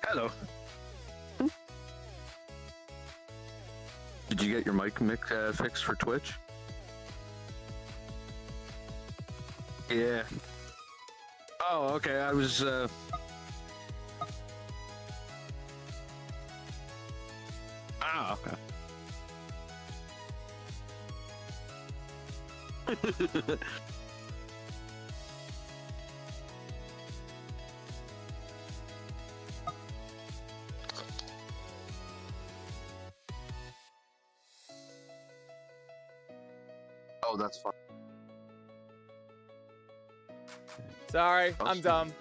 Hello. Did you get your mic mix fixed for Twitch? Yeah. Oh, okay. I was. Ah, okay. Oh, that's fine. Sorry, I'm dumb.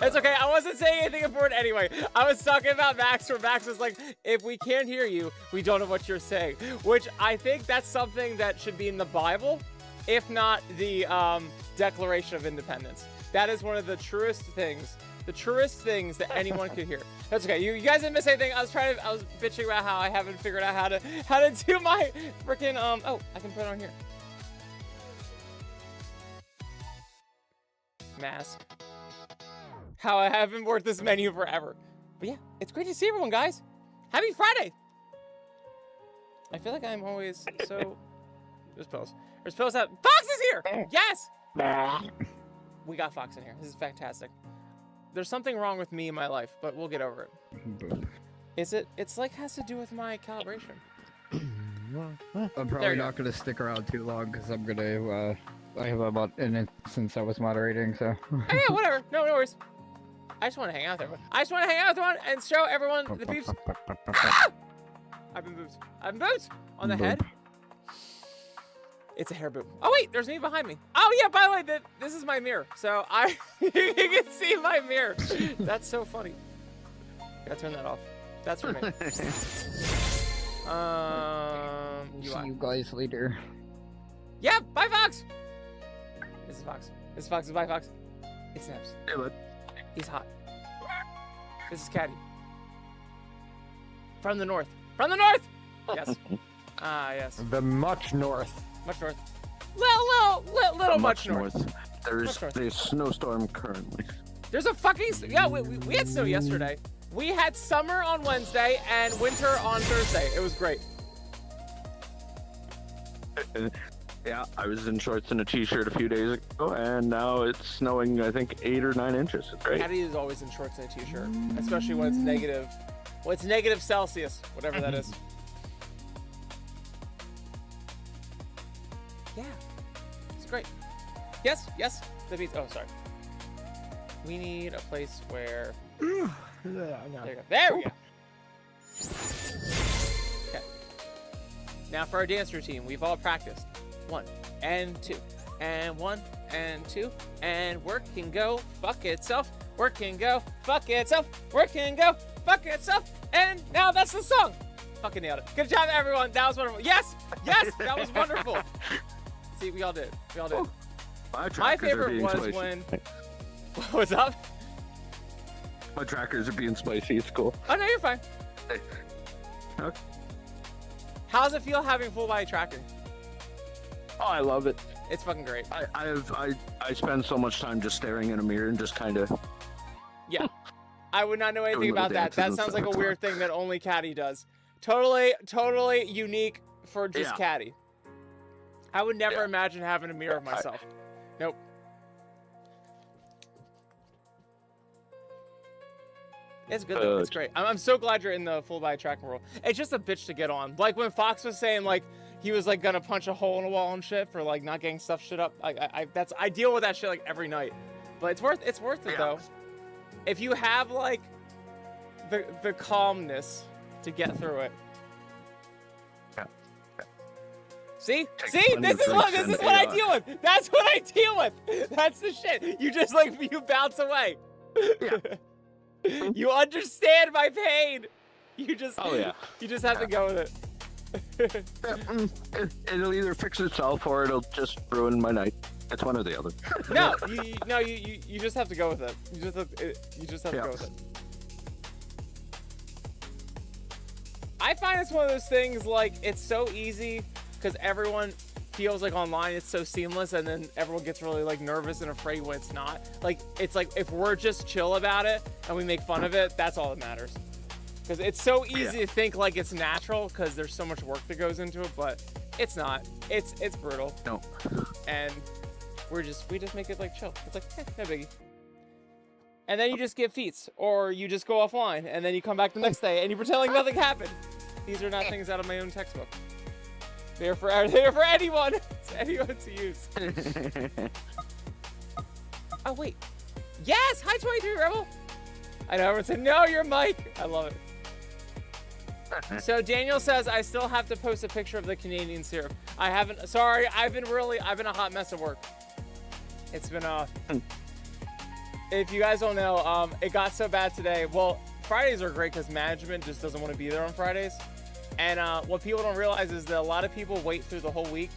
It's okay. I wasn't saying anything important anyway. I was talking about Max, where Max was like, if we can't hear you, we don't know what you're saying. Which I think that's something that should be in the Bible, if not the Declaration of Independence. That is one of the truest things that anyone could hear. That's okay. You guys didn't miss anything. I was bitching about how I haven't figured out how to do my freaking oh, I can put it on here. Mask. How I haven't worked this menu forever. But yeah, it's great to see everyone, guys. Happy Friday. I feel like I'm always so. There's Pills. There's Pills out. Fox is here. Yes. We got Fox in here. This is fantastic. There's something wrong with me in my life, but we'll get over it. It's like has to do with my calibration. I'm probably not gonna stick around too long because I'm gonna I have about an since I was moderating, so. Oh, yeah, whatever. No worries. I just want to hang out there. I just want to hang out with everyone and show everyone the peeps. Ah! I've been booped. I've been booped on the head. It's a hair boop. Oh wait, there's me behind me. Oh yeah, by the way, this is my mirror. So you can see my mirror. That's so funny. Gotta turn that off. That's for me. See you guys later. Yeah, bye Fox. This is Fox. This is Fox. Bye Fox. It's Snaps. Hey, bud. He's hot. This is Caddy. From the north. From the north! Yes. Yes. The much north. Much north. Little much north. There's a snowstorm currently. There's a fucking... Yeah, we had snow yesterday. We had summer on Wednesday and winter on Thursday. It was great. Yeah, I was in shorts and a t-shirt a few days ago, and now it's snowing, I think, 8 or 9 inches. It's great. Caddy is always in shorts and a t-shirt, especially when it's negative. Well, it's negative Celsius, whatever that is. Yeah, it's great. Yes, the beats. Oh, sorry. We need a place where. There you go. There we go. Okay. Now for our dance routine, we've all practiced. 1 and 2 and 1 and 2 and work can go fuck itself. Work can go fuck itself. Work can go fuck itself. And now that's the song. Fucking nailed it. Good job, everyone. That was wonderful. Yes, that was wonderful. See, we all did. My My trackers are favorite being was spicy. when. What's up? My trackers are being spicy. It's cool. Oh no, you're fine. Hey. Okay. How does it feel having full body tracking? Oh, I love it. It's fucking great. I spend so much time just staring in a mirror and just kind of. Yeah. I would not know anything Doing about little that. That dances and sounds like a stuff. weird thing that only Caddy does. Totally unique for just Yeah. Caddy. I would never Yeah. imagine having a mirror of myself. Nope. It's good though. It's great. I'm so glad you're in the full body tracking world. It's just a bitch to get on. Like when Fox was saying like he was like gonna punch a hole in a wall and shit for like not getting shit up. I deal with that shit like every night. But it's worth it Yeah. though. If you have like the calmness to get through it. Yeah. See? Take See? plenty This of is what drinks and I deal with. That's what I deal with. That's the shit. You just like you bounce away. Yeah. You understand my pain. You just Oh yeah. You just have to go with it. It'll either fix itself or it'll just ruin my night. It's one or the other. No, you just have to go with it. You just have to Yeah. go with it. I find it's one of those things like it's so easy because everyone feels like online it's so seamless, and then everyone gets really like nervous and afraid when it's not. Like it's like if we're just chill about it and we make fun of it, that's all that matters. Because it's so easy to think like it's natural because there's so much work that goes into it, but it's not. It's brutal. No. And we just make it like chill. It's like no biggie. And then you just give feats, or you just go offline, and then you come back the next day and you pretend like nothing happened. These are not things out of my own textbook. They're for anyone. It's anyone to use. Oh wait. Yes! Hi 23 Rebel! I know everyone said, no, you're Mike! I love it. So Daniel says, I still have to post a picture of the Canadian syrup. I haven't, sorry, I've been a hot mess at work. It's been, if you guys don't know, it got so bad today. Well, Fridays are great because management just doesn't want to be there on Fridays. And what people don't realize is that a lot of people wait through the whole week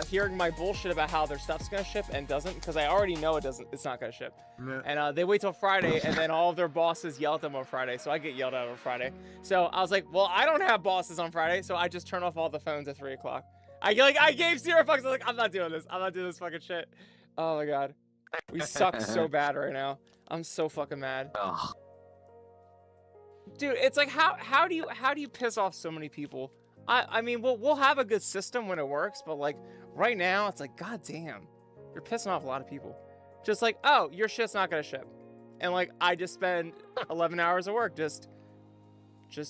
hearing my bullshit about how their stuff's gonna ship and doesn't, because I already know it's not gonna ship. Yeah. And they wait till Friday, and then all of their bosses yell at them on Friday, so I get yelled at on Friday. So I was like, well, I don't have bosses on Friday, so I just turn off all the phones at 3 o'clock. I gave 0 fucks. I was like, I'm not doing this. I'm not doing this fucking shit. Oh my god, we suck so bad right now. I'm so fucking mad. Oh. Dude, it's like how do you piss off so many people? I mean, we'll have a good system when it works, but like right now, it's like, god damn, you're pissing off a lot of people. Just like, oh, your shit's not gonna ship, and like I just spend 11 hours of work just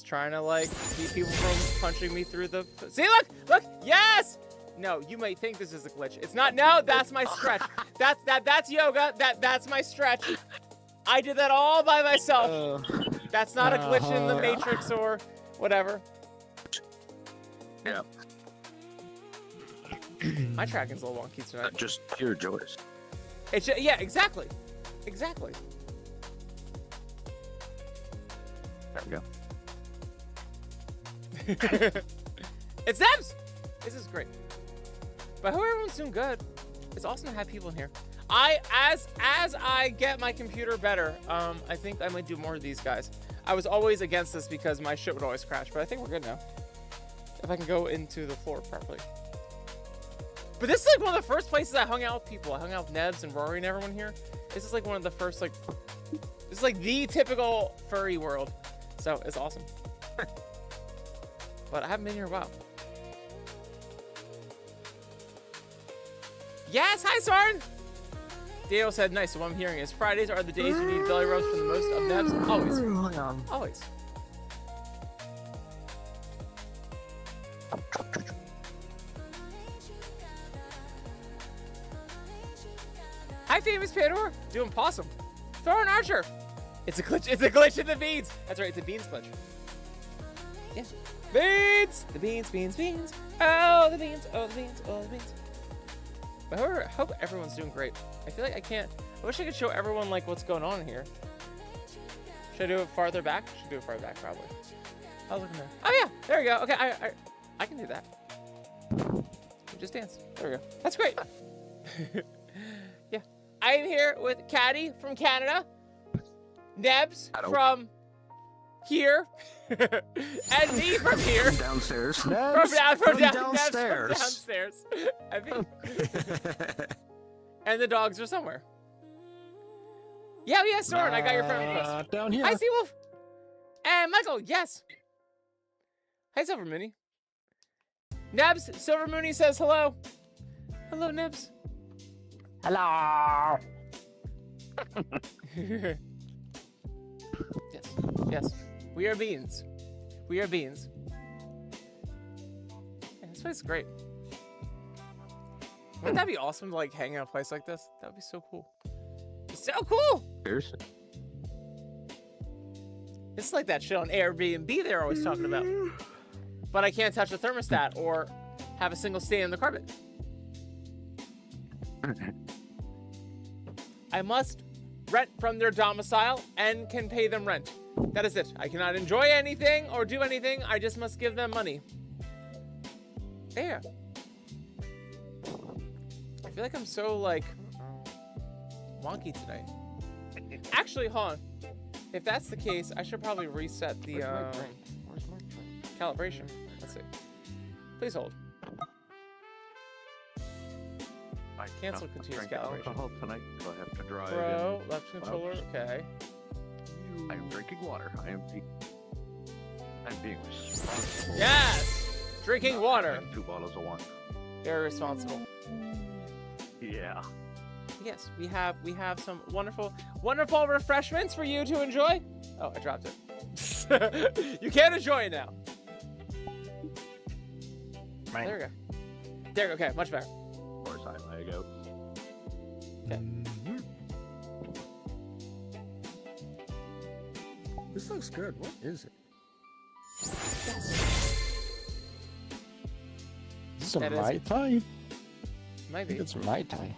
trying to like keep people from punching me through the. See, look, yes. No, you may think this is a glitch. It's not. No, that's my stretch. That's yoga. That's my stretch. I did that all by myself. That's not a glitch in the Matrix or whatever. Yeah. My tracking's a little wonky tonight. Just pure joys. It's just, yeah, exactly. Exactly. There we go. It's Zems! This is great. But I hope everyone's doing good. It's awesome to have people in here. As I get my computer better, I think I might do more of these guys. I was always against this because my shit would always crash, but I think we're good now. If I can go into the floor properly. But this is like one of the first places I hung out with people. I hung out with Nebs and Rory and everyone here. This is like one of the first, like, this is like the typical furry world. So it's awesome. But I haven't been here in a while. Yes, hi Sarn! Dale said, nice, so what I'm hearing is Fridays are the days you need belly rubs for the most of Nebs. Always. Always. Hi, famous Pandora. Doing possum. Throw an archer. It's a glitch. It's a glitch in the beans. That's right. It's a beans glitch. Yeah. Beans. The beans. Oh, the beans. Oh, the beans. Oh, the beans. But I hope everyone's doing great. I feel like I can't. I wish I could show everyone like what's going on here. Should I do it farther back? Should do it farther back probably. I was looking there. Oh yeah. There we go. Okay. I can do that. We just dance. There we go. That's great. Yeah. I am here with Caddy from Canada, Nebs from here, and me from here. Downstairs. From downstairs. downstairs. And me. And the dogs are somewhere. Yeah, yes, Soren, I got your friend request. Down here. Hi, Seawolf. And Michael, yes. Hi, Silver Mooney. Nebs, Silver Mooney says hello. Hello, Nebs. Hello. Yes, yes. We are beans. We are beans. Yeah, this place is great. Wouldn't that be awesome to like hang out in a place like this? That would be so cool. So cool! Seriously. It's like that shit on Airbnb they're always talking about. But I can't touch the thermostat or have a single stain on the carpet. I must rent from their domicile and can pay them rent. That is it. I cannot enjoy anything or do anything. I just must give them money. There. I feel like I'm so, like, wonky tonight. Actually, hold on. If that's the case, I should probably reset the calibration. Let's see. Please hold. I Cancel cannot continuous drink calibration. alcohol tonight, so I have to drive. Pro, left controller, okay. I am drinking water. I'm being responsible. Yes! Drinking Not water. having 2 bottles of wine. Very responsible. Yeah. Yes, we have some wonderful refreshments for you to enjoy. Oh, I dropped it. You can't enjoy it now. Right. There we go. There we go. Okay, much better. Of course, I lag out. Okay. This looks good. What is it? Is this a That is- Mai Tai? Might I be. think it's Mai Tai.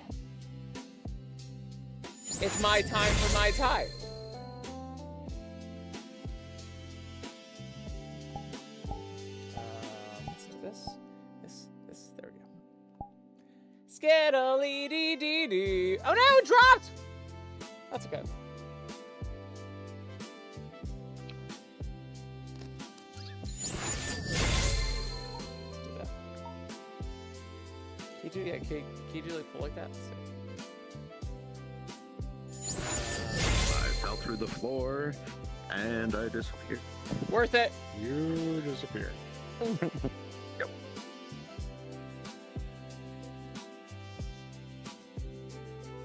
It's my time for my tie. Let's do this. This. There we go. Skittly dee dee dee. Oh no, it dropped! That's okay. Let's do that. Can you do like pull like that? I fell through the floor, and I disappeared. Worth it. You disappeared. Yep.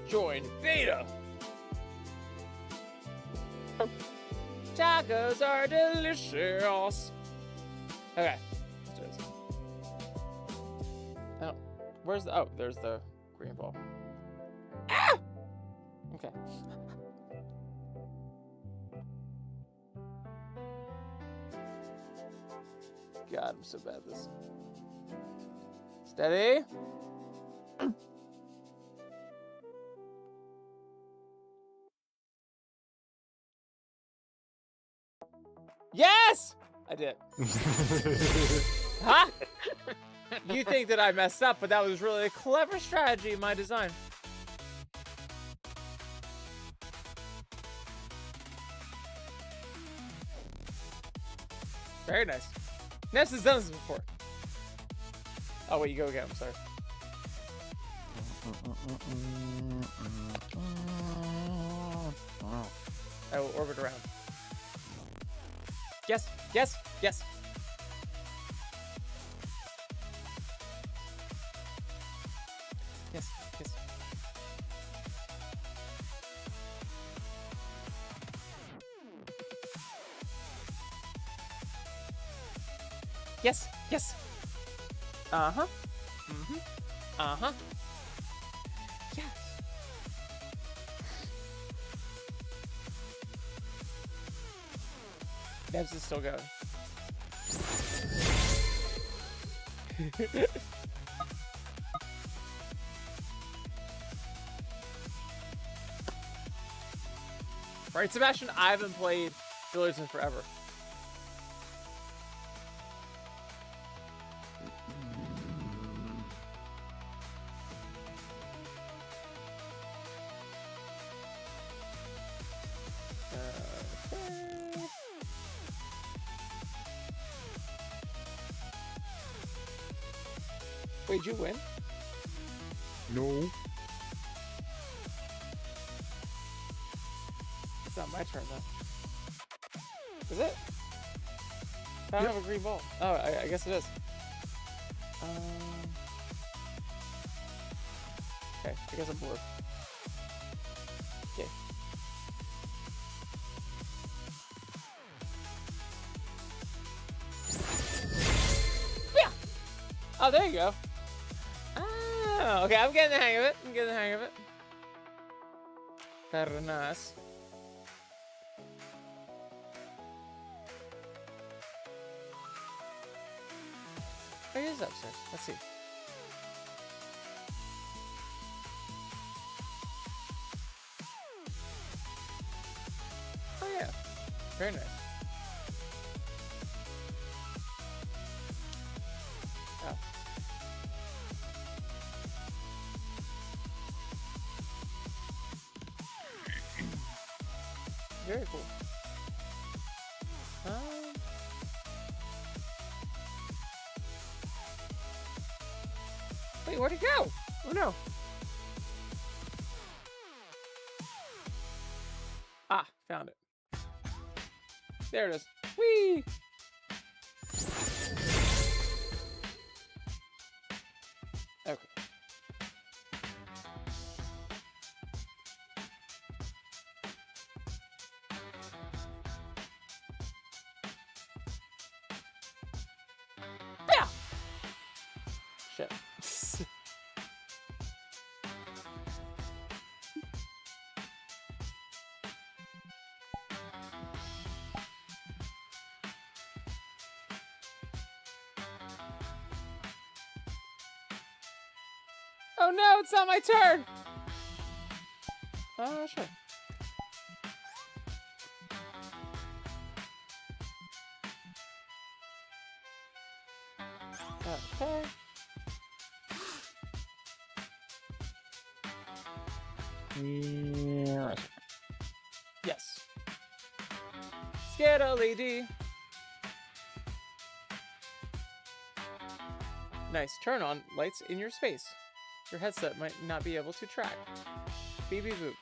Join beta. Tacos are delicious. Okay, let's do this. Oh, where's the? Oh, there's the green ball. Ah! Okay. God, I'm so bad at this. Steady. Yes! I did. Huh? You think that I messed up, but that was really a clever strategy in my design. Very nice. Ness has done this before. Oh, wait, you go again. I'm sorry. I will orbit around. Yes, yes, yes. Yes, yes. Yes, yes. Uh-huh. Mm-hmm. Uh-huh. Yes. Nebs is still going. Right, Sebastian, I haven't played Village in forever. Wait, did you win? No. It's not my turn though. Is it? I don't have a green ball. Oh, I guess it is. Okay, I guess I'm bored. Okay. Yeah! Oh, there you go. Oh, okay, I'm getting the hang of it. I'm getting the hang of it. Very nice. Oh, it is upstairs. Let's see. Oh yeah, very nice. Oh. Very cool. Wait, where'd it go? Oh no. Ah, found it. There it is. Whee! Okay. Yeah! Shit. Oh no, it's not my turn! Sure. Okay. Yeah. Yes. Skittly D. Nice. Turn on lights in your space. Your headset might not be able to track. Beep beep boop.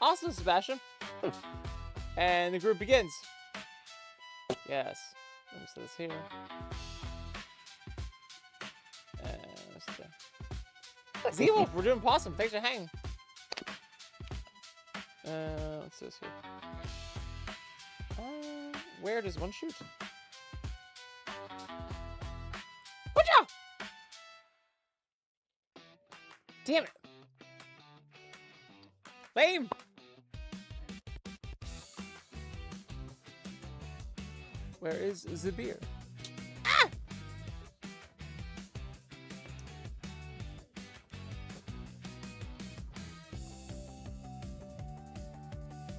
Awesome, Sebastian. And the group begins. Yes. Let me set this here. Z-Wolf, we're doing possum. Thanks for hanging. What's this here? Where does one shoot? Whatcha? Damn it. Lame. Where is the beer? Ah!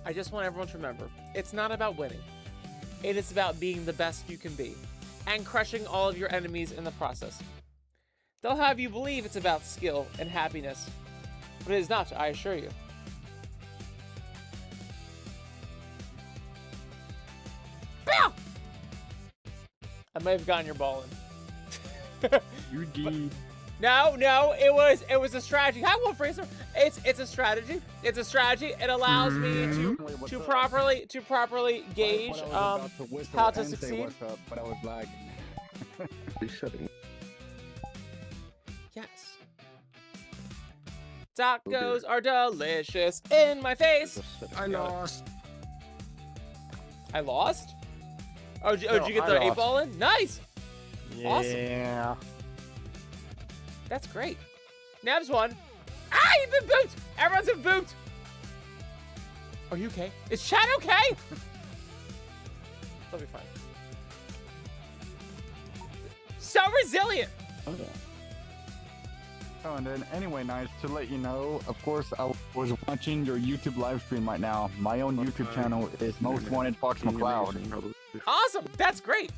I just want everyone to remember, it's not about winning. It is about being the best you can be, and crushing all of your enemies in the process. They'll have you believe it's about skill and happiness, but it is not, I assure you. Bow! I might have gotten your ball in. You did. No, it was a strategy. Hi, Wolf Racer. It's a strategy. It's a strategy. It allows me to properly gauge how to succeed. But I was lagging. Yes. Tacos are delicious in my face. I lost. I lost? Oh, did you get the 8-ball in? Nice. Awesome. Yeah. That's great. Nabs won. Ah, you've been booped. Everyone's been booped. Are you okay? Is chat okay? They'll be fine. So resilient. Okay. Oh, and then anyway, nice to let you know, of course, I was watching your YouTube live stream right now. My own YouTube channel is Most Wanted Fox McCloud. Awesome. That's great.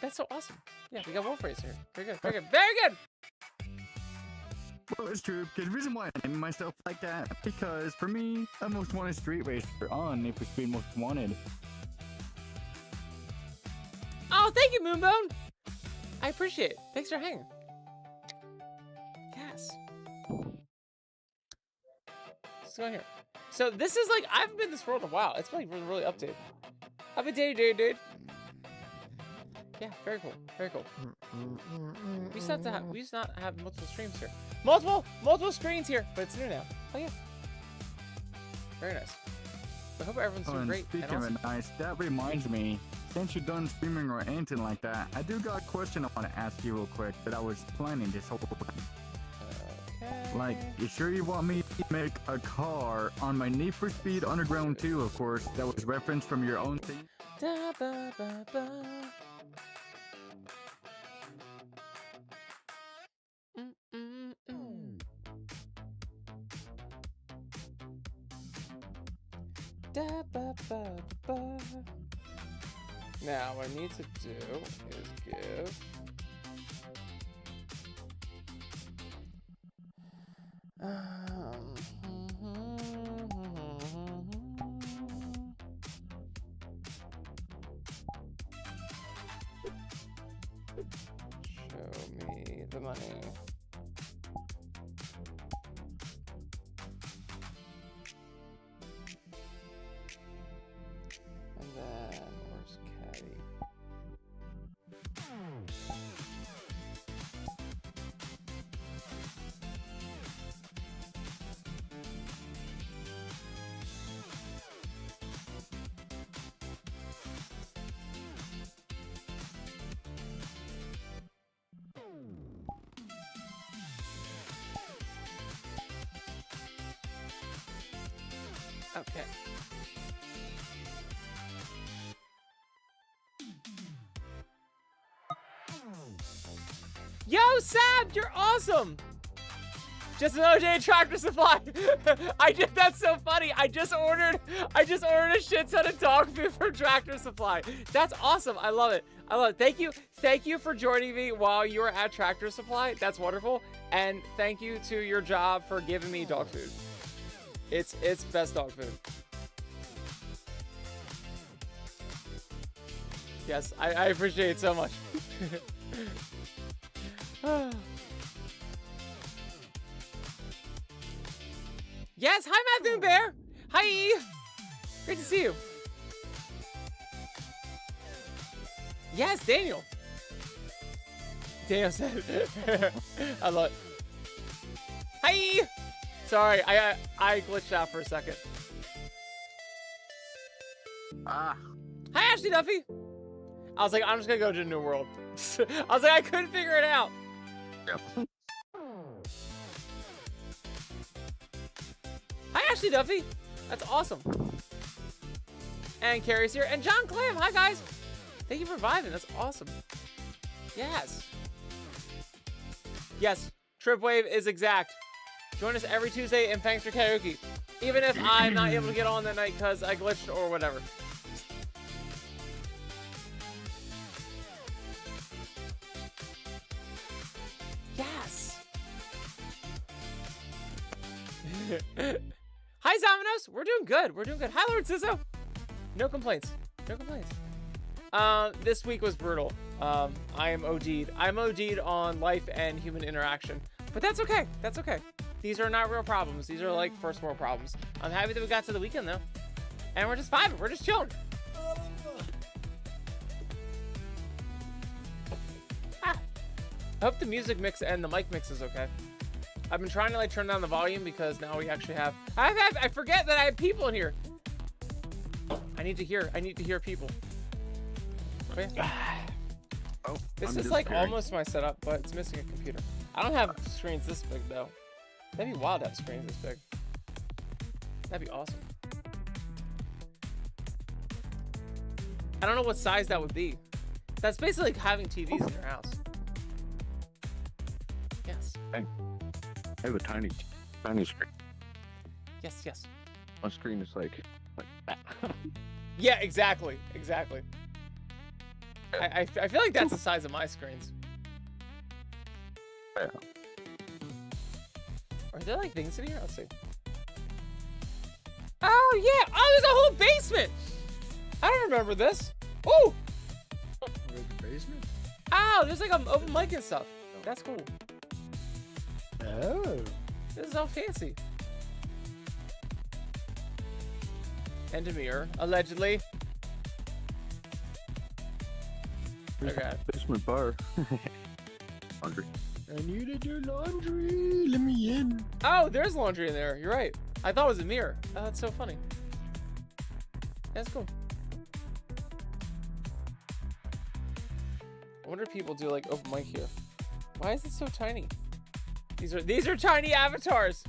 That's so awesome. Yeah, we got Wolf Racer here. Very good. Very good. Very good. Well, it's true, because the reason why I name myself like that, because for me, a Most Wanted Street Racer on Need for Speed Most Wanted. Oh, thank you, Moonbone. I appreciate it. Thanks for hanging. Yes. Let's go here. So this is like, I haven't been in this world in a while. It's like really updated. Have a day, dude. Yeah, very cool. Very cool. We used to not have multiple streams here. Multiple screens here, but it's new now. Oh yeah. Very nice. I hope everyone's doing great. Speaking of it, nice, that reminds me, since you're done streaming or anything like that, I do got a question I want to ask you real quick that I was planning this whole time. Okay. Like, you sure you want me to make a car on my Need for Speed Underground 2, of course, that was referenced from your own thing? Da, ba, ba, ba. Da, ba, ba, ba. Now, what I need to do is give show me the money. And then where's Caddy? Okay. Yo, Sab, you're awesome! Just an OJ Tractor Supply. That's so funny. I just ordered a shit ton of dog food from Tractor Supply. That's awesome. I love it. I love it. Thank you for joining me while you were at Tractor Supply. That's wonderful. And thank you to your job for giving me dog food. It's best dog food. Yes, I appreciate it so much. Yes, hi Matthew and Bear. Hi. Great to see you. Yes, Daniel. Daniel said. I love it. Hi. Sorry, I glitched out for a second. Ah. Hi Ashley Duffy. I was like, I'm just gonna go to a new world. I was like, I couldn't figure it out. Yep. Hi Ashley Duffy. That's awesome. And Carrie's here. And John Clam. Hi guys. Thank you for vibing. That's awesome. Yes. Yes. Tripwave is exact. Join us every Tuesday in Thanks for Karaoke. Even if I'm not able to get on that night because I glitched or whatever. Yes. Hi Zamanos. We're doing good. We're doing good. Hi Lord Sisso. No complaints. No complaints. This week was brutal. I am OD'd. I'm OD'd on life and human interaction. But that's okay. That's okay. These are not real problems. These are like first world problems. I'm happy that we got to the weekend though. And we're just vibing. We're just chilling. I hope the music mix and the mic mix is okay. I've been trying to like turn down the volume because now we actually have. I forget that I have people in here. I need to hear people. Okay. Oh, This I'm is like disappearing. almost my setup, but it's missing a computer. I don't have screens this big though. That'd be wild to have screens this big. That'd be awesome. I don't know what size that would be. That's basically like having TVs in your house. Yes. I have a tiny screen. Yes, yes. My screen is like that. Yeah, exactly. Exactly. I feel like that's the size of my screens. Yeah. Are there like things in here? Let's see. Oh yeah! Oh, there's a whole basement! I don't remember this. Oh! There's a basement? Oh, Oh, there's like an open mic and stuff. That's cool. Oh. This is all fancy. And a mirror, allegedly. Okay. Basement bar. Laundry. I needed your laundry. Let me in. Oh, there's laundry in there. You're right. I thought it was a mirror. Oh, that's so funny. That's cool. I wonder if people do like open mic here. Why is it so tiny? These are tiny avatars.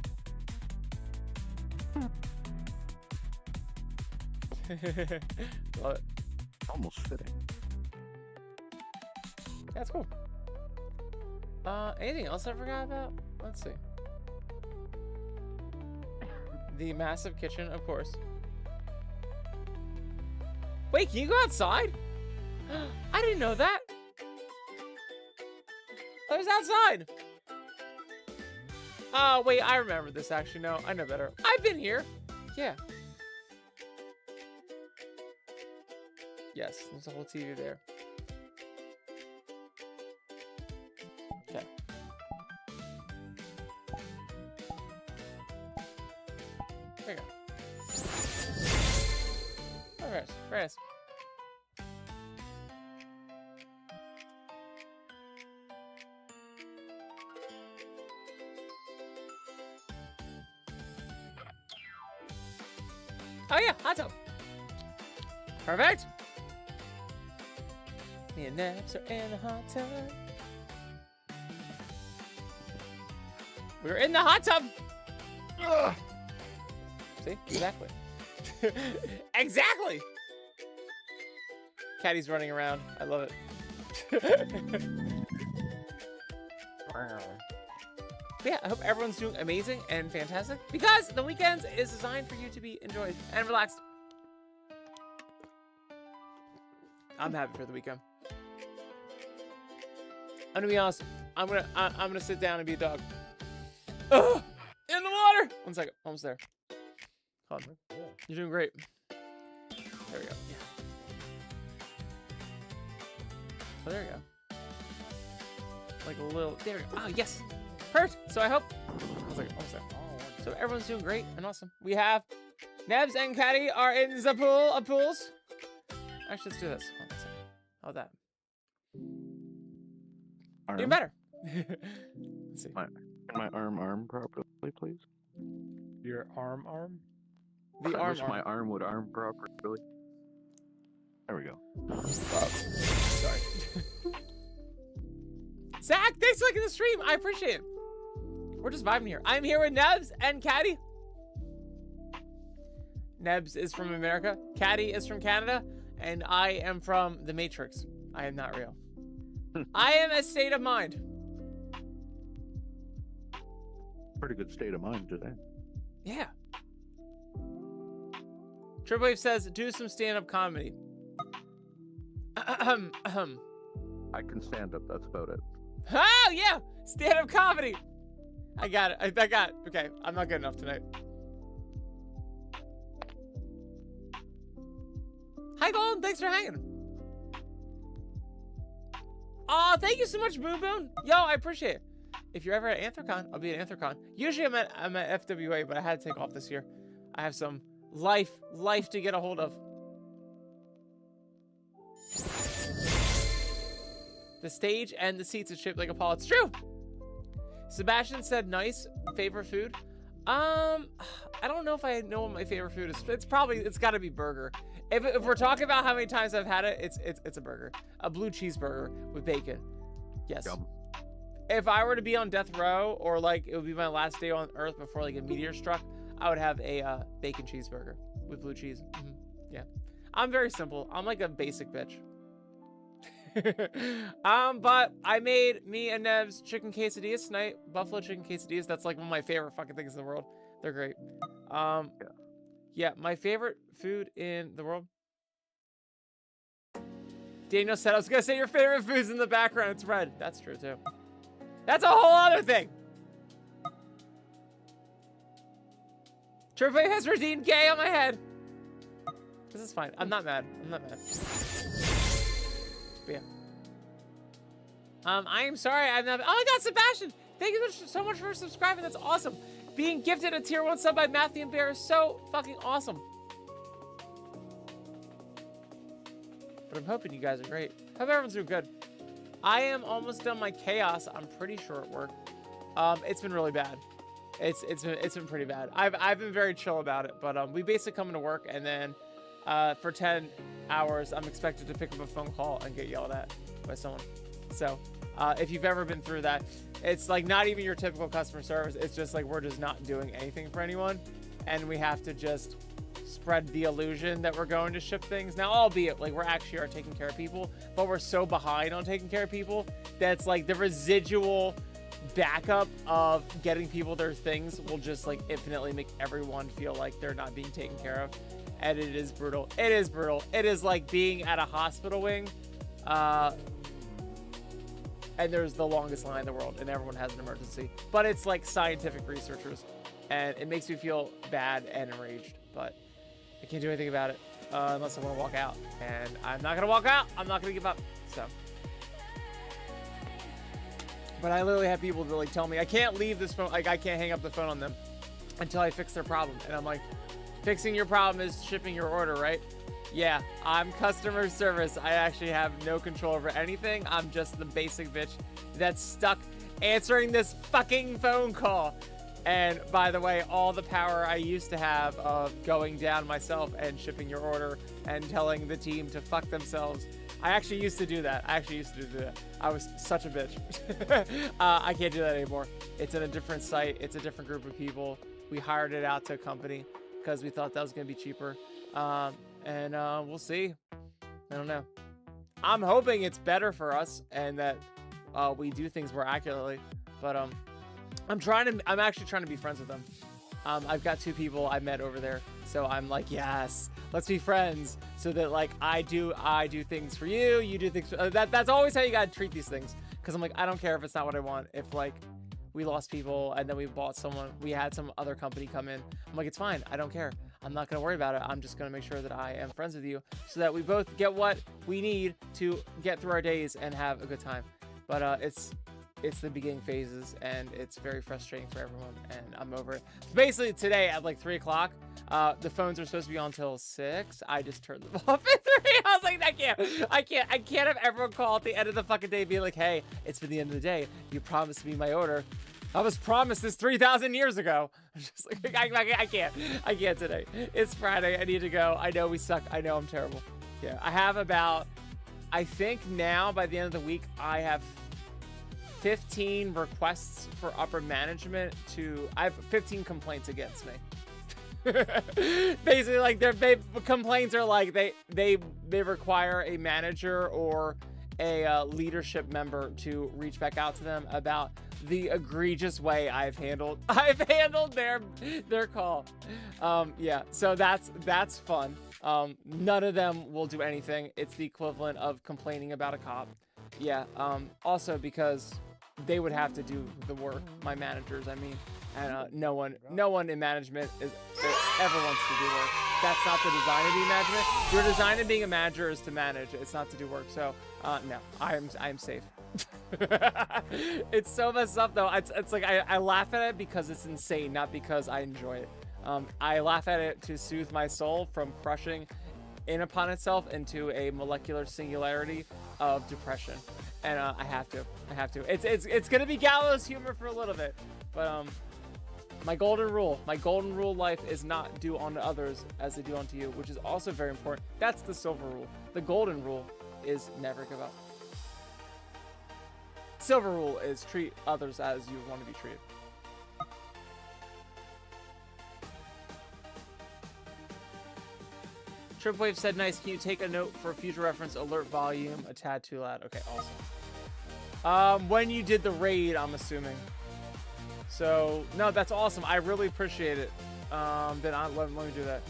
Love it. Almost fitting. That's cool. Anything else I forgot about? Let's see. The massive kitchen, of course. Wait, can you go outside? I didn't know that. I was outside. Oh, wait, I remember this actually. No, I know better. I've been here. Yeah. Yes, there's a whole TV there. Okay. There you go. Very nice. Very nice. Oh yeah, hot tub. Perfect. Me and Naps are in the hot tub. We're in the hot tub. Ugh. See? Exactly. Exactly. Caddy's running around. I love it. But yeah, I hope everyone's doing amazing and fantastic because the weekends is designed for you to be enjoyed and relaxed. I'm happy for the weekend. I'm gonna be honest. I'm gonna sit down and be a dog. Ugh, in the water. 1 second, almost there. Hold on. You're doing great. There we go. Yeah. Oh, there we go. Like a little. There we go. Oh, yes. Perfect. So I hope. 1 second, almost there. So everyone's doing great and awesome. We have Nebs and Caddy are in the pool of pools. Actually, let's do this. Hold on 1 second. How about that? Arm. Even better. Let's see. Can my arm properly, please? Your arm? The I arm. wish my arm would arm properly. There we go. Sorry. Zach, thanks for liking the stream. I appreciate it. We're just vibing here. I'm here with Nebs and Caddy. Nebs is from America. Caddy is from Canada. And I am from the Matrix. I am not real. I am a state of mind. Pretty good state of mind today. Yeah. Triple Wave says, do some stand-up comedy. I can stand up, that's about it. Oh, yeah! Stand-up comedy! I got it. I got it. Okay, I'm not good enough tonight. Hi, Golden. Thanks for hanging. Aw, thank you so much, Boo Boon. Yo, I appreciate it. If you're ever at Anthrocon, I'll be at Anthrocon. Usually I'm at FWA, but I had to take off this year. I have some life to get a hold of. The stage and the seats is shaped like a paw. It's true. Sebastian said nice. Favorite food? I don't know if I know what my favorite food is. It's gotta be burger. If we're talking about how many times I've had it, it's a burger. A blue cheeseburger with bacon. Yes. Yum. If I were to be on death row, or like it would be my last day on Earth before like a meteor struck, I would have a bacon cheeseburger with blue cheese. Mm-hmm. Yeah. I'm very simple. I'm like a basic bitch. But I made me and Nebs chicken quesadillas tonight. Buffalo chicken quesadillas. That's like one of my favorite fucking things in the world. They're great. Yeah, my favorite food in the world. Daniel said, I was gonna say your favorite food's in the background. It's red. That's true too. That's a whole other thing. Triple has redeemed gay on my head. This is fine. I'm not mad. I'm not mad. But yeah. I am sorry. I'm not. Oh my God, Sebastian! Thank you so much for subscribing. That's awesome. Being gifted a tier 1 sub by Matthew and Bear is so fucking awesome. But I'm hoping you guys are great. Hope everyone's doing good. I am almost done my chaos. I'm pretty sure at work. It's been really bad. It's been pretty bad. I've been very chill about it, but we basically come into work and then for 10 hours I'm expected to pick up a phone call and get yelled at by someone. So if you've ever been through that, it's like not even your typical customer service. It's just like we're just not doing anything for anyone, and we have to just spread the illusion that we're going to ship things. Now, albeit like we're actually are taking care of people, but we're so behind on taking care of people that's like the residual backup of getting people their things will just like infinitely make everyone feel like they're not being taken care of. And it is brutal. It is brutal. It is like being at a hospital wing and there's the longest line in the world and everyone has an emergency, but it's like scientific researchers, and it makes me feel bad and enraged, but I can't do anything about it unless I want to walk out, and I'm not gonna walk out. I'm not gonna give up. So, but I literally have people that like tell me I can't leave this phone, like I can't hang up the phone on them until I fix their problem, and I'm like, fixing your problem is shipping your order, right? Yeah, I'm customer service. I actually have no control over anything. I'm just the basic bitch that's stuck answering this fucking phone call. And by the way, all the power I used to have of going down myself and shipping your order and telling the team to fuck themselves, I actually used to do that. I was such a bitch. I can't do that anymore. It's in a different site. It's a different group of people. We hired it out to a company because we thought that was going to be cheaper. And we'll see. I don't know. I'm hoping it's better for us and that we do things more accurately. But I'm actually trying to be friends with them. I've got 2 people I met over there, so I'm like, yes, let's be friends. So that like I do things for you, you do things. That's always how you gotta treat these things. Because I'm like, I don't care if it's not what I want. If like we lost people and then we had some other company come in, I'm like, it's fine. I don't care. I'm not gonna worry about it. I'm just gonna make sure that I am friends with you so that we both get what we need to get through our days and have a good time. But it's the beginning phases and it's very frustrating for everyone, and I'm over it. Basically today at like 3 o'clock, the phones are supposed to be on till 6. I just turned them off at 3. I was like, I can't have everyone call at the end of the fucking day being like, hey, it's been the end of the day. You promised me my order. I was promised this 3,000 years ago. I'm just like, I can't today. It's Friday. I need to go. I know we suck. I know I'm terrible. Yeah, I have about, I think now by the end of the week, I have 15 requests for upper management I have 15 complaints against me. Basically, like complaints are like they require a manager or a leadership member to reach back out to them about the egregious way I've handled their call. Yeah, so that's fun. None of them will do anything. It's the equivalent of complaining about a cop. Yeah, also because they would have to do the work, my managers, I mean, and no one in management ever wants to do work. That's not the design of being management. Your design of being a manager is to manage. It's not to do work. So no, I'm safe. It's so messed up though. It's like I laugh at it because it's insane, not because I enjoy it. I laugh at it to soothe my soul from crushing in upon itself into a molecular singularity of depression, and I have to. It's gonna be gallows humor for a little bit, but my golden rule life is not do unto others as they do unto you, which is also very important. That's the silver rule. The golden rule is never give up. Silver rule is treat others as you want to be treated. Tripwave said, nice. Can you take a note for future reference? Alert volume a tad too loud. Okay, awesome. When you did the raid, I'm assuming. So, no, that's awesome. I really appreciate it. Then let me do that.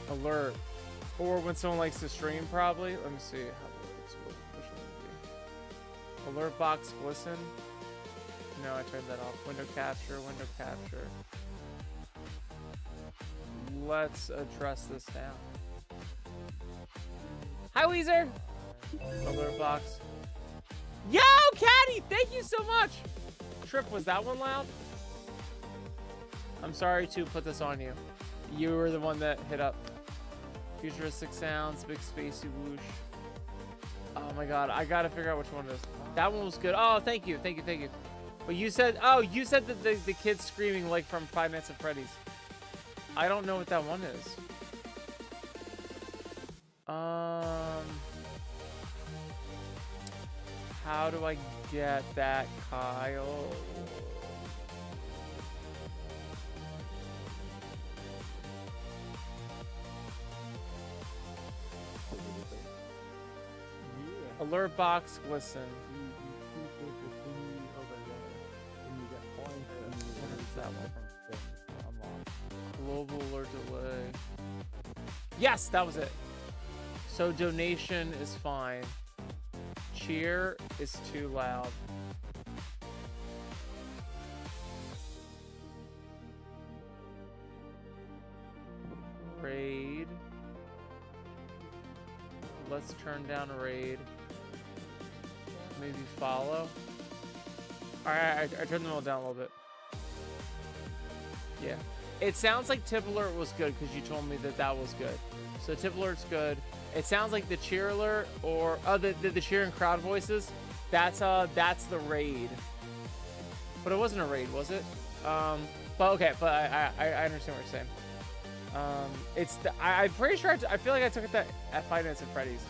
Alert. Or when someone likes to stream, probably. Let me see how alert box glisten. No, I turned that off. Window capture. Let's address this now. Hi, Weezer. Alert box. Yo, Caddy! Thank you so much! Trip, was that one loud? I'm sorry to put this on you. You were the one that hit up. Futuristic sounds, big spacey whoosh. Oh my god, I gotta figure out which one it is. That one was good. Oh, thank you, thank you, thank you. But you said, oh, you said that the kid's screaming like from Five Nights at Freddy's. I don't know what that one is. How do I get that, Kyle? Alert box, listen. What is that one? Global alert delay. Yes, that was it. So donation is fine. Cheer is too loud. Raid. Let's turn down raid. Maybe follow. Alright, I turned them all down a little bit. Yeah. It sounds like tip alert was good because you told me that that was good. So tip alert's good. It sounds like the cheer alert or the cheer and crowd voices. That's the raid. But it wasn't a raid, was it? But okay, but I understand what you're saying. It's I'm pretty sure I feel like I took it at Five Nights at Freddy's.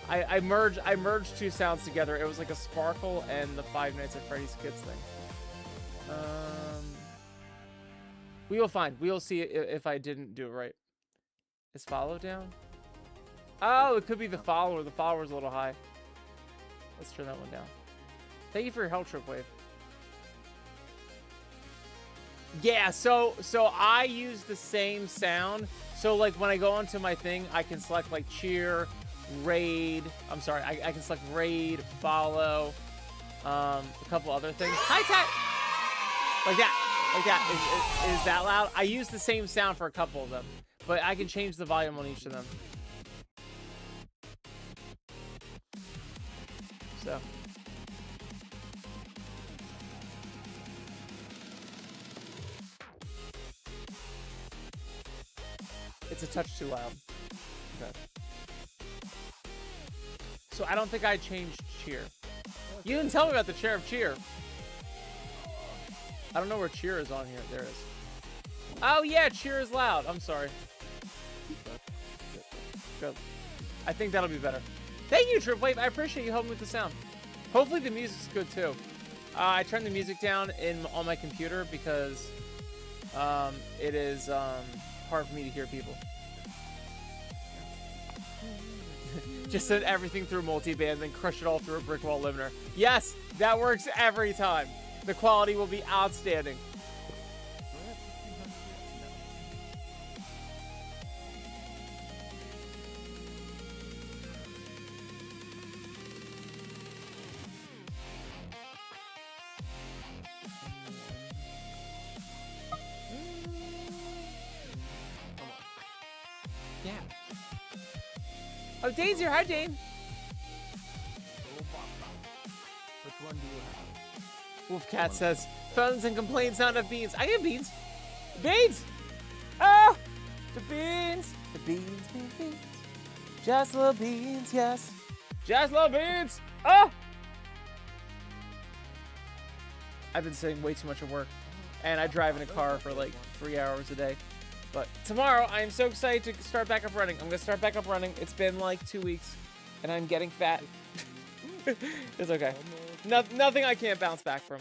I merged two sounds together. It was like a sparkle and the Five Nights at Freddy's kids thing. We will find. We will see if I didn't do it right. Is follow down? Oh, it could be the follower. The follower's a little high. Let's turn that one down. Thank you for your help, Tripwave. Yeah, so I use the same sound. So like when I go onto my thing, I can select like cheer, raid. I'm sorry, I can select raid, follow, a couple other things. Hi, Tat! Like that. Like that. Is that loud? I use the same sound for a couple of them, but I can change the volume on each of them. So. It's a touch too loud. Okay. So I don't think I changed cheer. You didn't tell me about the chair of cheer. I don't know where cheer is on here. There it is. Oh yeah, cheer is loud. I'm sorry. Good. I think that'll be better. Thank you, Tripwave. I appreciate you helping with the sound. Hopefully the music's good too. I turned the music down on my computer because it is hard for me to hear people. Just send everything through multiband, then crush it all through a brick wall limiter. Yes, that works every time. The quality will be outstanding. Yeah. Oh, Dane's here. Hi, Dane. Which one do you have? Wolfcat says, phones and complaints, not enough beans. I get beans. Beans! Ah! The beans! The beans, beans, beans. Just little beans, yes. Just little beans! Ah! I've been sitting way too much at work. And I drive in a car for like 3 hours a day. But tomorrow, I am so excited to start back up running. I'm going to start back up running. It's been like 2 weeks. And I'm getting fat. It's okay. Nothing I can't bounce back from.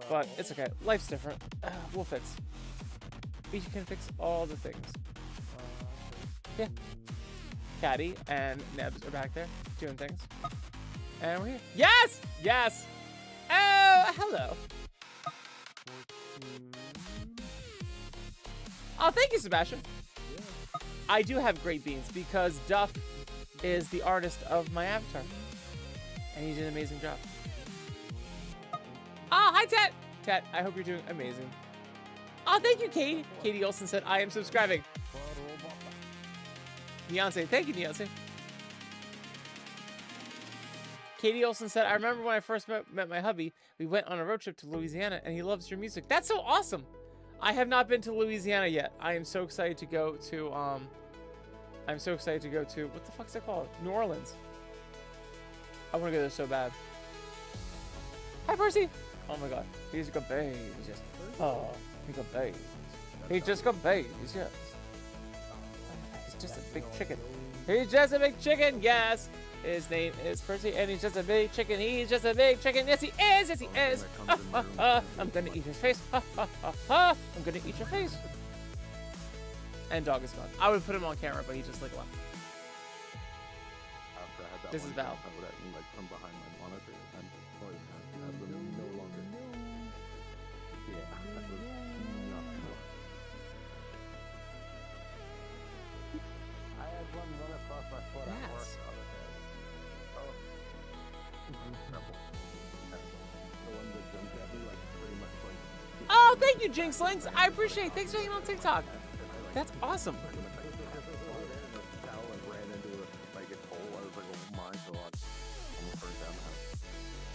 But it's okay. Life's different. We'll fix. We can fix all the things. Yeah. Caddy and Nebs are back there doing things. And we're here. Yes! Yes! Oh, hello. Oh, thank you, Sebastian. I do have great beans because Duff is the artist of my avatar. And he did an amazing job. Oh, hi, Tet. Tet, I hope you're doing amazing. Oh, thank you, Katie. Katie Olsen said, I am subscribing. Beyonce, thank you, Beyonce. Katie Olson said, I remember when I first met my hubby, we went on a road trip to Louisiana and he loves your music. That's so awesome. I have not been to Louisiana yet. I am so excited to go to, what the fuck's it called? New Orleans. I want to go there so bad. Hi, Percy. Oh my god. He's got babies. Yes. Oh, he got babies. He just got babies, yes. He's just a big chicken. He's just a big chicken, yes. His name is Percy, and he's just a big chicken. He's just a big chicken. Yes, he is. Yes, he is. I'm gonna eat his face. I'm gonna eat your face. And dog is gone. I would put him on camera, but he just like left. This is Val. From behind my monitor, and have them no longer. Yeah, that was not cool. I had one run across my foot at work Yes. the other day. The one that jumped at me, like, pretty much like. Oh, thank you, Jinxlings. I appreciate it. Thanks for being on TikTok. That's awesome.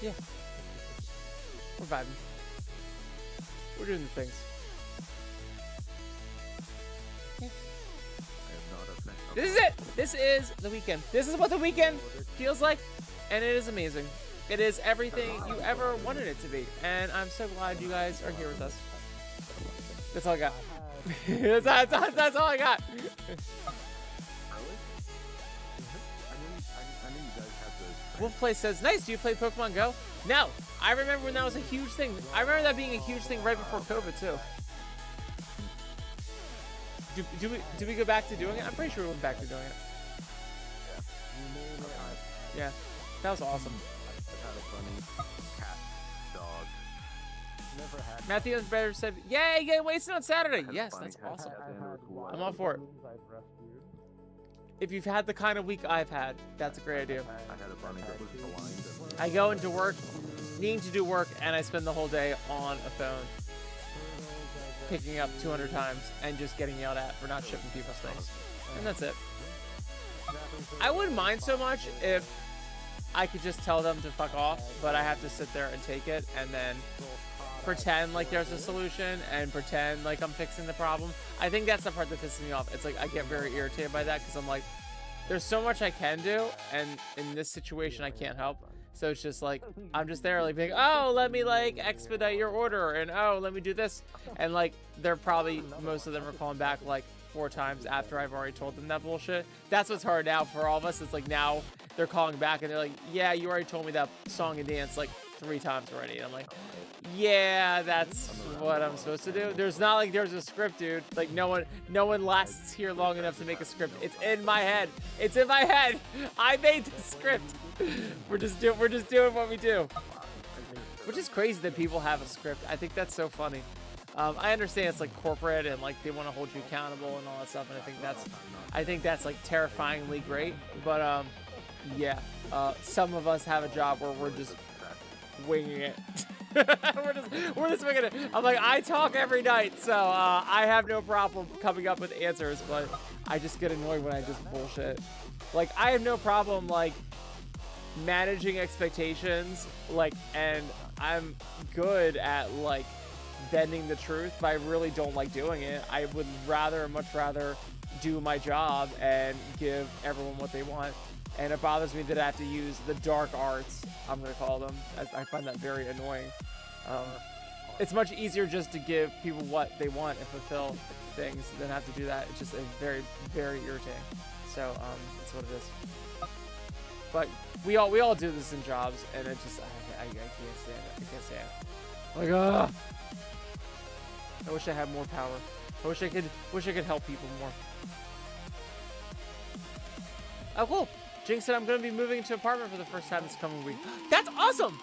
Yeah. We're vibing. We're doing the things. Yeah. This is it. This is the weekend. This is what the weekend feels like, and it is amazing. It is everything you ever wanted it to be, and I'm so glad you guys are here with us. That's all I got. that's all I got. Wolfplay says, nice, do you play Pokemon Go? No. I remember when that was a huge thing. I remember that being a huge thing right before COVID, too. Do we go back to doing it? I'm pretty sure we went back to doing it. Yeah. That was awesome. Matthew Better said, yay, get wasted on Saturday. Yes, that's awesome. I'm all for it. If you've had the kind of week I've had, that's a great idea. I go into work, needing to do work, and I spend the whole day on a phone, picking up 200 times and just getting yelled at for not shipping people's things. And that's it. I wouldn't mind so much if I could just tell them to fuck off, but I have to sit there and take it and then pretend like there's a solution and pretend like I'm fixing the problem. I think that's the part that pisses me off. It's like I get very irritated by that because I'm like, there's so much I can do, and in this situation I can't help. So it's just like I'm just there like being, oh, let me like expedite your order, and oh, let me do this, and like they're probably, most of them are calling back like 4 times after I've already told them that bullshit. That's what's hard now for all of us. It's like now they're calling back and they're like, yeah, you already told me that song and dance like 3 times already. And I'm like, yeah, that's what I'm supposed to do. There's not like there's a script, dude. Like no one lasts here long enough to make a script. It's in my head. It's in my head. I made the script. We're just doing what we do. Which is crazy that people have a script. I think that's so funny. I understand it's like corporate and like they want to hold you accountable and all that stuff, and I think that's like terrifyingly great. But yeah, some of us have a job where we're just winging it. we're just winging it. I'm like, I talk every night, so I have no problem coming up with answers, but I just get annoyed when I just bullshit. Like I have no problem like managing expectations, like, and I'm good at like bending the truth, but I really don't like doing it. I would much rather do my job and give everyone what they want. And it bothers me that I have to use the dark arts, I'm gonna call them. I find that very annoying. It's much easier just to give people what they want and fulfill things than have to do that. It's just very, very irritating. So that's what it is. But we all do this in jobs, and it just I can't stand it. I can't stand it. Like I wish I had more power. I wish I could help people more. Oh, cool. Jinx said I'm going to be moving into an apartment for the first time this coming week. That's awesome.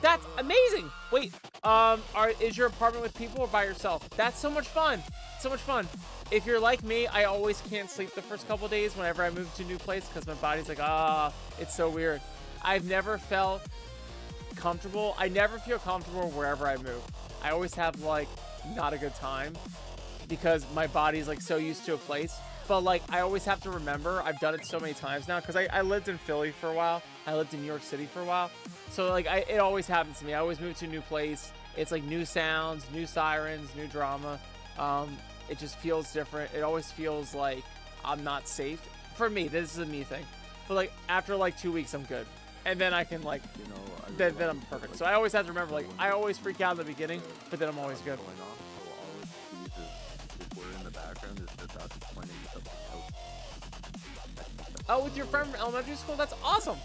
That's amazing. Wait, is your apartment with people or by yourself? That's so much fun. So much fun. If you're like me, I always can't sleep the first couple days whenever I move to a new place because my body's like, it's so weird. I've never felt comfortable. I never feel comfortable wherever I move. I always have like not a good time because my body's like so used to a place. but like I always have to remember. I've done it so many times now because I lived in Philly for a while. I lived in New York City for a while, so like it always happens to me. I always move to a new place. It's like new sounds, new sirens, new drama. It just feels different. It always feels like I'm not safe. For me, this is a me thing. But like after like 2 weeks, I'm good, and then I can like, then I'm perfect. So I always have to remember, like I always freak out in the beginning, but then I'm always good. Oh, with your friend from elementary school? That's awesome.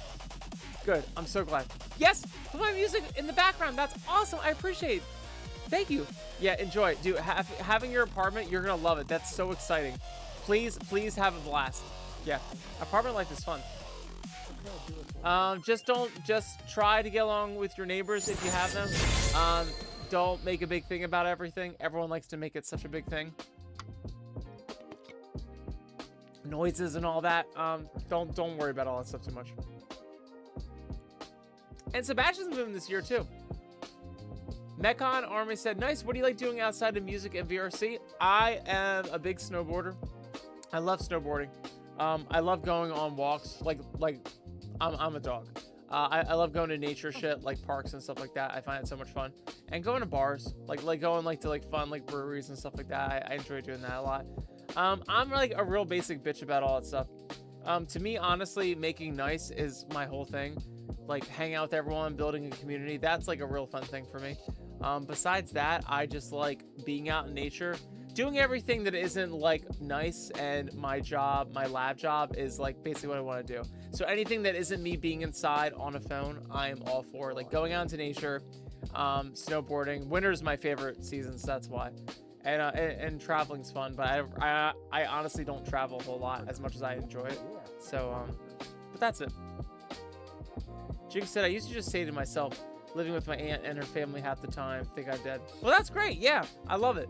Good. I'm so glad. Yes, put my music in the background. That's awesome. I appreciate it. Thank you. Yeah, enjoy. Dude, having your apartment, you're going to love it. That's so exciting. Please have a blast. Yeah, apartment life is fun. Just try to get along with your neighbors if you have them. Don't make a big thing about everything. Everyone likes to make it such a big thing. Noises and all that. Don't worry about all that stuff too much. And Sebastian's moving this year too. Mekon Army said, nice. What do you like doing outside of music and VRC? I am a big snowboarder. I love snowboarding. I love going on walks. Like I'm a dog. I love going to nature shit, like parks and stuff like that. I find it so much fun. And going to bars, like going like to like fun like breweries and stuff like that. I enjoy doing that a lot. I'm like a real basic bitch about all that stuff. To me, honestly, making nice is my whole thing. Like hanging out with everyone, building a community. That's like a real fun thing for me. Besides that, I just like being out in nature, doing everything that isn't like nice, and my job, my lab job is like basically what I want to do. So anything that isn't me being inside on a phone, I am all for. Like going out into nature, snowboarding. Winter's my favorite season, so that's why. And traveling's fun, but I honestly don't travel a whole lot as much as I enjoy it. So, but that's it. Jig said, I used to just say to myself, living with my aunt and her family half the time, think I'm dead. Well, that's great. Yeah, I love it.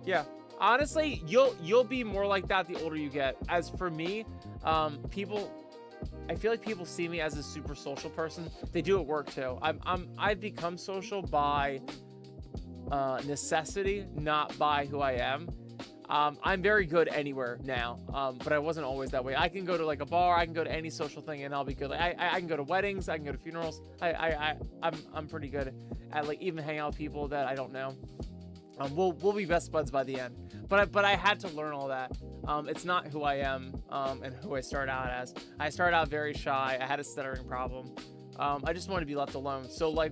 Yeah, honestly, you'll be more like that the older you get. As for me, I feel like people see me as a super social person. They do at work too. I've become social by necessity, not by who I am. I'm very good anywhere now, but I wasn't always that way. I can go to like a bar, I can go to any social thing, and I'll be good. Like, I can go to weddings, I can go to funerals. I'm pretty good at like even hang out with people that I don't know. We'll be best buds by the end. But I had to learn all that. It's not who I am and who I started out as. I started out very shy. I had a stuttering problem. I just wanted to be left alone. So like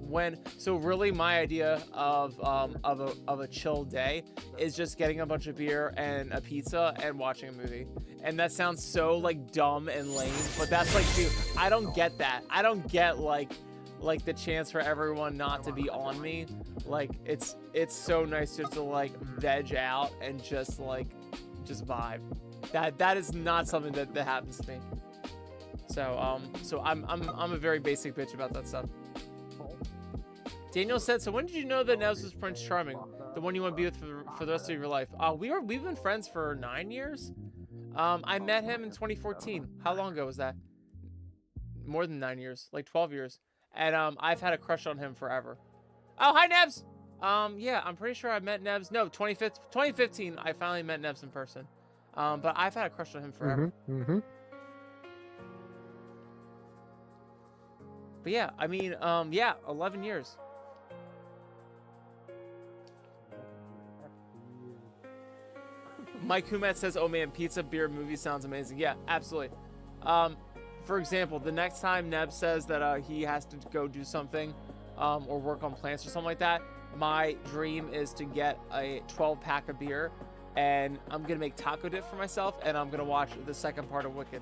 really my idea of a chill day is just getting a bunch of beer and a pizza and watching a movie. And that sounds so like dumb and lame, but that's like, dude, I don't get that. I don't get like the chance for everyone not to be on me. Like it's so nice just to like veg out and just vibe. That is not something that happens to me. So I'm a very basic bitch about that stuff. Daniel said, so when did you know that Nevs was Prince Charming, the one you want to be with for the rest of your life? We've been friends for 9 years. I met him in 2014. How long ago was that? More than 9 years, like 12 years. And I've had a crush on him forever. Oh, hi Nevs. Yeah, I'm pretty sure I met Nevs. No, 2015. I finally met Nevs in person. But I've had a crush on him forever. But yeah, I mean, yeah, 11 years. Mike Humet says, oh man, pizza, beer, movie sounds amazing. Yeah, absolutely. For example, the next time Neb says that he has to go do something or work on plants or something like that, my dream is to get a 12-pack of beer, and I'm going to make taco dip for myself, and I'm going to watch the second part of Wicked.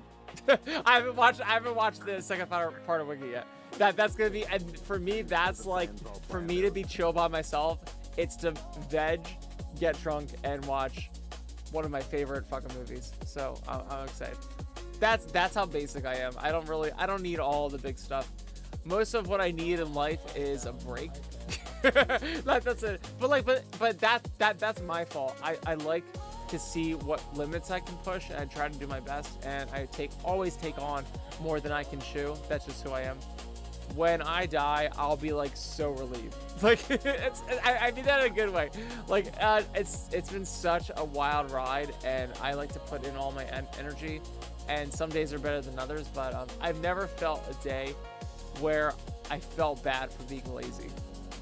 I haven't watched the second part of Wicked yet. That's gonna be, and for me, that's like, for me to be chill by myself, it's to veg, get drunk, and watch one of my favorite fucking movies. So I'm excited. That's how basic I am. I don't need all the big stuff. Most of what I need in life is a break. That's it. But that's my fault. I like to see what limits I can push, and I try to do my best, and I always take on more than I can chew. That's just who I am. when I die, I'll be like so relieved. Like I mean that in a good way. Like it's been such a wild ride, and I like to put in all my energy. And some days are better than others, but I've never felt a day where I felt bad for being lazy,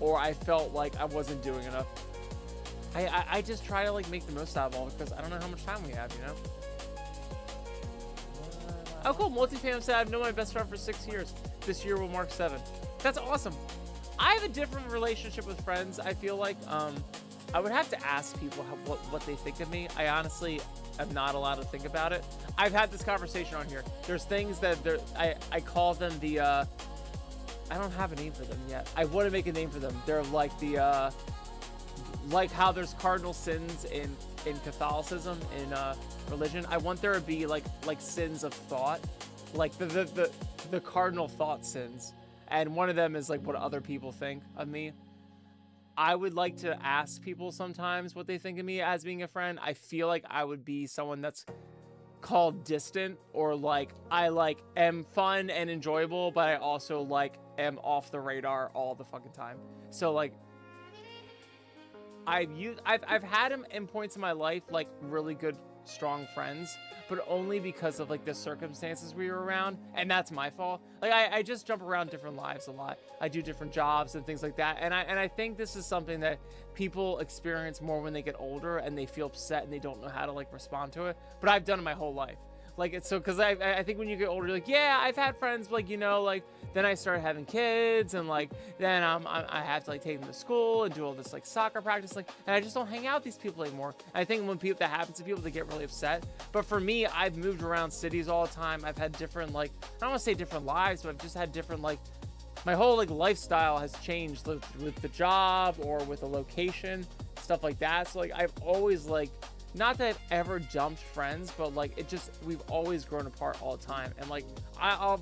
or I felt like I wasn't doing enough. I just try to like make the most out of all, because I don't know how much time we have, you know. Oh cool, Multifam said I've known my best friend for 6 years. This year will mark 7. That's awesome. I have a different relationship with friends. I feel like I would have to ask people what they think of me. I honestly am not allowed to think about it. I've had this conversation on here. There's things that I call them the I don't have a name for them yet. I want to make a name for them. They're like the like how there's cardinal sins in Catholicism, in religion. I want there to be like sins of thought, like the cardinal thought sins, and one of them is like what other people think of me. I would like to ask people sometimes what they think of me as being a friend. I feel like I would be someone that's called distant, or like I like am fun and enjoyable, but I also like am off the radar all the fucking time. So like I've had him in points in my life, like really good, strong friends, but only because of like the circumstances we were around, and that's my fault. Like I just jump around different lives a lot. I do different jobs and things like that, and I think this is something that people experience more when they get older and they feel upset and they don't know how to like respond to it. But I've done it my whole life. Like it's so, because I think when you get older, you're like, yeah, I've had friends, but, like, you know, like then I started having kids, and like then I have to like take them to school and do all this like soccer practice, like, and I just don't hang out with these people anymore. I think when that happens to people, they get really upset. But for me, I've moved around cities all the time. I've had different, like, I don't want to say different lives, but I've just had different, like, my whole like lifestyle has changed with the job or with the location, stuff like that. So like I've always, like, not that I've ever dumped friends, but like we've always grown apart all the time, and like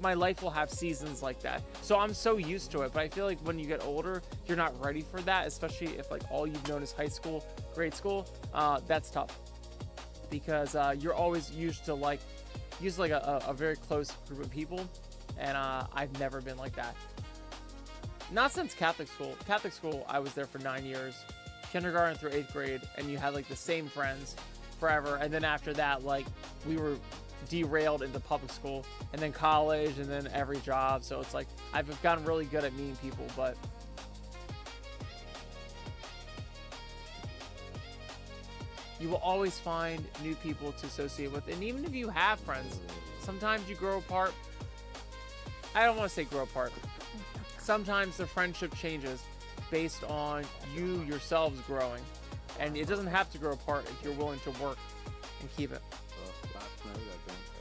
my life will have seasons like that, so I'm so used to it. But I feel like when you get older, you're not ready for that, especially if like all you've known is high school, grade school. That's tough, because you're always used to like a very close group of people, and I've never been like that. Not since Catholic school. Catholic school, I was there for 9 years. Kindergarten through 8th grade, and you had like the same friends forever, and then after that, like, we were derailed into public school, and then college, and then every job. So it's like I've gotten really good at meeting people, but you will always find new people to associate with. And even if you have friends, sometimes you grow apart. I don't want to say grow apart. Sometimes the friendship changes based on you yourselves growing, and it doesn't have to grow apart if you're willing to work and keep it.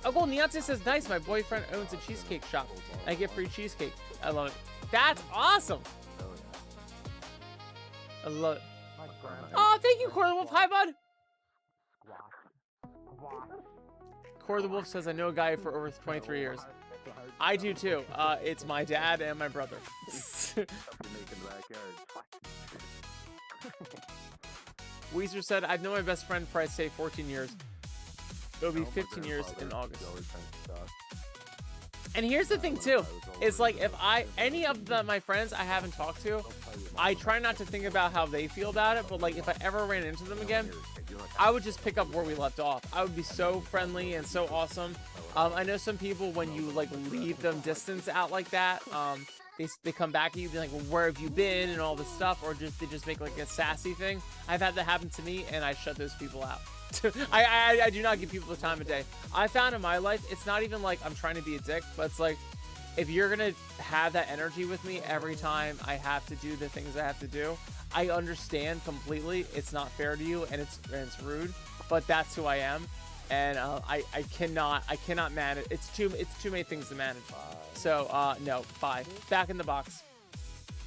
Oh, well, Neonce says, nice, my boyfriend owns a cheesecake shop. I get free cheesecake. I love it. That's awesome. I love it. Oh, thank you, Corey the Wolf. Hi, bud. Corey the Wolf says, I know a guy for over 23 years. I do too. It's my dad and my brother. Weezer said, I've known my best friend for, I'd say, 14 years. It'll be 15 years in August. And here's the thing too, is like if any of my friends I haven't talked to, I try not to think about how they feel about it, but like if I ever ran into them again, I would just pick up where we left off. I would be so friendly and so awesome. I know some people, when you like leave them distance out like that, they come back at you, be like, well, where have you been, and all this stuff, or they just make like a sassy thing. I've had that happen to me, and I shut those people out. I do not give people the time of day. I found in my life, it's not even like I'm trying to be a dick, but it's like, if you're gonna have that energy with me every time I have to do the things I have to do, I understand completely. It's not fair to you, and it's rude, but that's who I am, and I cannot manage. It's too many things to manage. So no, bye. Back in the box.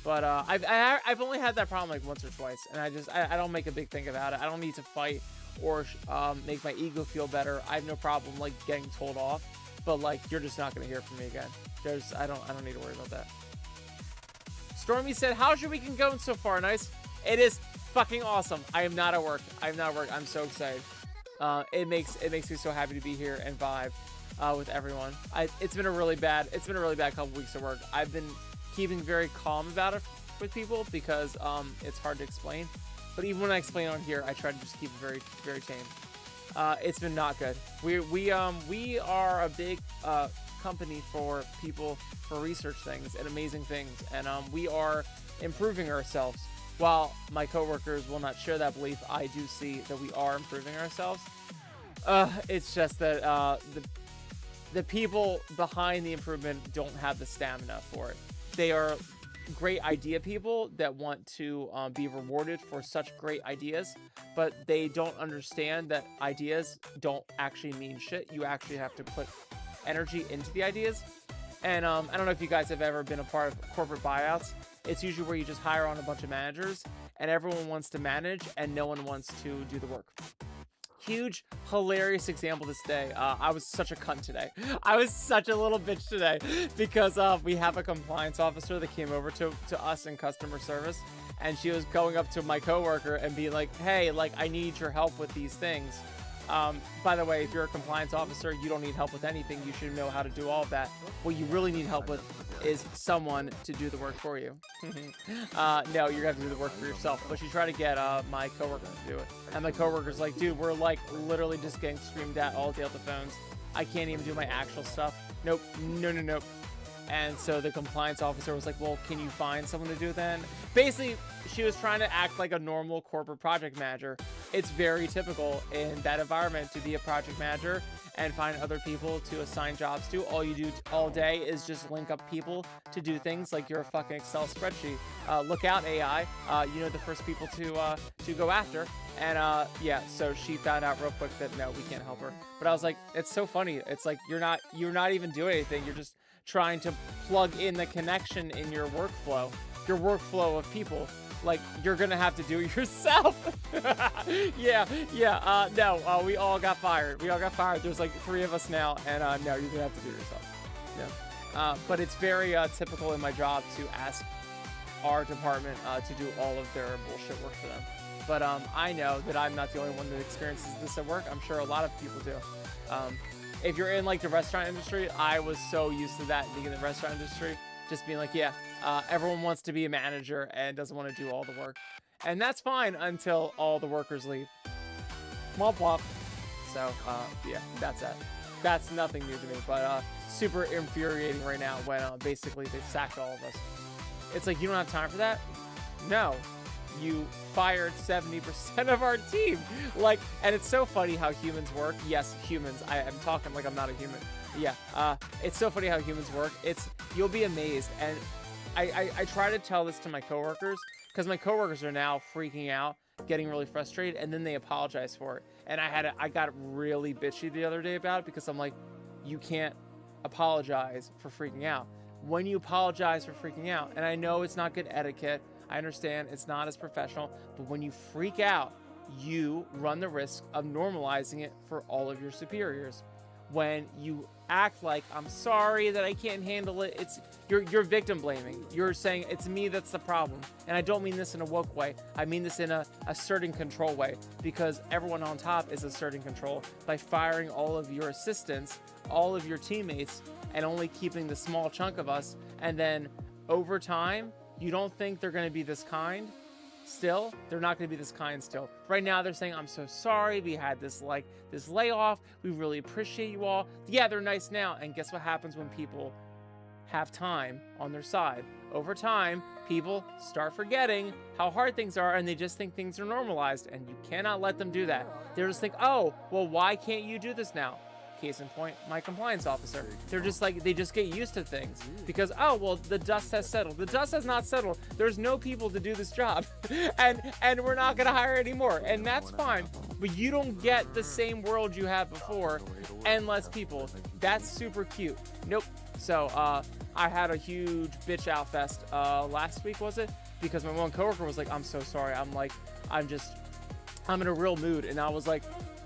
But I've only had that problem like once or twice, and I don't make a big thing about it. I don't need to fight or make my ego feel better. I have no problem like getting told off, but like you're just not gonna hear from me again. I don't need to worry about that. Stormy said, how's your weekend going so far? Nice. It is fucking awesome. I am not at work. I'm so excited. It makes me so happy to be here and vibe with everyone. It's been a really bad couple weeks of work. I've been keeping very calm about it with people because it's hard to explain. But even when I explain on here, I try to just keep it very, very tame. It's been not good. We are a big company for people for research things and amazing things, and we are improving ourselves. While my coworkers will not share that belief, I do see that we are improving ourselves. It's just that the people behind the improvement don't have the stamina for it. They are great idea people that want to be rewarded for such great ideas, but they don't understand that ideas don't actually mean shit. You actually have to put energy into the ideas. And I don't know if you guys have ever been a part of corporate buyouts. It's usually where you just hire on a bunch of managers and everyone wants to manage and no one wants to do the work. Huge, hilarious example this day. I was such a cunt today. I was such a little bitch today because we have a compliance officer that came over to us in customer service, and she was going up to my coworker and being like, hey, like, I need your help with these things. By the way, if you're a compliance officer, you don't need help with anything. You should know how to do all of that. What you really need help with is someone to do the work for you. No, you're gonna have to do the work for yourself. But she tried to get my coworker to do it. And my coworker's like, dude, we're like literally just getting screamed at all day on the phones. I can't even do my actual stuff. Nope, nope. And so the compliance officer was like, well, can you find someone to do it then? Basically, she was trying to act like a normal corporate project manager. It's very typical in that environment to be a project manager and find other people to assign jobs to. All you do all day is just link up people to do things like you're a fucking Excel spreadsheet. Look out, AI. You know the first people to go after. And yeah, so she found out real quick that no, we can't help her. But I was like, it's so funny. It's like you're not even doing anything. You're just trying to plug in the connection in your workflow of people. Like, you're gonna have to do it yourself. yeah, no, we all got fired. There's like 3 of us now, and no, you're gonna have to do it yourself. Yeah. But it's very typical in my job to ask our department to do all of their bullshit work for them. But I know that I'm not the only one that experiences this at work. I'm sure a lot of people do. If you're in like the restaurant industry, I was so used to that being in the restaurant industry, just being like, yeah, everyone wants to be a manager and doesn't want to do all the work. And that's fine until all the workers leave. Womp womp. So, yeah, that's that. That's nothing new to me, but super infuriating right now when basically they sacked all of us. It's like, you don't have time for that? No. You fired 70% of our team. Like, and it's so funny how humans work. Yes, humans. I'm talking like I'm not a human. Yeah, it's so funny how humans work. You'll be amazed. And I try to tell this to my coworkers because my coworkers are now freaking out, getting really frustrated, and then they apologize for it. And I got really bitchy the other day about it because I'm like, you can't apologize for freaking out. When you apologize for freaking out, and I know it's not good etiquette, I understand it's not as professional, but when you freak out, you run the risk of normalizing it for all of your superiors. When you act like, I'm sorry that I can't handle it, you're victim blaming. You're saying it's me that's the problem. And I don't mean this in a woke way. I mean this in a asserting control way, because everyone on top is asserting control by firing all of your assistants, all of your teammates, and only keeping the small chunk of us. And then over time, you don't think they're going to be this kind still? They're not going to be this kind still. Right now, they're saying, I'm so sorry. We had this layoff. We really appreciate you all. Yeah, they're nice now. And guess what happens when people have time on their side? Over time, people start forgetting how hard things are, and they just think things are normalized. And you cannot let them do that. They just think, oh, well, why can't you do this now? Case in point, my compliance officer. They're just like, they just get used to things because, oh, well, the dust has settled. The dust has not settled. There's no people to do this job and we're not gonna hire anymore, and that's fine. But you don't get the same world you had before and less people. That's super cute. Nope. So I had a huge bitch out fest last week, was it? Because my one coworker was like, I'm so sorry. I'm in a real mood. And I was like,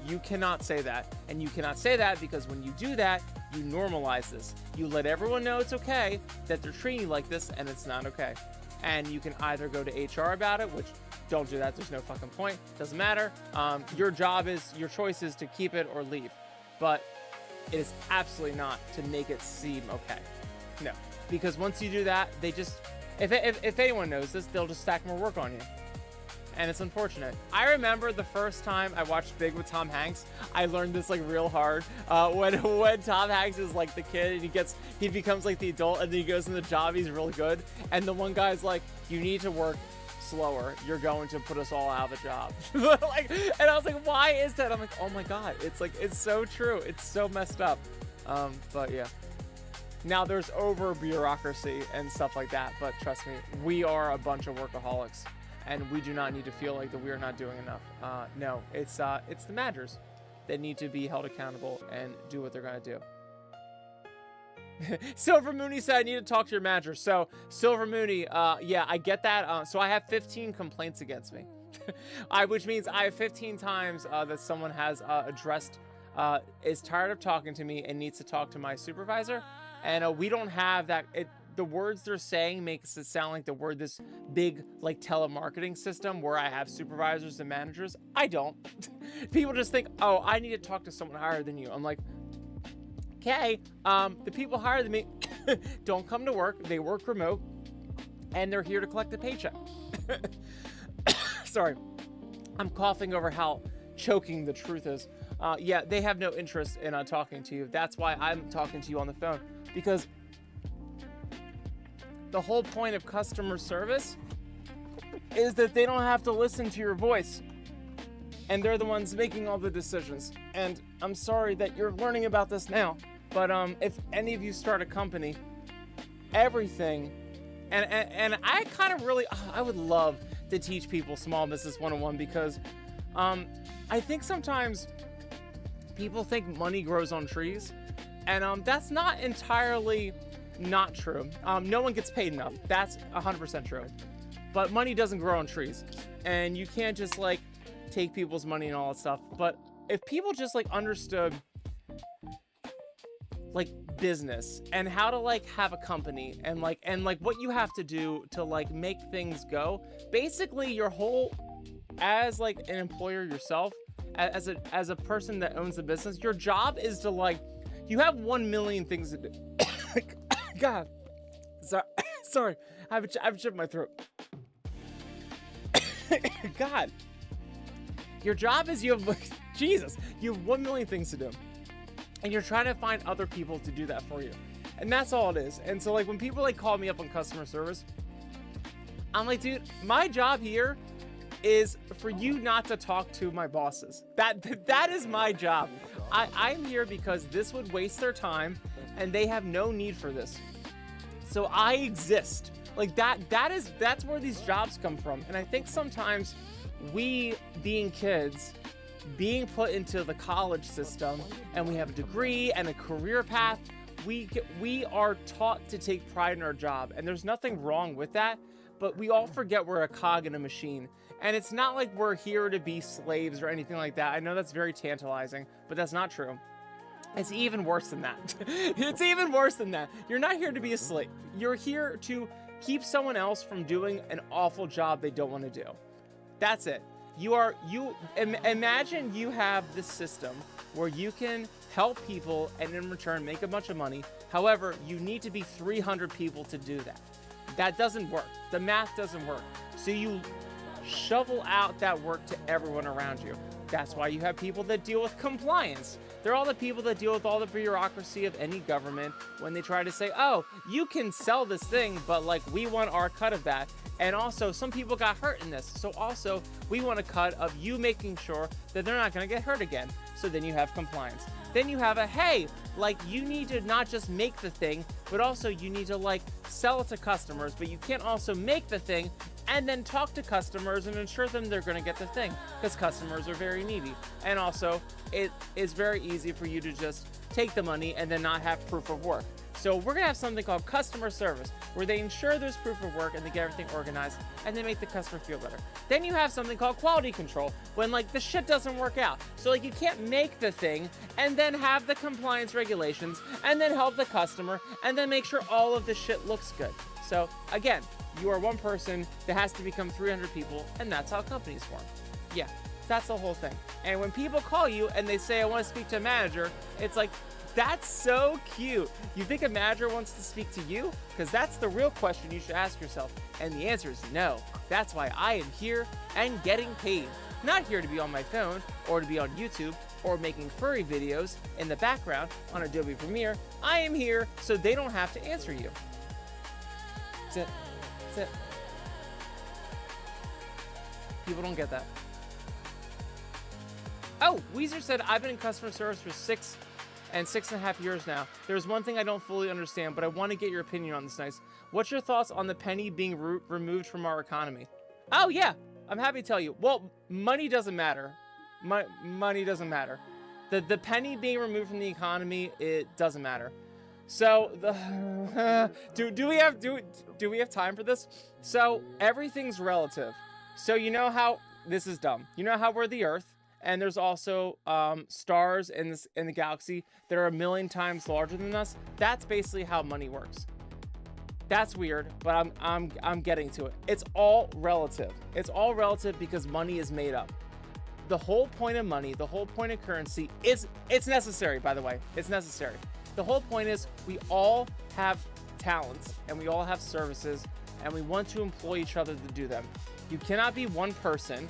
you cannot say that. And you cannot say that because when you do that, you normalize this. You let everyone know it's okay that they're treating you like this, and it's not okay. And you can either go to HR about it, which don't do that. There's no fucking point. Doesn't matter. Your choice is to keep it or leave. But it is absolutely not to make it seem okay. No. because once you do that, they just, if anyone knows this, they'll just stack more work on you. And it's unfortunate. I remember the first time I watched Big with Tom Hanks, I learned this like real hard. When Tom Hanks is like the kid and he becomes like the adult, and then he goes in the job, he's really good. And the one guy's like, you need to work slower. You're going to put us all out of the job. Like, and I was like, why is that? I'm like, oh my God. It's like, it's so true. It's so messed up. But yeah. Now there's over bureaucracy and stuff like that, but trust me, we are a bunch of workaholics. And we do not need to feel like that we are not doing enough. No, it's the managers that need to be held accountable and do what they're gonna do. Silver Mooney said, I need to talk to your manager. So Silver Mooney, yeah, I get that. So I have 15 complaints against me, which means I have 15 times that someone has addressed, is tired of talking to me and needs to talk to my supervisor. And we don't have that. The words they're saying makes it sound like we're this big like telemarketing system where I have supervisors and managers. I don't. People just think, oh, I need to talk to someone higher than you. I'm like, okay, the people higher than me don't come to work. They work remote and they're here to collect a paycheck. Sorry, I'm coughing over how choking the truth is. Yeah, they have no interest in talking to you. That's why I'm talking to you on the phone, because the whole point of customer service is that they don't have to listen to your voice, and they're the ones making all the decisions. And I'm sorry that you're learning about this now, but if any of you start a company, everything, and I kind of really, I would love to teach people Small Business 101, because I think sometimes people think money grows on trees, and that's not entirely not true. No one gets paid enough. That's 100% true. But money doesn't grow on trees, and you can't just like take people's money and all that stuff. But if people just like understood like business and how to like have a company and like what you have to do to like make things go, basically your whole, as like an employer yourself, as a person that owns the business, your job is to like, you have 1 million things to do. God, sorry, I have a chip in my throat. God, your job is, you have, Jesus, you have 1 million things to do, and you're trying to find other people to do that for you, and that's all it is. And so like when people like call me up on customer service, I'm like, dude, my job here is for you not to talk to my bosses. That is my job. I'm here because this would waste their time, and they have no need for this. So I exist. Like that's where these jobs come from. And I think sometimes we, being kids, being put into the college system, and we have a degree and a career path, we are taught to take pride in our job, and there's nothing wrong with that, but we all forget we're a cog in a machine. And it's not like we're here to be slaves or anything like that. I know that's very tantalizing, but that's not true. It's even worse than that. It's even worse than that. You're not here to be a slave. You're here to keep someone else from doing an awful job they don't want to do. That's it. Imagine you have this system where you can help people and in return make a bunch of money. However, you need to be 300 people to do that. That doesn't work. The math doesn't work. So you shovel out that work to everyone around you. That's why you have people that deal with compliance. They're all the people that deal with all the bureaucracy of any government when they try to say, oh, you can sell this thing, but like we want our cut of that. And also some people got hurt in this. So also we want a cut of you making sure that they're not going to get hurt again. So then you have compliance. Then you have hey, like you need to not just make the thing, but also you need to like sell it to customers, but you can't also make the thing and then talk to customers and ensure them they're going to get the thing, because customers are very needy. And also it is very easy for you to just take the money and then not have proof of work. So we're gonna have something called customer service, where they ensure there's proof of work and they get everything organized and they make the customer feel better. Then you have something called quality control, when like the shit doesn't work out. So like you can't make the thing and then have the compliance regulations and then help the customer and then make sure all of the shit looks good. So again, you are one person that has to become 300 people, and that's how companies form. Yeah, that's the whole thing. And when people call you and they say, I want to speak to a manager, it's like, That's so cute. You think a manager wants to speak to you? Because that's the real question you should ask yourself. And the answer is no. That's why I am here and getting paid. Not here to be on my phone or to be on YouTube or making furry videos in the background on Adobe Premiere. I am here so they don't have to answer you. That's it. That's it. People don't get that. Oh, Weezer said, I've been in customer service for 6.5 years now. There's one thing I don't fully understand, but I want to get your opinion on this. Nice. What's your thoughts on the penny being removed from our economy? Oh, yeah. I'm happy to tell you. Well, money doesn't matter. Money doesn't matter. The penny being removed from the economy, it doesn't matter. So do we have time for this? So everything's relative. So you know how this is dumb. You know how we're the Earth, and there's also stars in the galaxy that are 1,000,000 times larger than us. That's basically how money works. That's weird, but I'm getting to it. It's all relative. It's all relative because money is made up. The whole point of money, the whole point of currency is it's necessary, by the way. It's necessary. The whole point is we all have talents and we all have services and we want to employ each other to do them. You cannot be one person,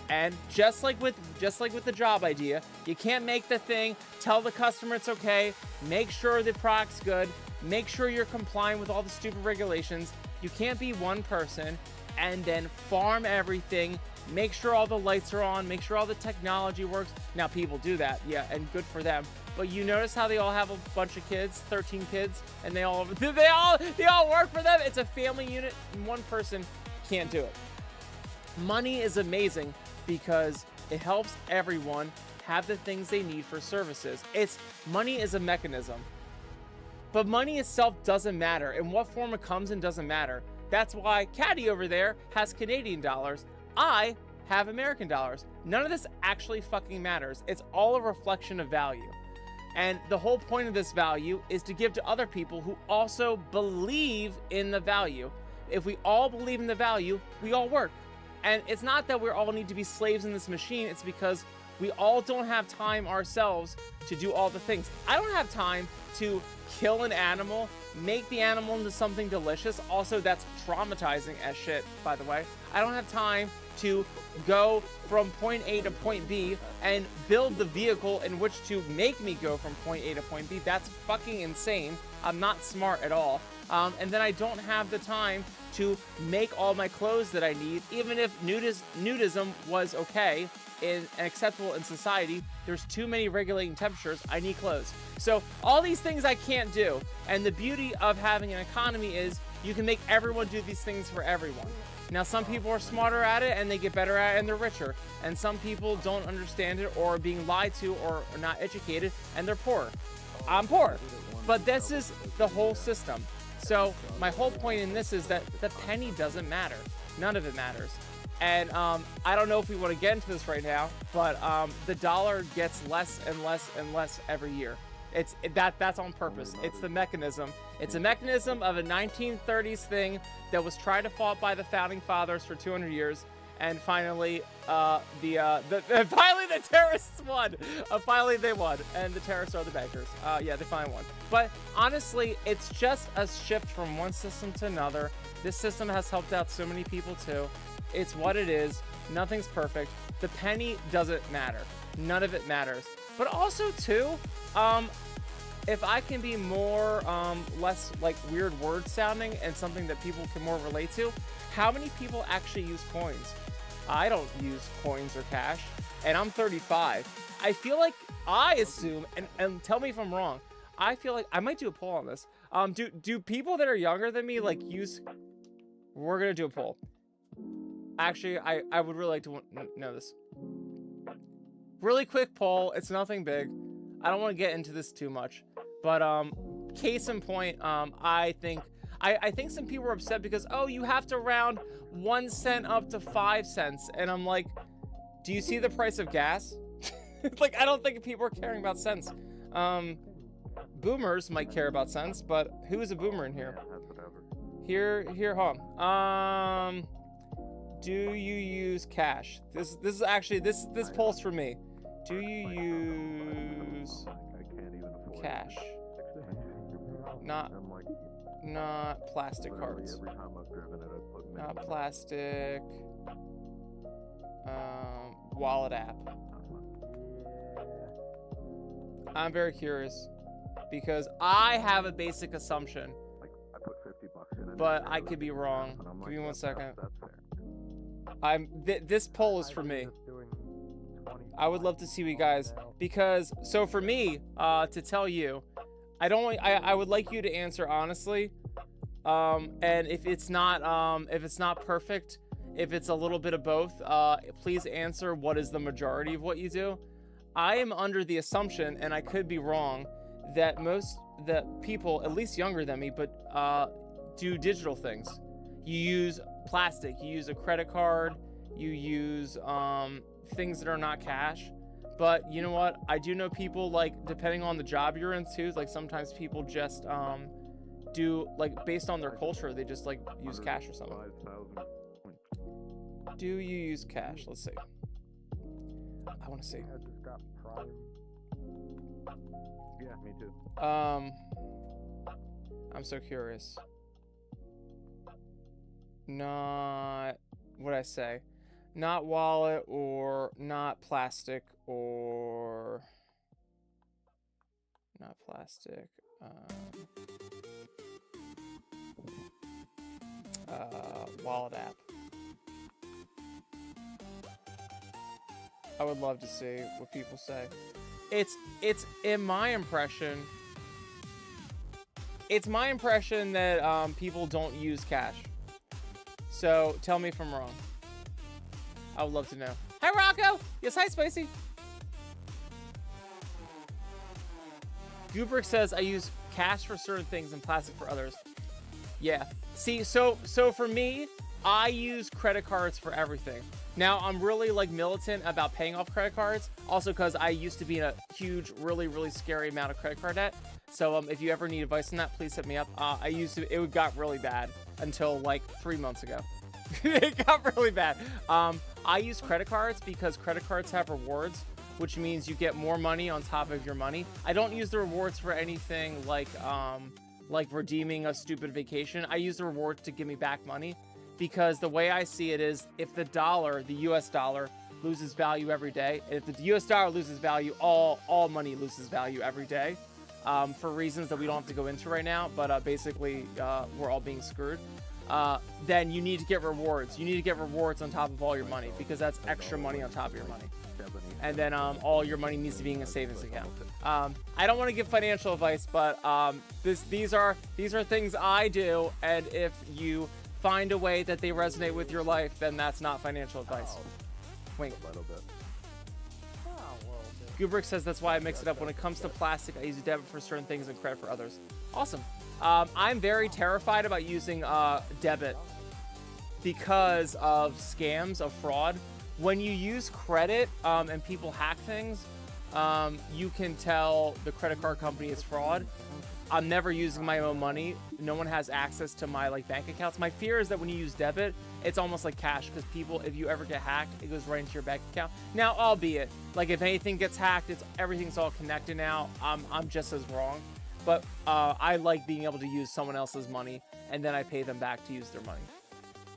and just like with the job idea, you can't make the thing, tell the customer it's okay, make sure the product's good, make sure you're complying with all the stupid regulations. You can't be one person and then farm everything, make sure all the lights are on, make sure all the technology works. Now people do that, yeah, and good for them. But you notice how they all have a bunch of kids, 13 kids, and they all work for them. It's a family unit, and one person can't do it. Money is amazing because it helps everyone have the things they need for services. Money is a mechanism. But money itself doesn't matter. In what form it comes in doesn't matter. That's why Caddy over there has Canadian dollars. I have American dollars. None of this actually fucking matters. It's all a reflection of value. And the whole point of this value is to give to other people who also believe in the value. If we all believe in the value, we all work. And it's not that we all need to be slaves in this machine. It's because we all don't have time ourselves to do all the things. I don't have time to kill an animal, make the animal into something delicious. Also, that's traumatizing as shit, by the way. I don't have time to go from point A to point B and build the vehicle in which to make me go from point A to point B. That's fucking insane. I'm not smart at all. And then I don't have the time to make all my clothes that I need. Even if nudism was okay and acceptable in society, there's too many regulating temperatures. I need clothes. So all these things I can't do. And the beauty of having an economy is you can make everyone do these things for everyone. Now, some people are smarter at it and they get better at it and they're richer. And some people don't understand it or are being lied to or are not educated and they're poor. I'm poor. But this is the whole system. So my whole point in this is that the penny doesn't matter. None of it matters. And I don't know if we want to get into this right now, but the dollar gets less and less and less every year. That's on purpose. It's the mechanism. It's a mechanism of a 1930s thing that was tried to fought by the founding fathers for 200 years, and finally, finally the terrorists won. Finally, they won, and the terrorists are the bankers. Yeah, they finally won. But honestly, it's just a shift from one system to another. This system has helped out so many people too. It's what it is. Nothing's perfect. The penny doesn't matter. None of it matters. But also too, if I can be more, less like weird word sounding and something that people can more relate to, how many people actually use coins? I don't use coins or cash, and I'm 35. I feel like I assume, and tell me if I'm wrong, I feel like I might do a poll on this. Do people that are younger than me like use? We're gonna do a poll. Actually, I would really like to know this. Really quick poll. It's nothing big. I don't want to get into this too much, but case in point, I think some people were upset because, oh, you have to round 1 cent up to 5 cents, and I'm like, do you see the price of gas? Like, I don't think people are caring about cents. Boomers might care about cents, but who is a boomer in here? Here, hold on. Do you use cash? This is actually this poll's for me. Do you use cash. Not plastic cards. Every time I've driven it, I've put Not plastic. Wallet app. I'm very curious because I have a basic assumption, like I put $50 in it, but I could be wrong. Give me 1 second. That's fair. This poll is for me. I would love to see you guys because for me, to tell you, I would like you to answer honestly. And if it's not perfect, if it's a little bit of both, please answer what is the majority of what you do. I am under the assumption, and I could be wrong, that most people, at least younger than me, but do digital things. You use plastic, you use a credit card, you use things that are not cash. But you know what? I do know people, like, depending on the job you're in too, like sometimes people just do, like, based on their culture, they just like use cash or something. Do you use cash? Let's see. I want to see. I just got Prime. Yeah, me too. I'm so curious. Not, what'd I say? Not wallet or not plastic or not plastic. Wallet app. I would love to see what people say. It's in my impression. It's my impression that people don't use cash. So tell me if I'm wrong. I would love to know. Hi Rocco. Yes, hi Spicy. Gubrick says I use cash for certain things and plastic for others. Yeah. See, so for me, I use credit cards for everything. Now, I'm really like militant about paying off credit cards, also because I used to be in a huge, really, really scary amount of credit card debt. So if you ever need advice on that, please hit me up. It got really bad until like 3 months ago. It got really bad. I use credit cards because credit cards have rewards, which means you get more money on top of your money. I don't use the rewards for anything like redeeming a stupid vacation. I use the rewards to give me back money. Because the way I see it is, if the dollar, the US dollar, loses value every day, and if the US dollar loses value, all money loses value every day, for reasons that we don't have to go into right now, but basically we're all being screwed, then you need to get rewards. You need to get rewards on top of all your money, because that's extra money on top of your money. And then all your money needs to be in a savings account. I don't want to give financial advice, but these are things I do, and if you find a way that they resonate with your life, then that's not financial advice. Wink. A little bit. Gubrick says that's why I mix it up. When it comes to plastic, I use a debit for certain things and credit for others. Awesome. I'm very terrified about using debit because of scams, of fraud. When you use credit and people hack things, you can tell the credit card company is fraud. I'm never using my own money. No one has access to my bank accounts. My fear is that when you use debit, it's almost like cash, because people, if you ever get hacked, it goes right into your bank account. Now, albeit, if anything gets hacked, everything's all connected now. I'm just as wrong. But I like being able to use someone else's money, and then I pay them back to use their money.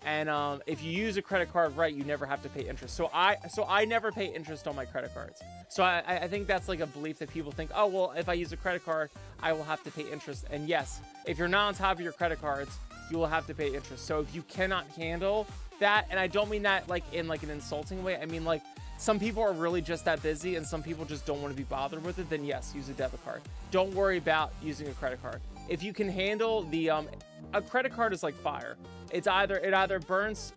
And if you use a credit card right, you never have to pay interest. So I never pay interest on my credit cards. So I think that's like a belief that people think, oh, well, if I use a credit card, I will have to pay interest. And yes, if you're not on top of your credit cards, you will have to pay interest. So if you cannot handle that, and I don't mean that in an insulting way, I mean some people are really just that busy and some people just don't want to be bothered with it, then yes, use a debit card. Don't worry about using a credit card. If you can handle a credit card is like fire. It either burns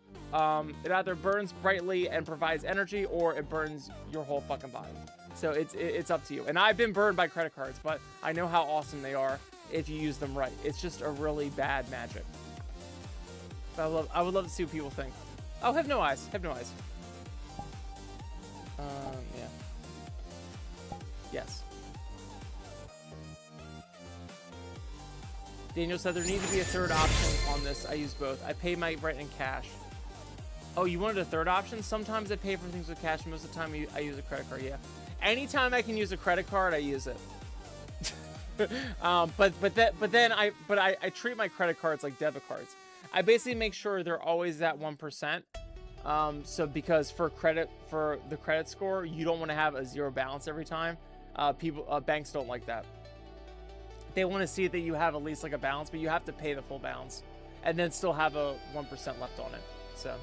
brightly and provides energy, or it burns your whole fucking body. So it's up to you. And I've been burned by credit cards, but I know how awesome they are if you use them right. It's just a really bad magic. But I would love to see what people think. Oh, have no eyes. Have no eyes. Yeah. Yes. Daniel said there needs to be a third option on this. I use both. I pay my rent in cash. Oh, you wanted a third option? Sometimes I pay for things with cash. Most of the time I use a credit card, yeah. Anytime I can use a credit card, I use it. But then I treat my credit cards like debit cards. I basically make sure they're always at 1%. So because for the credit score, you don't want to have a zero balance every time. Banks don't like that. They want to see that you have at least like a balance, but you have to pay the full balance and then still have a 1% left on it. So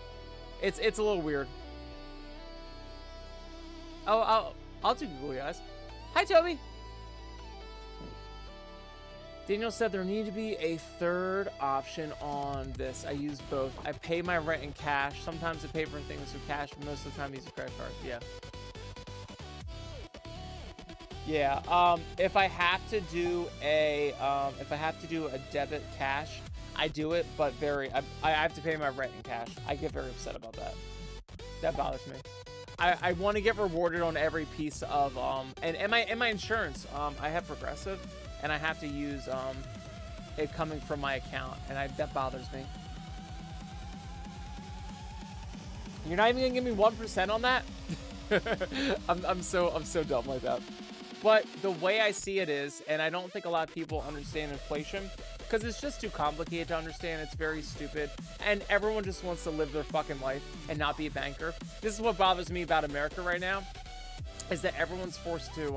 it's a little weird. Oh, I'll do Google, guys. Hi, Toby. Daniel said there need to be a third option on this. I use both. I pay my rent in cash. Sometimes I pay for things with cash, but most of the time I use a credit card. Yeah. Yeah. If I have to do a debit cash, I do it, but I have to pay my rent in cash. I get very upset about that. That bothers me. I want to get rewarded on every piece of and my insurance. I have Progressive, and I have to use it coming from my account, and that bothers me. You're not even gonna give me 1% on that? I'm so dumb like that. But the way I see it is, and I don't think a lot of people understand inflation, because it's just too complicated to understand. It's very stupid, and everyone just wants to live their fucking life and not be a banker. This is what bothers me about America right now, is that everyone's forced to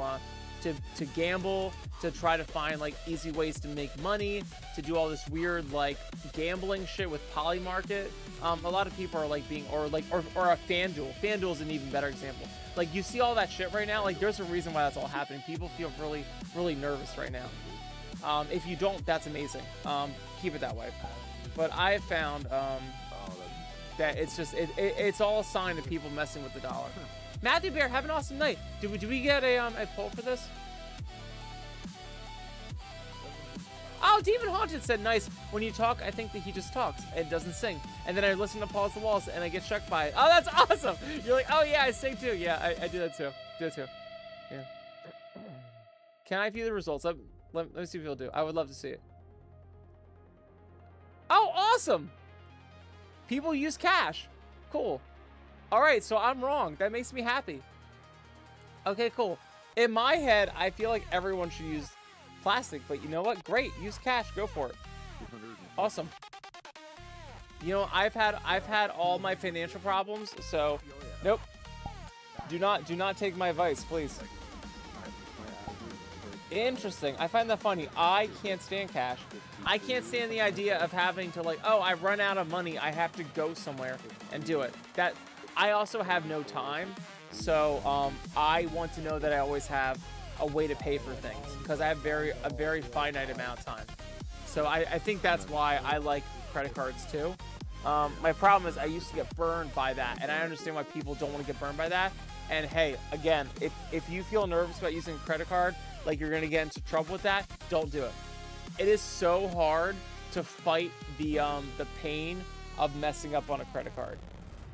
gamble, to try to find like easy ways to make money, to do all this weird like gambling shit with Polymarket. A lot of people are like or a FanDuel. FanDuel is an even better example. Like, you see all that shit right now. Like, there's a reason why that's all happening. People feel really, really nervous right now. If you don't, that's amazing. Keep it that way. But I have found that it's just it's all a sign of people messing with the dollar. Matthew Bear, have an awesome night. Do we get a poll for this? Oh, Demon Haunted said nice. When you talk, I think that he just talks and doesn't sing. And then I listen to Pause the Walls and I get shocked by it. Oh, that's awesome. You're like, oh yeah, I sing too. Yeah, I do that too. Yeah. Can I view the results? Let me see if you'll do. I would love to see it. Oh, awesome. People use cash. Cool. All right, so I'm wrong. That makes me happy. Okay, cool. In my head, I feel like everyone should use plastic, but you know what? Great, use cash. Go for it. Awesome. You know, I've had all my financial problems, so nope. Do not take my advice, please. Interesting. I find that funny. I can't stand cash. I can't stand the idea of having to like, oh, I run out of money. I have to go somewhere and do it. That I also have no time, so I want to know that I always have a way to pay for things because I have a very finite amount of time. So I think that's why I like credit cards too. My problem is I used to get burned by that, and I understand why people don't want to get burned by that. And hey, again, if you feel nervous about using a credit card, like you're gonna get into trouble with that, don't do it. It is so hard to fight the pain of messing up on a credit card.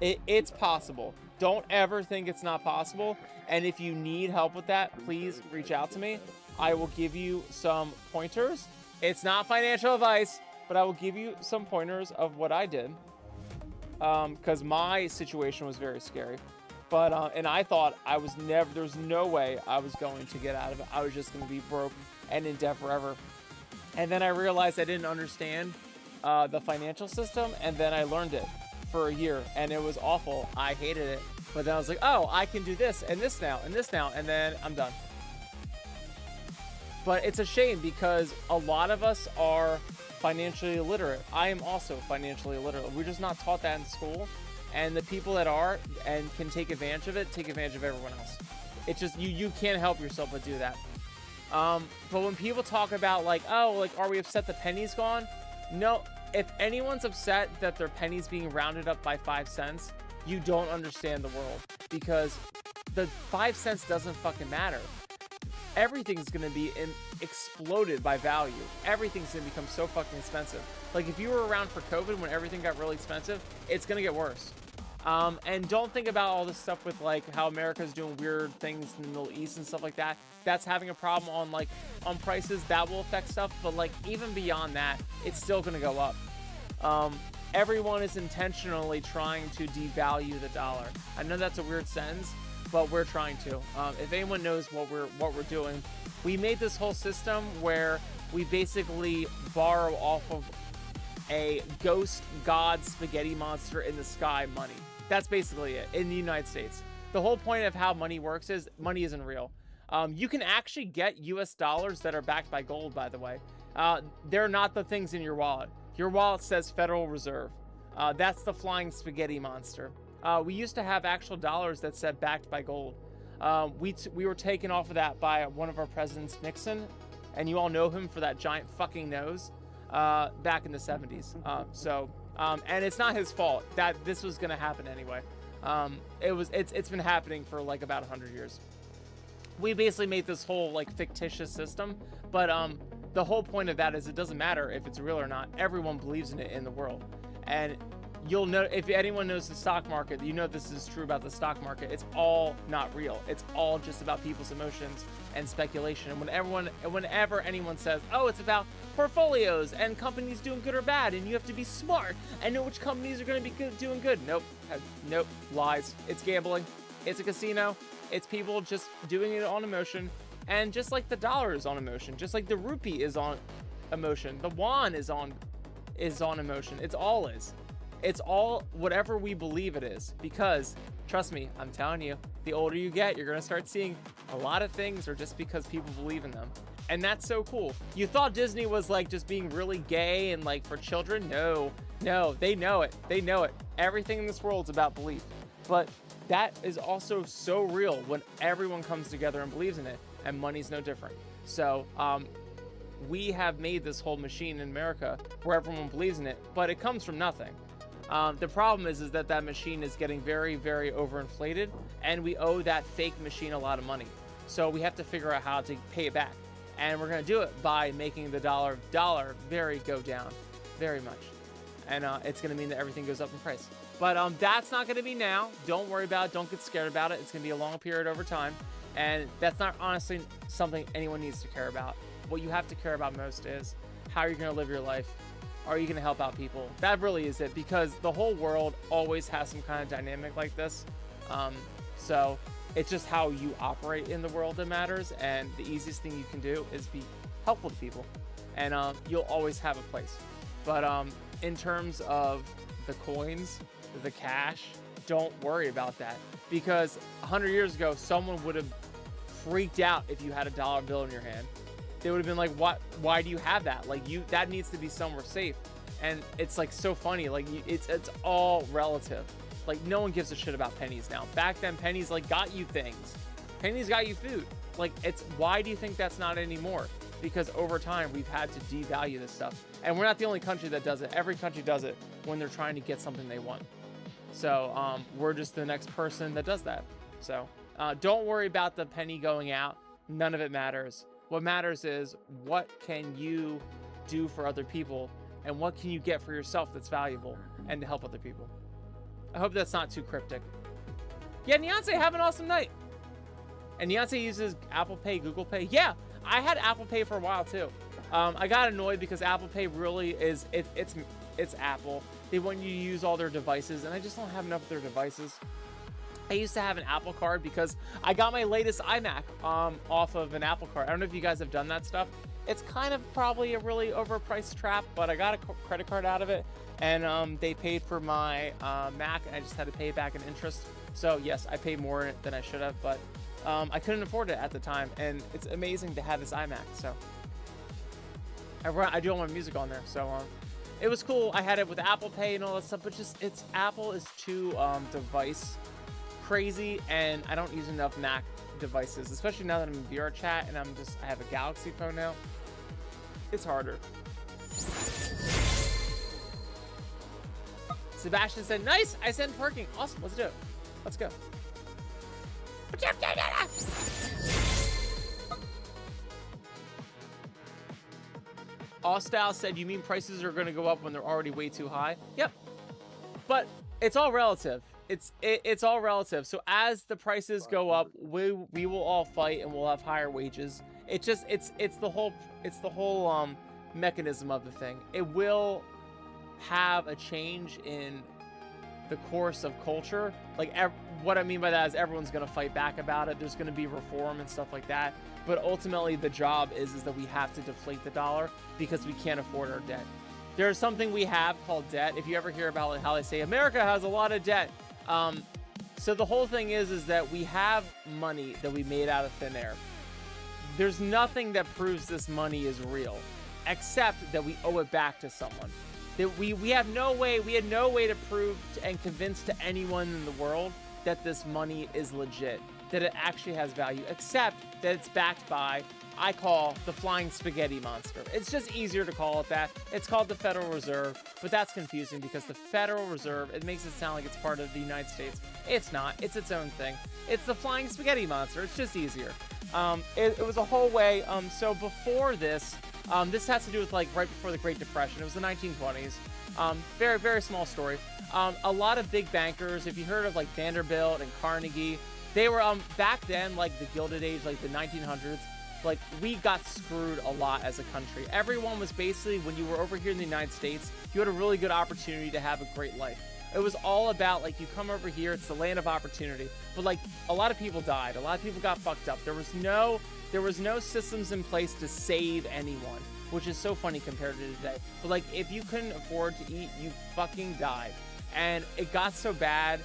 It's possible. Don't ever think it's not possible. And if you need help with that, please reach out to me. I will give you some pointers. It's not financial advice, but I will give you some pointers of what I did. Because my situation was very scary. But, and I thought there's no way I was going to get out of it. I was just going to be broke and in debt forever. And then I realized I didn't understand the financial system, and then I learned it for a year, and it was awful. I hated it. But then I was like, oh, I can do this and this now and this now, and then I'm done. But it's a shame because a lot of us are financially illiterate. I am also financially illiterate. We're just not taught that in school. And the people that are and can take advantage of it, take advantage of everyone else. It's just, you can't help yourself but do that. But when people talk about like, oh, like, are we upset the penny's gone? No, if anyone's upset that their penny's being rounded up by 5 cents, you don't understand the world, because the 5 cents doesn't fucking matter. Everything's gonna be exploded by value. Everything's gonna become so fucking expensive. Like, if you were around for COVID when everything got really expensive, it's gonna get worse. And don't think about all this stuff with like how America's doing weird things in the Middle East and stuff like that. That's having a problem on prices. That will affect stuff, but like even beyond that, it's still gonna go up. Everyone is intentionally trying to devalue the dollar. I know that's a weird sentence, but we're trying to. If anyone knows what we're doing, we made this whole system where we basically borrow off of a ghost god spaghetti monster in the sky money. That's basically it in the United States. The whole point of how money works is money isn't real. You can actually get US dollars that are backed by gold, by the way. They're not the things in your wallet. Your wallet says Federal Reserve. That's the flying spaghetti monster. We used to have actual dollars that said backed by gold. We were taken off of that by one of our presidents, Nixon, and you all know him for that giant fucking nose back in the 70s. And it's not his fault that this was gonna happen anyway. It's been happening for like about 100 years. We basically made this whole like fictitious system, but the whole point of that is it doesn't matter if it's real or not. Everyone believes in it in the world, and you'll know if anyone knows the stock market, you know this is true about the stock market. It's all not real. It's all just about people's emotions and speculation. And whenever anyone says, "Oh, it's about portfolios and companies doing good or bad, and you have to be smart and know which companies are going to be doing good," nope, lies. It's gambling. It's a casino. It's people just doing it on emotion. And just like the dollar is on emotion, just like the rupee is on emotion, the yuan is on emotion. It's all whatever we believe it is. Because trust me, I'm telling you, the older you get, you're gonna start seeing a lot of things are just because people believe in them. And that's so cool. You thought Disney was like just being really gay and like for children? No, they know it. They know it. Everything in this world is about belief. But that is also so real when everyone comes together and believes in it. And money's no different. So we have made this whole machine in America where everyone believes in it, but it comes from nothing. The problem is that machine is getting very, very overinflated, and we owe that fake machine a lot of money. So we have to figure out how to pay it back. And we're going to do it by making the dollar go down very much. And it's going to mean that everything goes up in price. But that's not going to be now. Don't worry about it. Don't get scared about it. It's going to be a long period over time. And that's not honestly something anyone needs to care about. What you have to care about most is how you're going to live your life. Are you going to help out people? That really is it, because the whole world always has some kind of dynamic like this. So it's just how you operate in the world that matters. And the easiest thing you can do is be helpful to people. And you'll always have a place. But in terms of the coins, the cash, don't worry about that. Because 100 years ago, someone would have freaked out if you had a dollar bill in your hand. They would have been like, "What? Why do you have that? Like, that needs to be somewhere safe." And it's like so funny. Like, it's all relative. Like, no one gives a shit about pennies now. Back then, pennies like got you things. Pennies got you food. Like, why do you think that's not anymore? Because over time, we've had to devalue this stuff. And we're not the only country that does it. Every country does it when they're trying to get something they want. So we're just the next person that does that. So don't worry about the penny going out. None of it matters. What matters is what can you do for other people, and what can you get for yourself that's valuable and to help other people. I hope that's not too cryptic. Yeah, Nyanse, have an awesome night. And Nyanse uses Apple Pay, Google Pay. Yeah, I had Apple Pay for a while too. I got annoyed because Apple Pay really is, it's Apple. They want you to use all their devices, and I just don't have enough of their devices. I used to have an Apple card because I got my latest iMac off of an Apple card. I don't know if you guys have done that stuff. It's kind of probably a really overpriced trap, but I got a credit card out of it, and they paid for my Mac, and I just had to pay back in interest. So yes, I paid more than I should have, but I couldn't afford it at the time, and it's amazing to have this iMac. So I do all my music on there, so it was cool. I had it with Apple Pay and all that stuff, but just Apple is too device crazy, and I don't use enough Mac devices, especially now that I'm in VR chat and I have a Galaxy phone now. It's harder. Sebastian said, "Nice, I sent parking." Awesome, let's do it. Let's go. Ostyle said, "You mean prices are going to go up when they're already way too high?" Yep. But it's all relative. It's all relative. So as the prices go up, we will all fight and we'll have higher wages. It's the whole mechanism of the thing. It will have a change in the course of culture. Like, what I mean by that is everyone's going to fight back about it. There's going to be reform and stuff like that. But ultimately, the job is that we have to deflate the dollar because we can't afford our debt. There's something we have called debt. If you ever hear about how they say America has a lot of debt. So the whole thing is that we have money that we made out of thin air. There's nothing that proves this money is real, except that we owe it back to someone. That we had no way to prove and convince to anyone in the world that this money is legit, that it actually has value, except that it's backed by, I call the flying spaghetti monster. It's just easier to call it that. It's called the Federal Reserve, but that's confusing because the Federal Reserve, it makes it sound like it's part of the United States. It's not. It's its own thing. It's the flying spaghetti monster. It's just easier. It was a whole way. So before this, this has to do with like right before the Great Depression. It was the 1920s. Very, very small story. A lot of big bankers, if you heard of like Vanderbilt and Carnegie, they were back then, like the Gilded Age, like the 1900s. Like, we got screwed a lot as a country. Everyone was basically, when you were over here in the United States, you had a really good opportunity to have a great life. It was all about, like, you come over here, it's the land of opportunity. But, like, a lot of people died. A lot of people got fucked up. There was no systems in place to save anyone, which is so funny compared to today. But, like, if you couldn't afford to eat, you fucking died. And it got so bad.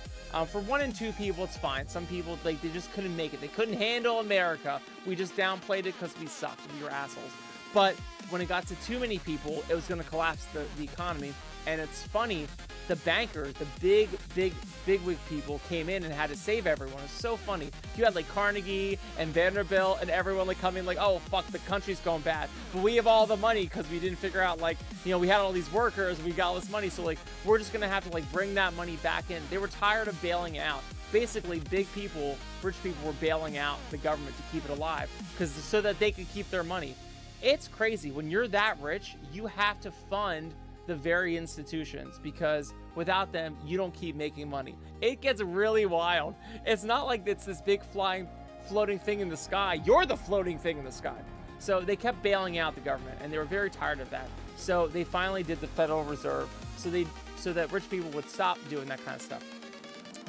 For 1 and 2 people, it's fine. Some people, like, they just couldn't make it. They couldn't handle America. We just downplayed it because we sucked. We were assholes. But when it got to too many people, it was going to collapse the economy. And it's funny, the bankers, the bigwig people came in and had to save everyone. It's so funny. You had like Carnegie and Vanderbilt and everyone like coming like, oh fuck, the country's going bad, but we have all the money because we didn't figure out, like, you know, we had all these workers, we got all this money, so like we're just gonna have to like bring that money back in. They were tired of bailing out. Basically, big people, rich people were bailing out the government to keep it alive so that they could keep their money. It's crazy. When you're that rich, you have to fund the very institutions because without them, you don't keep making money. It gets really wild. It's not like it's this big floating thing in the sky. You're the floating thing in the sky. So they kept bailing out the government and they were very tired of that. So they finally did the Federal Reserve so that rich people would stop doing that kind of stuff.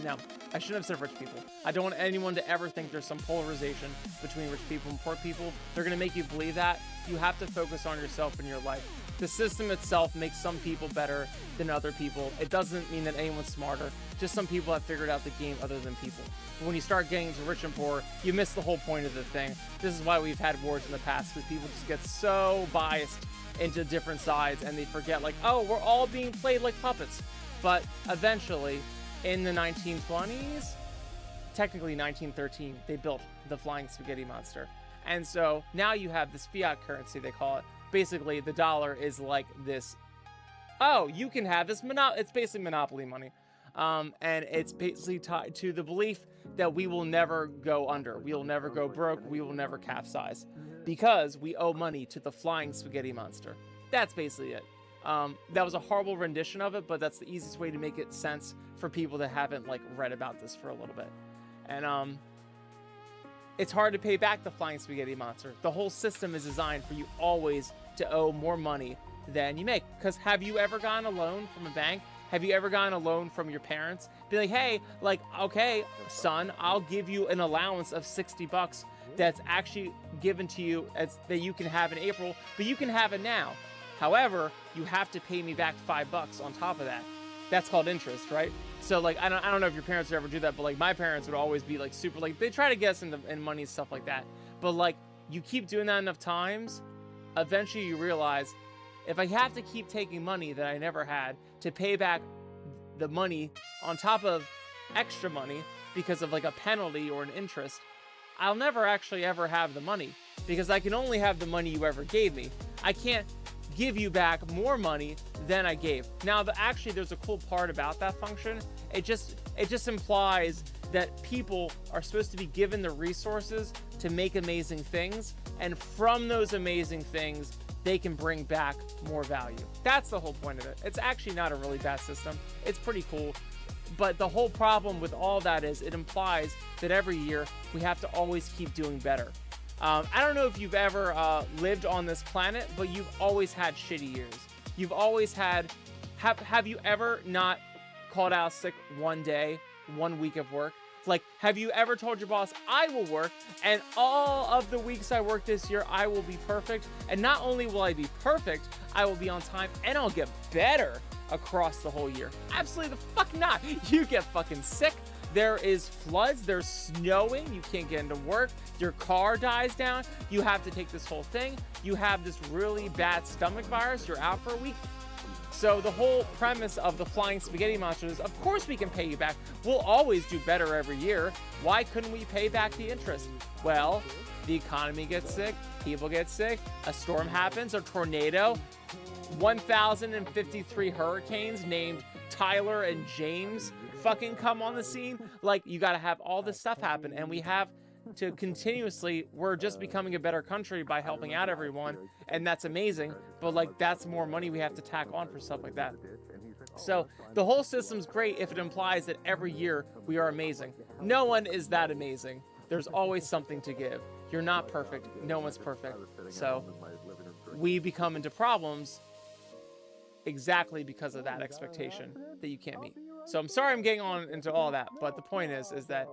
Now, I shouldn't have said rich people. I don't want anyone to ever think there's some polarization between rich people and poor people. They're gonna make you believe that. You have to focus on yourself and your life. The system itself makes some people better than other people. It doesn't mean that anyone's smarter. Just some people have figured out the game other than people. But when you start getting to rich and poor, you miss the whole point of the thing. This is why we've had wars in the past, because people just get so biased into different sides and they forget, like, oh, we're all being played like puppets. But eventually, in the 1920s, technically 1913, they built the flying spaghetti monster. And so now you have this fiat currency, they call it. Basically, the dollar is like this, oh, you can have this, it's basically monopoly money. And it's basically tied to the belief that we will never go under. We will never go broke. We will never capsize because we owe money to the flying spaghetti monster. That's basically it. That was a horrible rendition of it, but that's the easiest way to make it sense for people that haven't like read about this for a little bit. And it's hard to pay back the flying spaghetti monster. The whole system is designed for you always to owe more money than you make. Because have you ever gotten a loan from a bank? Have you ever gotten a loan from your parents? Be like, hey, like, okay, son, I'll give you an allowance of $60 that's actually given to you that you can have in April, but you can have it now. However, you have to pay me back $5 on top of that. That's called interest, right? So like, I don't know if your parents would ever do that, but like my parents would always be like super, like they try to get us in money and stuff like that. But like you keep doing that enough times, eventually you realize if I have to keep taking money that I never had to pay back the money on top of extra money because of like a penalty or an interest, I'll never actually ever have the money because I can only have the money you ever gave me. I can't give you back more money than I gave. Now, actually, there's a cool part about that function. It just implies that people are supposed to be given the resources to make amazing things, and from those amazing things, they can bring back more value. That's the whole point of it. It's actually not a really bad system. It's pretty cool. But the whole problem with all that is it implies that every year we have to always keep doing better. I don't know if you've ever lived on this planet, but you've always had shitty years. You've always had, have you ever not called out sick one day, 1 week of work? Like, have you ever told your boss, I will work, and all of the weeks I work this year, I will be perfect? And not only will I be perfect, I will be on time, and I'll get better across the whole year. Absolutely the fuck not. You get fucking sick. There is floods, there's snowing, you can't get into work, your car dies down, you have to take this whole thing, you have this really bad stomach virus, you're out for a week. So the whole premise of the flying spaghetti monster is, of course we can pay you back. We'll always do better every year. Why couldn't we pay back the interest? Well, the economy gets sick, people get sick, a storm happens, a tornado, 1,053 hurricanes named Tyler and James fucking come on the scene. Like, you got to have all this stuff happen, and we have to continuously, we're just becoming a better country by helping out everyone, and that's amazing, but like, that's more money we have to tack on for stuff like that. So the whole system's great if it implies that every year we are amazing. No one is that amazing. There's always something to give. You're not perfect. No one's perfect. So we become into problems exactly because of that expectation that you can't meet. So I'm sorry I'm getting on into all that, but the point is that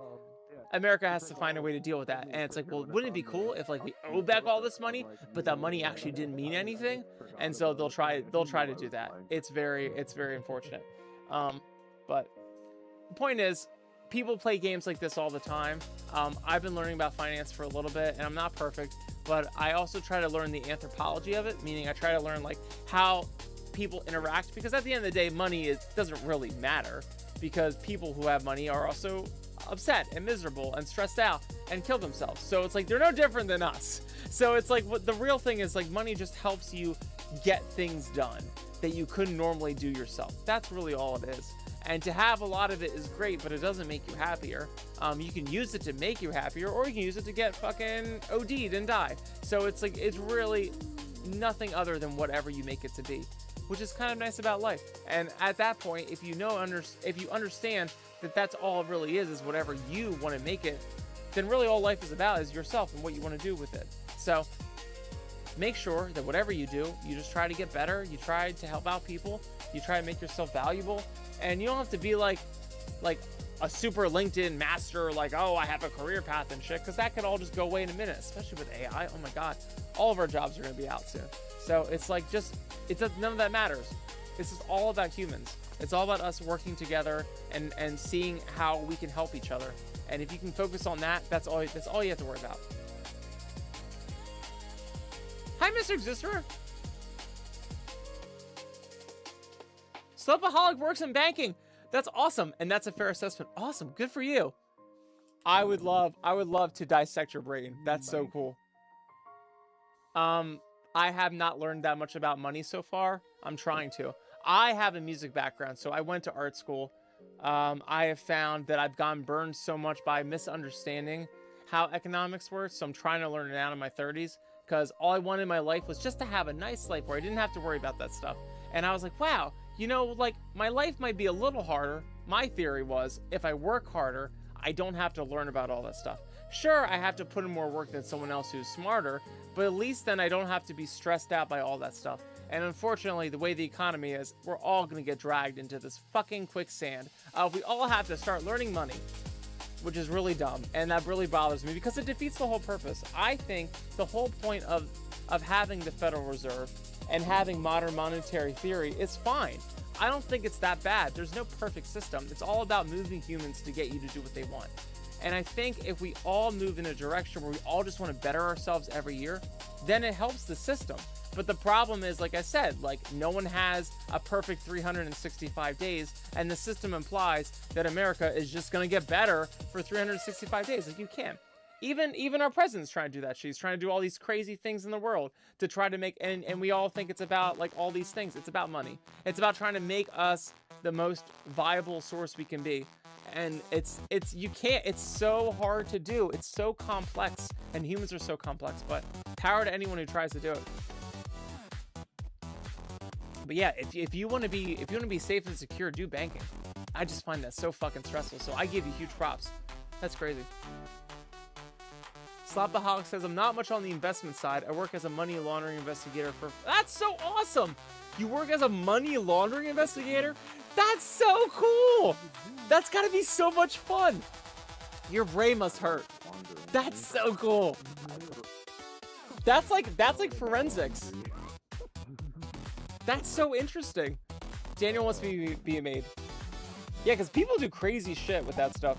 America has to find a way to deal with that. And it's like, well, wouldn't it be cool if like we owe back all this money, but that money actually didn't mean anything? And so they'll try to do that. It's very unfortunate. But the point is, people play games like this all the time. I've been learning about finance for a little bit, and I'm not perfect, but I also try to learn the anthropology of it, meaning I try to learn like how people interact, because at the end of the day, money doesn't really matter, because people who have money are also upset and miserable and stressed out and kill themselves. So it's like, they're no different than us. So it's like, what the real thing is, like, money just helps you get things done that you couldn't normally do yourself. That's really all it is. And to have a lot of it is great, but it doesn't make you happier. You can use it to make you happier, or you can use it to get fucking OD'd and die. So it's like, it's really nothing other than whatever you make it to be, which is kind of nice about life. And at that point, if you understand that that's all it really is whatever you want to make it, then really all life is about is yourself and what you want to do with it. So make sure that whatever you do, you just try to get better. You try to help out people. You try to make yourself valuable. And you don't have to be like a super LinkedIn master, like, oh, I have a career path and shit, because that could all just go away in a minute, especially with AI. Oh my God, all of our jobs are going to be out soon. So it's like, none of that matters. This is all about humans. It's all about us working together and seeing how we can help each other. And if you can focus on that, that's all you have to worry about. Hi, Mr. Exister. Sleepaholic works in banking. That's awesome, and that's a fair assessment. Awesome, good for you. I would love to dissect your brain. That's so cool. I have not learned that much about money so far. I'm trying to. I have a music background, so I went to art school. I have found that I've gotten burned so much by misunderstanding how economics works, so I'm trying to learn it out in my 30s, because all I wanted in my life was just to have a nice life where I didn't have to worry about that stuff. And I was like, wow, you know, like, my life might be a little harder. My theory was, if I work harder, I don't have to learn about all that stuff. Sure, I have to put in more work than someone else who's smarter, but at least then I don't have to be stressed out by all that stuff. And unfortunately, the way the economy is, we're all going to get dragged into this fucking quicksand. We all have to start learning money, which is really dumb. And that really bothers me because it defeats the whole purpose. I think the whole point of having the Federal Reserve and having modern monetary theory is fine. I don't think it's that bad. There's no perfect system. It's all about moving humans to get you to do what they want. And I think if we all move in a direction where we all just want to better ourselves every year, then it helps the system. But the problem is, like I said, like, no one has a perfect 365 days, and the system implies that America is just going to get better for 365 days. Like, you can't. Even our president's trying to do that. She's trying to do all these crazy things in the world to try to make, and we all think it's about, like, all these things. It's about money. It's about trying to make us the most viable source we can be. And you can't, it's so hard to do. It's so complex, and humans are so complex, but power to anyone who tries to do it. But yeah, if you want to be safe and secure, do banking. I just find that so fucking stressful. So I give you huge props. That's crazy. Slapaholic says, I'm not much on the investment side. I work as a money laundering investigator for... That's so awesome! You work as a money laundering investigator? That's so cool. That's gotta be so much fun. Your brain must hurt. That's so cool. That's like forensics. That's so interesting. Daniel wants me to be made. Yeah, because people do crazy shit with that stuff.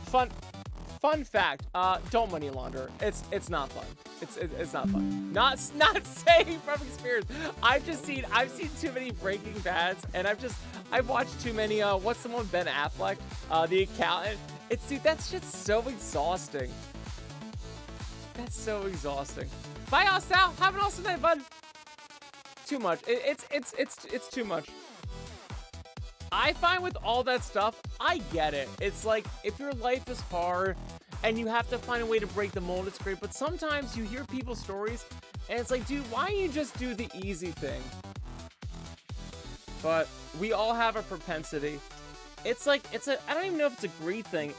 Fun fact. Don't money launder. It's not fun. It's not fun. Not saying from experience. I've seen too many Breaking Bads, and I've watched too many. What's the one? Ben Affleck, The Accountant. Dude, that's just so exhausting. That's so exhausting. Bye, all, Sal. Have an awesome night, bud. Too much. It's too much. I find with all that stuff, I get it. It's like, if your life is hard and you have to find a way to break the mold, it's great. But sometimes you hear people's stories and it's like, dude, why don't you just do the easy thing? But we all have a propensity. It's like, I don't even know if it's a greed thing.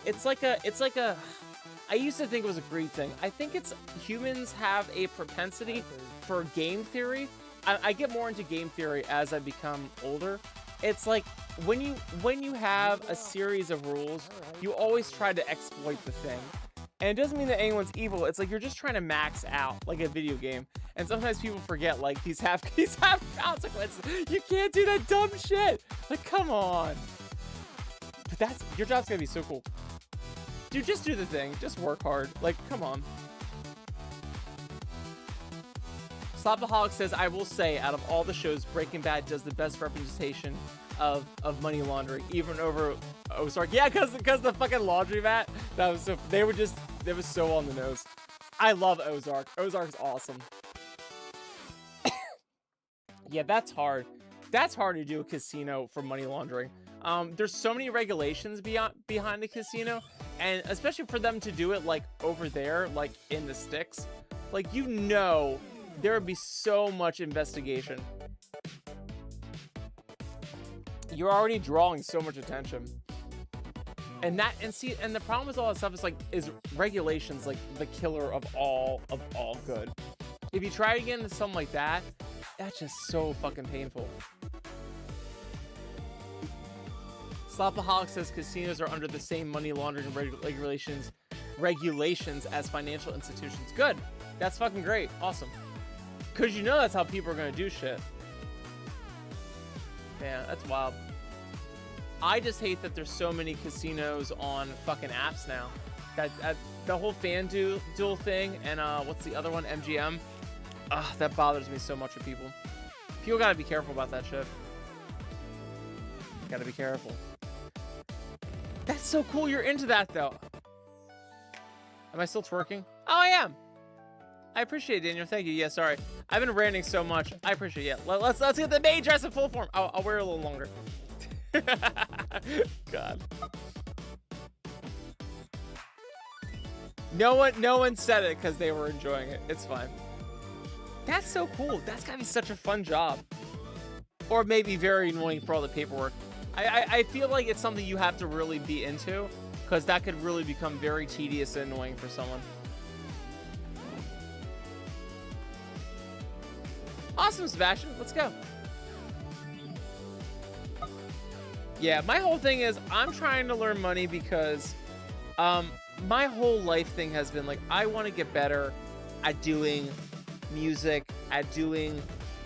I used to think it was a greed thing. I think it's humans have a propensity for game theory. I get more into game theory as I become older. It's like when you have a series of rules, you always try to exploit the thing. And it doesn't mean that anyone's evil. It's like you're just trying to max out like a video game. And sometimes people forget like these have consequences. You can't do that dumb shit. Like, come on. But your job's gonna be so cool. Dude, just do the thing. Just work hard. Like, come on. Slopaholic says, I will say, out of all the shows, Breaking Bad does the best representation of money laundering, even over Ozark. Yeah, because the fucking laundromat. That was so. It was so on the nose. I love Ozark. Ozark's awesome. Yeah, that's hard. That's hard to do a casino for money laundering. There's so many regulations behind the casino, and especially for them to do it like over there, like in the sticks, like, you know, there would be so much investigation. You're already drawing so much attention. And the problem with all that stuff is regulations like the killer of all good. If you try to get into something like that, that's just so fucking painful. Slopaholic says casinos are under the same money laundering regulations as financial institutions. Good. That's fucking great. Awesome. Because you know that's how people are going to do shit. Man, that's wild. I just hate that there's so many casinos on fucking apps now. That the whole FanDuel thing and what's the other one? MGM. That bothers me so much with people. People gotta be careful about that shit. Gotta be careful. That's so cool. You're into that though. Am I still twerking? Oh, I am. I appreciate it, Daniel. Thank you. Yeah, sorry. I've been ranting so much. I appreciate it. Yeah, let's get the maid dress in full form. I'll wear it a little longer. God. No one said it because they were enjoying it. It's fine. That's so cool. That's gotta be such a fun job. Or maybe very annoying for all the paperwork. I feel like it's something you have to really be into, because that could really become very tedious and annoying for someone. Awesome, Sebastian. Let's go. Yeah, my whole thing is I'm trying to learn money because my whole life thing has been like, I want to get better at doing music, at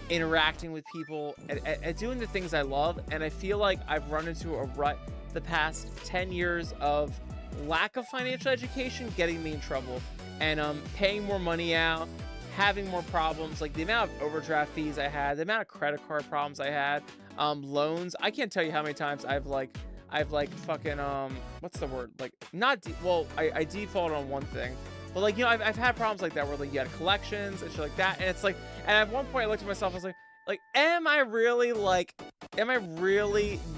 interacting with people, at doing the things I love. And I feel like I've run into a rut the past 10 years of lack of financial education getting me in trouble, and paying more money out, having more problems, like the amount of overdraft fees I had, the amount of credit card problems I had, loans. I can't tell you how many times I've fucking what's the word, like I defaulted on one thing, but like, you know, I've had problems like that where like you had collections and shit like that, and it's like, and at one point I looked at myself, I was like am I really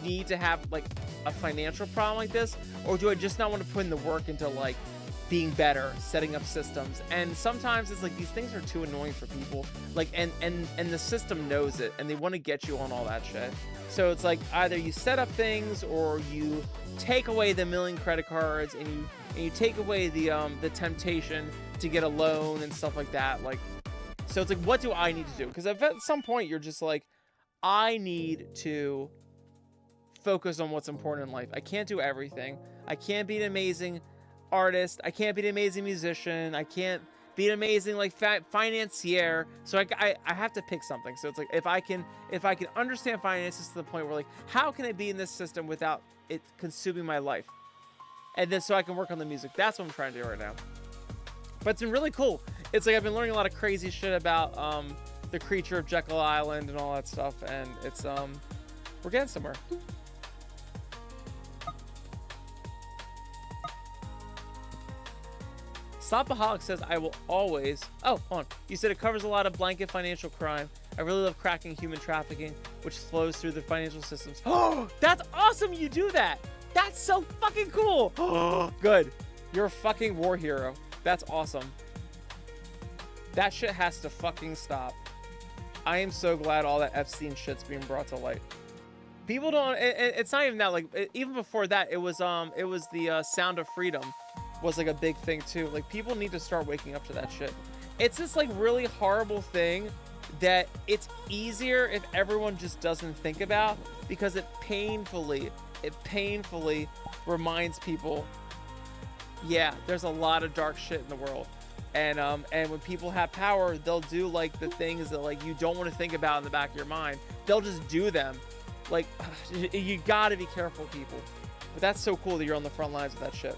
need to have like a financial problem like this, or do I just not want to put in the work into like being better, setting up systems? And sometimes it's like these things are too annoying for people, like, and the system knows it, and they want to get you on all that shit. So it's like either you set up things, or you take away the million credit cards, and you take away the temptation to get a loan and stuff like that. Like, so it's like, what do I need to do? Because at some point you're just like, I need to focus on what's important in life. I can't do everything. I can't be an amazing artist. I can't be an amazing musician. I can't be an amazing like financier. So I have to pick something. So it's like if I can understand finances to the point where like how can I be in this system without it consuming my life, and then so I can work on the music. That's what I'm trying to do right now. But it's been really cool. It's like I've been learning a lot of crazy shit about the creature of Jekyll Island and all that stuff, and it's we're getting somewhere. Slopaholic says, I will always... Oh, hold on. You said it covers a lot of blanket financial crime. I really love cracking human trafficking, which flows through the financial systems. Oh, that's awesome you do that. That's so fucking cool. Good. You're a fucking war hero. That's awesome. That shit has to fucking stop. I am so glad all that Epstein shit's being brought to light. People don't... It's not even that. Like, even before that, it was the Sound of Freedom was like a big thing too. Like people need to start waking up to that shit. It's this like really horrible thing that it's easier if everyone just doesn't think about, because it painfully reminds people, yeah, there's a lot of dark shit in the world. And when people have power, they'll do like the things that like you don't want to think about in the back of your mind. They'll just do them. Like you gotta be careful, people. But that's so cool that you're on the front lines of that shit.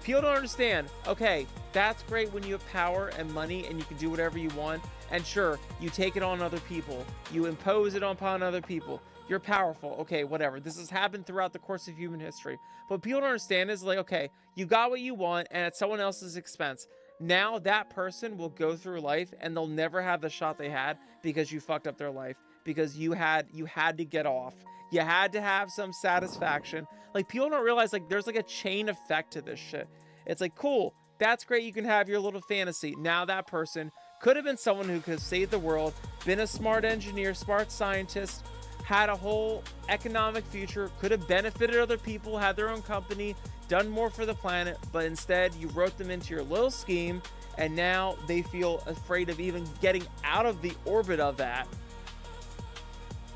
People don't understand. Okay, that's great when you have power and money and you can do whatever you want. And sure, you take it on other people. You impose it upon other people. You're powerful. Okay, whatever. This has happened throughout the course of human history. But people don't understand is like, okay, you got what you want and at someone else's expense. Now that person will go through life and they'll never have the shot they had because you fucked up their life. Because you had to get off. You had to have some satisfaction. Like people don't realize like there's like a chain effect to this shit. It's like, cool, that's great. You can have your little fantasy. Now that person could have been someone who could have saved the world, been a smart engineer, smart scientist, had a whole economic future, could have benefited other people, had their own company, done more for the planet, but instead you wrote them into your little scheme and now they feel afraid of even getting out of the orbit of that.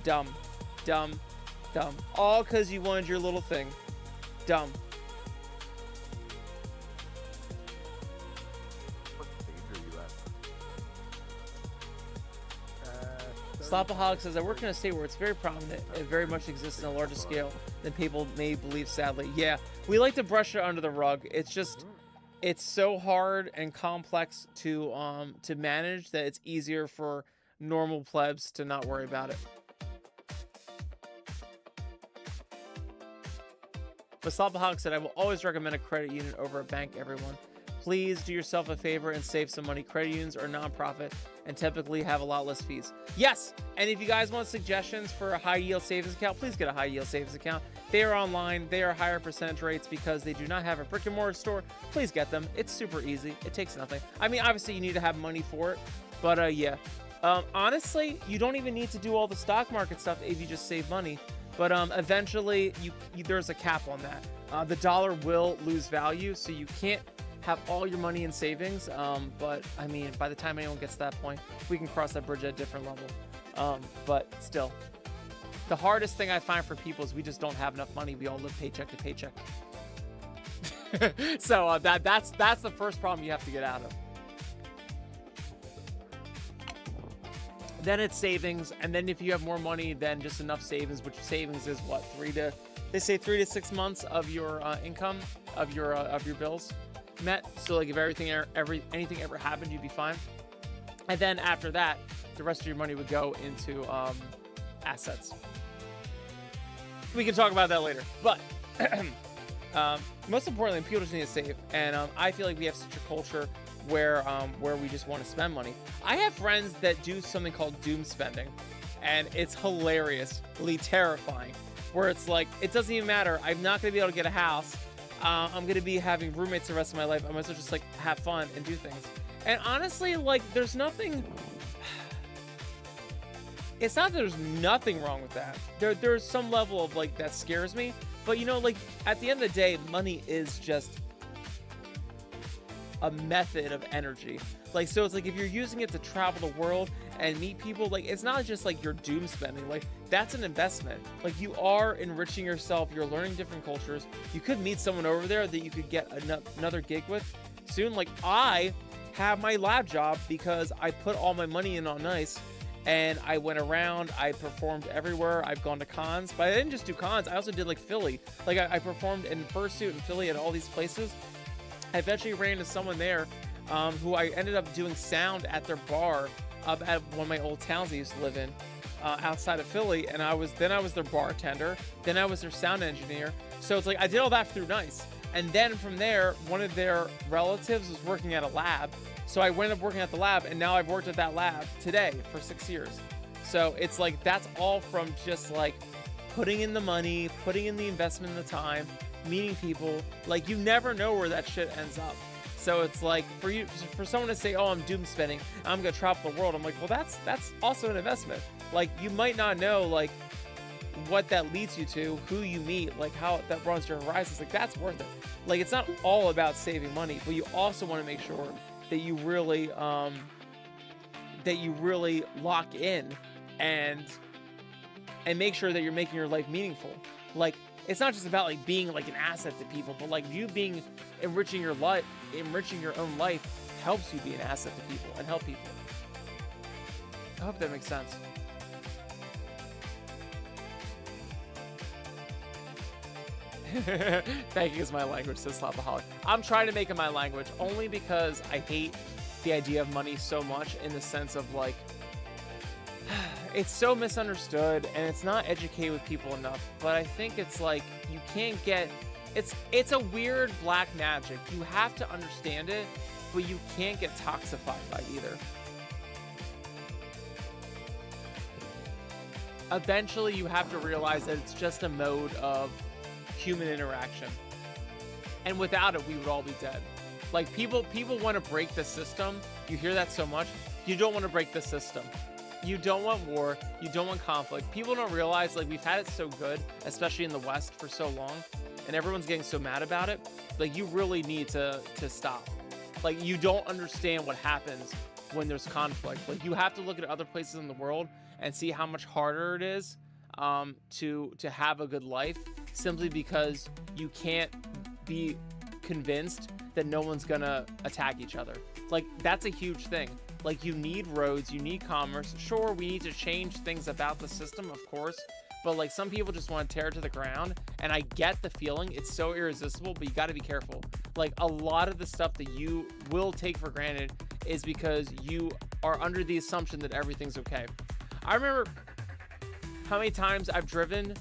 Dumb. Dumb. Dumb. All because you wanted your little thing. Dumb. What stage are you at? Slopaholic says, I work in a state where it's very prominent. It very much exists on a larger scale than people may believe, sadly. Yeah, we like to brush it under the rug. It's just, it's so hard and complex to manage that it's easier for normal plebs to not worry about it. But Slopaholic said, I will always recommend a credit union over a bank, everyone. Please do yourself a favor and save some money. Credit unions are nonprofit and typically have a lot less fees. Yes, and if you guys want suggestions for a high-yield savings account, please get a high-yield savings account. They are online. They are higher percentage rates because they do not have a brick-and-mortar store. Please get them. It's super easy. It takes nothing. I mean, obviously, you need to have money for it, but yeah. Honestly, you don't even need to do all the stock market stuff if you just save money. But eventually, there's a cap on that. The dollar will lose value, so you can't have all your money in savings. But I mean, by the time anyone gets to that point, we can cross that bridge at a different level. But still, the hardest thing I find for people is we just don't have enough money. We all live paycheck to paycheck. So that's the first problem you have to get out of. Then it's savings, and then if you have more money than just enough savings, which savings is what, 3 to 6 months of your income, of your bills met. So like if anything ever happened, you'd be fine. And then after that, the rest of your money would go into assets. We can talk about that later. But most importantly, people just need to save, and I feel like we have such a culture where we just want to spend money. I have friends that do something called doom spending, and it's hilariously terrifying, where it's like, it doesn't even matter. I'm not going to be able to get a house. I'm going to be having roommates the rest of my life. I might as well just like have fun and do things. And honestly, like there's nothing, it's not that there's nothing wrong with that. There's some level of like, that scares me. But you know, like at the end of the day, money is just, a method of energy. Like, so it's like if you're using it to travel the world and meet people, like it's not just like you're doom spending. Like that's an investment. Like you are enriching yourself. You're learning different cultures. You could meet someone over there that you could get another gig with soon. Like I have my lab job because I put all my money in on NIIC. And I went around, I performed everywhere. I've gone to cons, but I didn't just do cons. I also did like Philly. Like I performed in fursuit in Philly at all these places. I eventually ran into someone there who I ended up doing sound at their bar up at one of my old towns I used to live in outside of Philly. And I was their bartender. Then I was their sound engineer. So it's like I did all that through NIIC. And then from there, one of their relatives was working at a lab. So I went up working at the lab, and now I've worked at that lab today for 6 years. So it's like, that's all from just like putting in the money, putting in the investment and the time, meeting people. Like you never know where that shit ends up. So it's like for someone to say, oh, I'm doom spending, I'm gonna travel the world. I'm like, well, that's also an investment. Like you might not know like what that leads you to, who you meet, like how that runs your horizons. Like that's worth it. Like it's not all about saving money, but you also want to make sure that you really lock in and make sure that you're making your life meaningful. Like it's not just about like being like an asset to people, but like you being enriching your own life helps you be an asset to people and help people. I hope that makes sense. Thanking is my language, says Slapaholic. I'm trying to make it my language only because I hate the idea of money so much, in the sense of like it's so misunderstood and it's not educated with people enough. But I think it's like you can't get it's a weird black magic. You have to understand it, but you can't get toxified by either. Eventually you have to realize that it's just a mode of human interaction, and without it we would all be dead. Like people want to break the system. You hear that so much. You don't want to break the system. You don't want war. You don't want conflict. People don't realize like we've had it so good, especially in the West, for so long, and everyone's getting so mad about it. Like you really need to stop. Like you don't understand what happens when there's conflict. Like you have to look at other places in the world and see how much harder it is to have a good life, simply because you can't be convinced that no one's gonna attack each other. Like that's a huge thing. Like you need roads, you need commerce. Sure, we need to change things about the system, of course, but like some people just want to tear it to the ground, and I get the feeling. It's so irresistible, but you got to be careful. Like a lot of the stuff that you will take for granted is because you are under the assumption that everything's okay. I remember how many times I've driven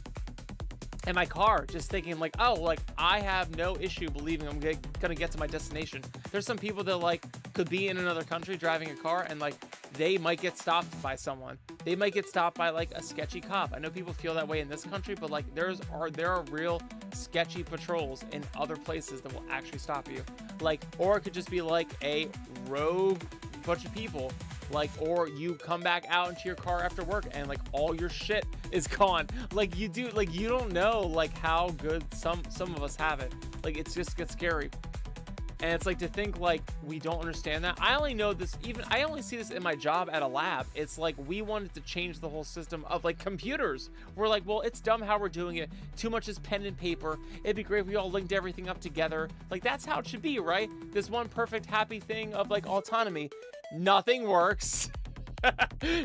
in my car just thinking like, oh, like I have no issue believing I'm gonna get to my destination. There's some people that like could be in another country driving a car, and like they might get stopped by someone. They might get stopped by like a sketchy cop. I know people feel that way in this country, but like there are real sketchy patrols in other places that will actually stop you. Like, or it could just be like a rogue bunch of people. Like, or you come back out into your car after work and like all your shit is gone. Like you don't know like how good some of us have it. Like it's just gets scary. And it's like to think like we don't understand that. I only know this, I only see this in my job at a lab. It's like we wanted to change the whole system of like computers. We're like, well, it's dumb how we're doing it. Too much is pen and paper. It'd be great if we all linked everything up together. Like that's how it should be, right? This one perfect happy thing of like autonomy. Nothing works.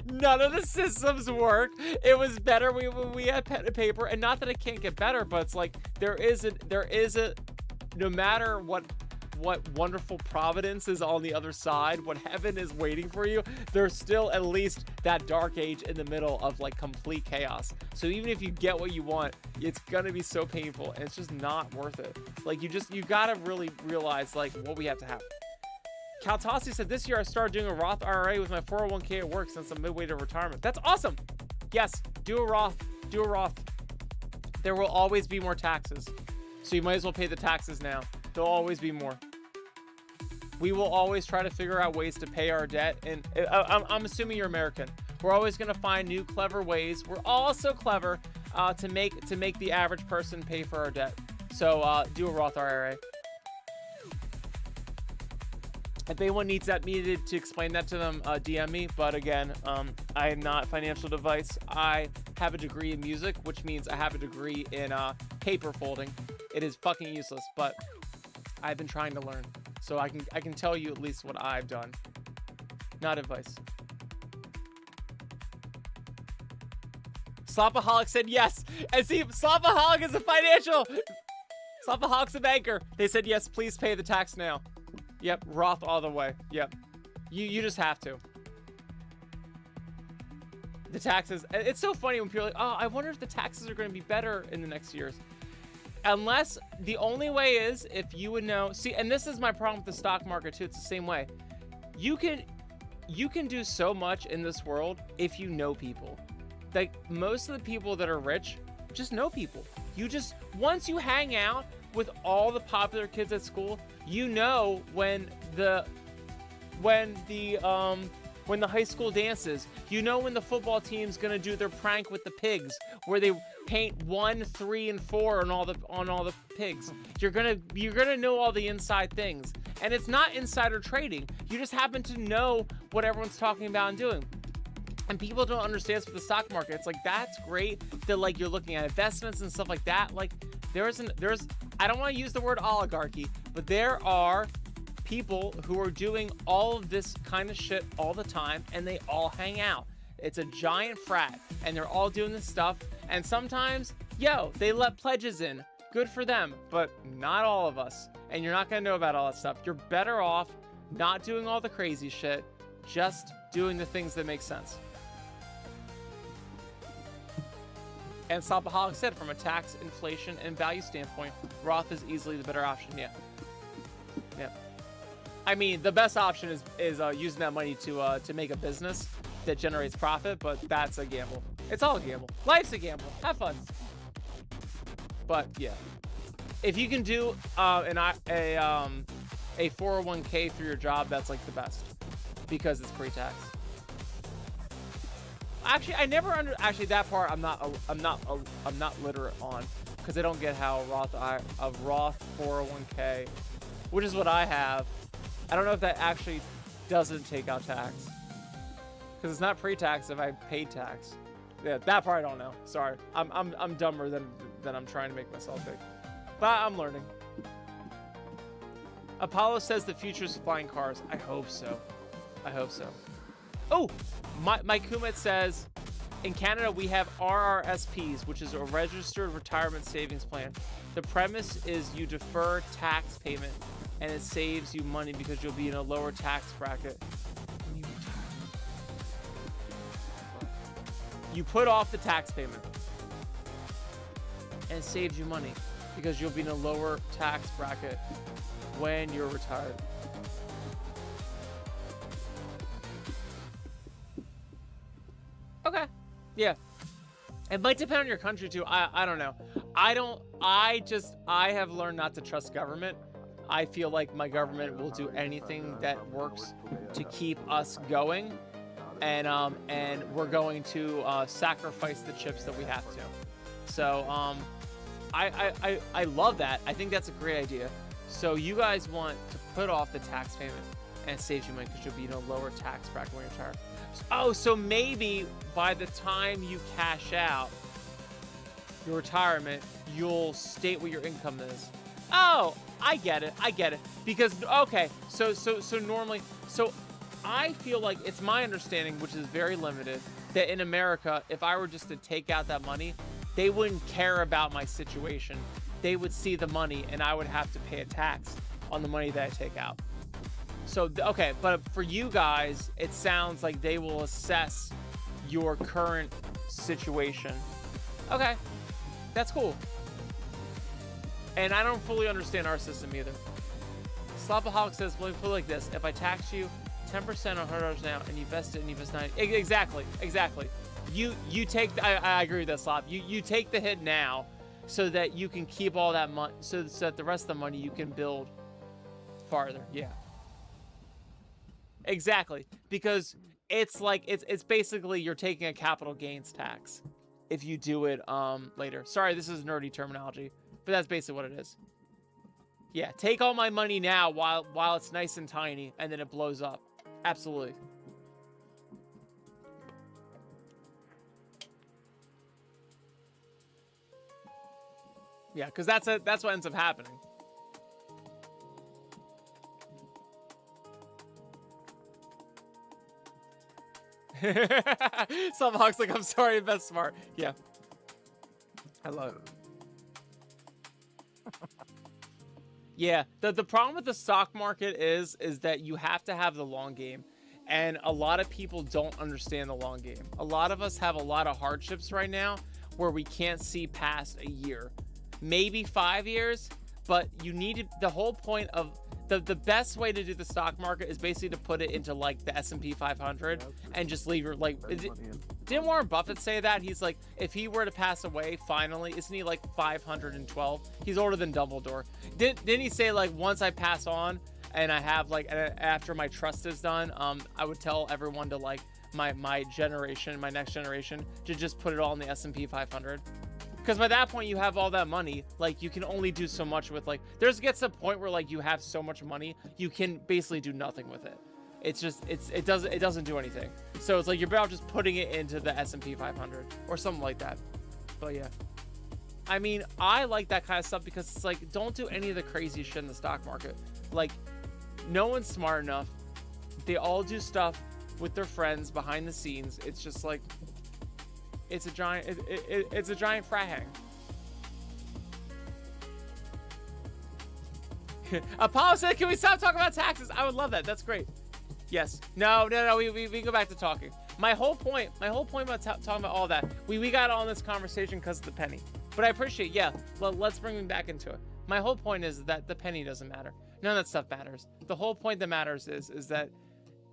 None of the systems work. It was better when we had pen and paper, and not that it can't get better, but it's like there is a no matter what wonderful providence is on the other side, what heaven is waiting for you, there's still at least that dark age in the middle of like complete chaos. So even if you get what you want, it's gonna be so painful, and it's just not worth it. Like you gotta really realize like what we have to have. Kaltasi said, this year I started doing a Roth IRA with my 401k at work since I'm midway to retirement. That's awesome. Yes, do a Roth. Do a Roth. There will always be more taxes. So you might as well pay the taxes now. There'll always be more. We will always try to figure out ways to pay our debt. And I'm assuming you're American. We're always going to find new clever ways. We're all so clever to make the average person pay for our debt. So do a Roth IRA. If anyone needed to explain that to them, DM me. But again, I am not financial advice. I have a degree in music, which means I have a degree in paper folding. It is fucking useless, but I've been trying to learn, so I can tell you at least what I've done. Not advice. Slopaholic said yes. And see, Slopaholic is a financial. Slopaholic's a banker. They said yes, please pay the tax now. Yep, Roth all the way. Yep. You just have to. The taxes, it's so funny when people are like, oh, I wonder if the taxes are going to be better in the next years. Unless, the only way is if you would know, see, and this is my problem with the stock market too, it's the same way. You can do so much in this world if you know people. Like, most of the people that are rich just know people. You just, once you hang out with all the popular kids at school, you know when the high school dances, you know when the football team's gonna do their prank with the pigs, where they paint 1, 3, and 4 on all the pigs. You're gonna know all the inside things, and it's not insider trading. You just happen to know what everyone's talking about and doing. And people don't understand this with the stock market. It's like, that's great that like you're looking at investments and stuff like that. Like there's I don't want to use the word oligarchy, but there are people who are doing all of this kind of shit all the time, and they all hang out. It's a giant frat, and they're all doing this stuff. And sometimes, they let pledges in. Good for them, but not all of us. And you're not gonna know about all that stuff. You're better off not doing all the crazy shit, just doing the things that make sense. And Slopaholic said, from a tax, inflation, and value standpoint, Roth is easily the better option. Yeah. I mean, the best option is using that money to make a business that generates profit, but that's a gamble. It's all a gamble. Life's a gamble. Have fun. But yeah, if you can do a 401k through your job, that's like the best because it's pre-tax. Actually, I never actually that part I'm not literate on, because I don't get how a Roth 401k, which is what I have. I don't know if that actually doesn't take out tax, because it's not pre-tax if I paid tax. Yeah, that part I don't know. Sorry, I'm dumber than I'm trying to make myself big, but I'm learning. Apollo says the future is flying cars. I hope so. I hope so. Oh, my Kumet says, in Canada, we have RRSPs, which is a registered retirement savings plan. The premise is you defer tax payment, and it saves you money because you'll be in a lower tax bracket when you retire. You put off the tax payment, and it saves you money because you'll be in a lower tax bracket when you're retired. Okay. Yeah. It might depend on your country too. I don't know. I have learned not to trust government. I feel like my government will do anything that works to keep us going. And we're going to sacrifice the chips that we have to. So I love that. I think that's a great idea. So you guys want to put off the tax payment, and it saves you money because you'll be in a lower tax bracket when you're retired. Oh, so maybe by the time you cash out your retirement, you'll state what your income is. Oh, I get it. Because, okay, so normally, so I feel like it's my understanding, which is very limited, that in America, if I were just to take out that money, they wouldn't care about my situation. They would see the money, and I would have to pay a tax on the money that I take out. So, okay, but for you guys, it sounds like they will assess your current situation. Okay, that's cool. And I don't fully understand our system either. Slopaholic says, well, put it like this. If I tax you 10% on $100 now and you vest it and you invest 90, exactly. You take, I agree with that, Slop. You take the hit now so that you can keep all that money, so that the rest of the money you can build farther. Yeah. Exactly, because it's like it's basically you're taking a capital gains tax if you do it later. Sorry, this is nerdy terminology, but that's basically what it is. Yeah, take all my money now while it's nice and tiny, and then it blows up. Absolutely. Yeah, because that's what ends up happening. Some Hawks like, I'm sorry, invest smart. Yeah. I love it. Yeah, the problem with the stock market is that you have to have the long game. And a lot of people don't understand the long game. A lot of us have a lot of hardships right now where we can't see past a year. Maybe 5 years, but you need to, the whole point of the best way to do the stock market is basically to put it into like the S&P 500 and just leave your like. Didn't Warren Buffett say that? He's like, if he were to pass away finally, isn't he like 512? He's older than Dumbledore. Didn't he say like, once I pass on and I have like after my trust is done, I would tell everyone to like my generation, my next generation, to just put it all in the S&P 500. Because by that point, you have all that money. Like, you can only do so much with, like, gets to a point where, like, you have so much money, you can basically do nothing with it. It's just, it doesn't do anything. So it's like, you're better off just putting it into the S&P 500 or something like that. But yeah. I mean, I like that kind of stuff because it's like, don't do any of the crazy shit in the stock market. Like, no one's smart enough. They all do stuff with their friends behind the scenes. It's just like, it's a giant, it's a giant frat hang. Apollo said, can we stop talking about taxes? I would love that. That's great. Yes. No. We go back to talking. My whole point about talking about all that, we got on this conversation because of the penny. But I appreciate, yeah, let's bring me back into it. My whole point is that the penny doesn't matter. None of that stuff matters. The whole point that matters is that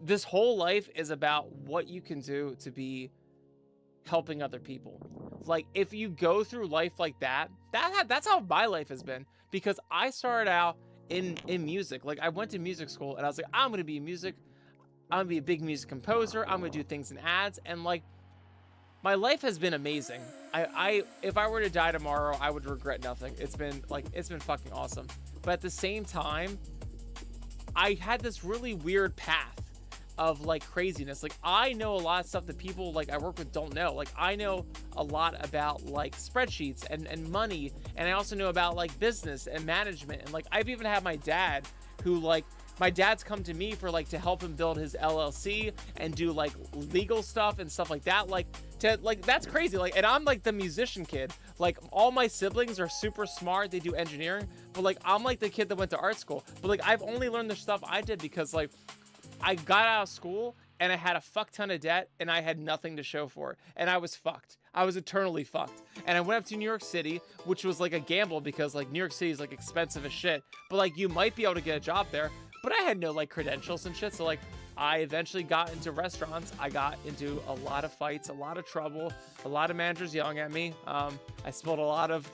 this whole life is about what you can do to be helping other people. Like, if you go through life like that's how my life has been, because I started out in music. Like, I went to music school and I was like, I'm gonna be I'm gonna be a big music composer, I'm gonna do things in ads, and like, my life has been amazing. If I were to die tomorrow, I would regret nothing. It's been fucking awesome. But at the same time, I had this really weird path of like craziness. Like, I know a lot of stuff that people like I work with don't know. Like, I know a lot about like spreadsheets and money, and I also know about like business and management. And like, I've even had my dad who like, my dad's come to me for like to help him build his LLC and do like legal stuff and stuff like that. Like, that's crazy. Like, and I'm like the musician kid. Like, all my siblings are super smart, they do engineering, but like, I'm like the kid that went to art school. But like, I've only learned the stuff I did because like, I got out of school and I had a fuck ton of debt and I had nothing to show for it. And I was fucked. I was eternally fucked. And I went up to New York City, which was like a gamble because like New York City is like expensive as shit. But like, you might be able to get a job there. But I had no like credentials and shit. So like, I eventually got into restaurants. I got into a lot of fights, a lot of trouble, a lot of managers yelling at me. I spilled a lot of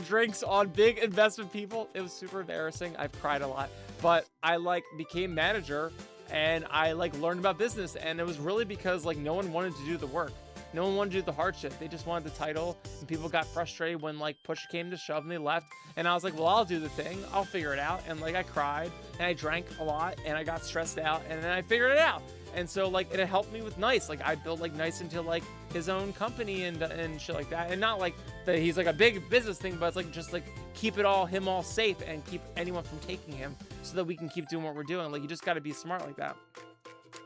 drinks on big investment people. It was super embarrassing. I've cried a lot. But I like became manager. And I like learned about business, and it was really because like no one wanted to do the work. No one wanted to do the hard shit. They just wanted the title, and people got frustrated when like push came to shove and they left. And I was like, well, I'll do the thing. I'll figure it out. And like, I cried and I drank a lot and I got stressed out, and then I figured it out. And so like, it helped me with NIIC. Like, I built like NIIC into like his own company and shit like that. And not like that he's like a big business thing, but it's like just like keep him all safe and keep anyone from taking him, so that we can keep doing what we're doing. Like, you just got to be smart like that.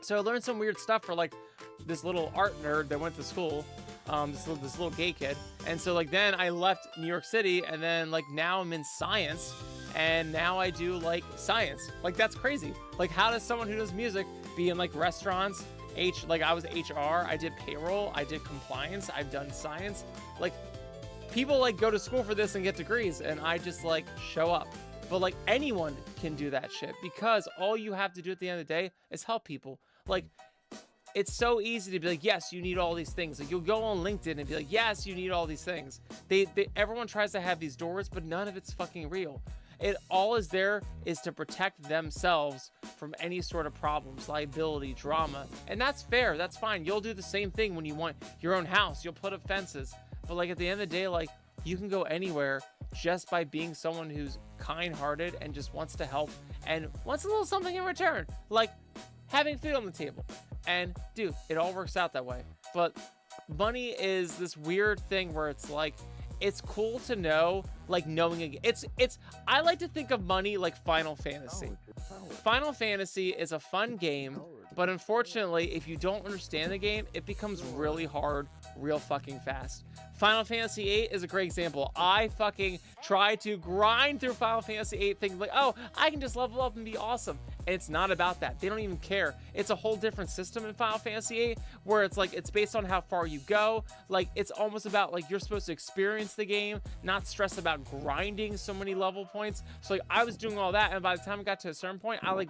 So I learned some weird stuff for like this little art nerd that went to school, this little gay kid. And so like, then I left New York City, and then like now I'm in science, and now I do like science. Like, that's crazy. Like, how does someone who does music be in like restaurants? Like, I was HR, I did payroll, I did compliance, I've done science. Like, people like go to school for this and get degrees, and I just like show up. But like, anyone can do that shit, because all you have to do at the end of the day is help people. Like, it's so easy to be like, yes, you need all these things. Like, you'll go on LinkedIn and be like, yes, you need all these things. Everyone tries to have these doors, but none of it's fucking real. It all is there is to protect themselves from any sort of problems, liability, drama. And that's fair. That's fine. You'll do the same thing when you want your own house. You'll put up fences. But like, at the end of the day, like, you can go anywhere just by being someone who's kind-hearted and just wants to help and wants a little something in return, like having food on the table. And dude, it all works out that way. But money is this weird thing where it's like, it's cool to know, like knowing it's I like to think of money like Final Fantasy. Final Fantasy is a fun game, but unfortunately, if you don't understand the game, it becomes really hard real fucking fast. Final Fantasy VIII is a great example. I fucking tried to grind through Final Fantasy VIII thinking like, oh, I can just level up and be awesome. And it's not about that. They don't even care. It's a whole different system in Final Fantasy VIII where it's like, it's based on how far you go. Like, it's almost about like, you're supposed to experience the game, not stress about grinding so many level points. So like, I was doing all that, and by the time I got to a certain point, I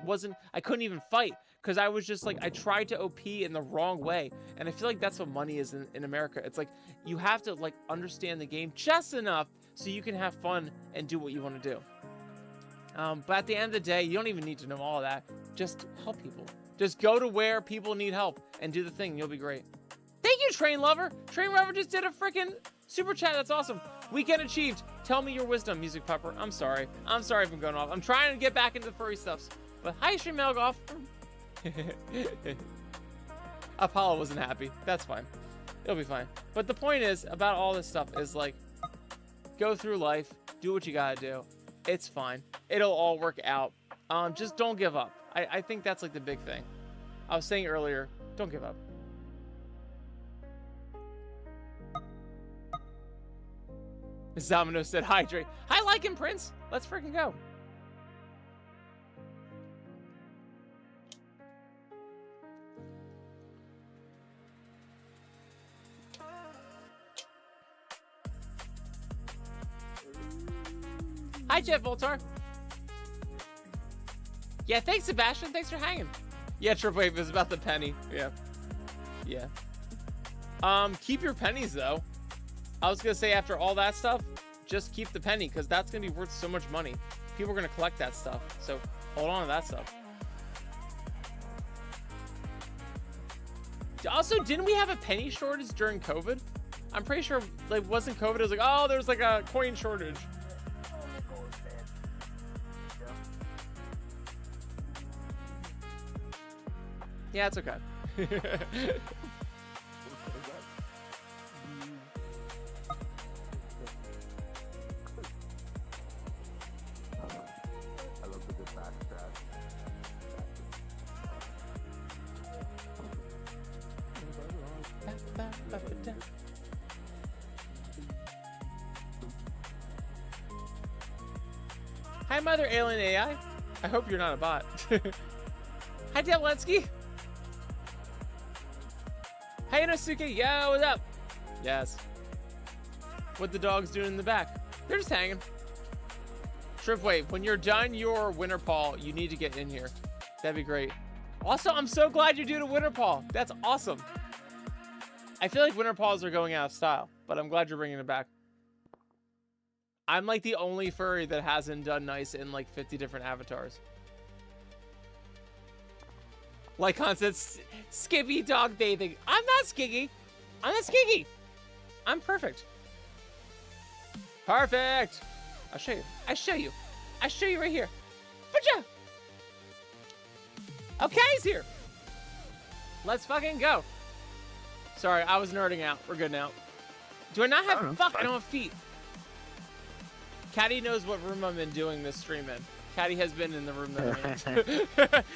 couldn't even fight. Because I was just like, I tried to OP in the wrong way. And I feel like that's what money is in America. It's like, you have to like understand the game just enough so you can have fun and do what you want to do. But at the end of the day, you don't even need to know all of that. Just help people. Just go to where people need help and do the thing. You'll be great. Thank you, Train Lover. Train Lover just did a freaking super chat. That's awesome. Weekend achieved. Tell me your wisdom, Music Pepper. I'm sorry. I'm sorry if I'm going off. I'm trying to get back into the furry stuffs. But hi, Stream Melgoff. Apollo wasn't happy. That's fine. It'll be fine. But the point is about all this stuff is like, go through life, do what you gotta do. It's fine. It'll all work out. Just don't give up. I think that's like the big thing. I was saying earlier, don't give up. Zamino said hydrate. Hi, Lycan Prince. Let's freaking go. Hi, Jeff Voltar. Yeah, thanks, Sebastian. Thanks for hanging. Yeah, Triple Wave is about the penny. Yeah. Yeah. Keep your pennies, though. I was going to say, after all that stuff, just keep the penny, because that's going to be worth so much money. People are going to collect that stuff. So, hold on to that stuff. Also, didn't we have a penny shortage during COVID? I'm pretty sure, like, wasn't COVID? It was like, oh, there's like a coin shortage. Yeah, it's okay. I love the good backtrack. Hi, Mother Alien AI. I hope you're not a bot. Hi, Delensky. Hey, Inosuke. Yo, what's up? Yes. What the dogs doing in the back? They're just hanging. Shriftwave, when you're done your winter paw, you need to get in here. That'd be great. Also, I'm so glad you're doing a winter paw. That's awesome. I feel like winter paws are going out of style, but I'm glad you're bringing it back. I'm like the only furry that hasn't done nice in like 50 different avatars. Like concepts, Skippy dog bathing. I'm not Skiggy. I'm not Skiggy. I'm perfect. Perfect. I'll show you. I show you. I show you right here. Pacha. Okay, he's here. Let's fucking go. Sorry, I was nerding out. We're good now. Do I not have? Fuck, I don't have feet. Caddy knows what room I'm in doing this stream in. Caddy has been in the room that I'm in.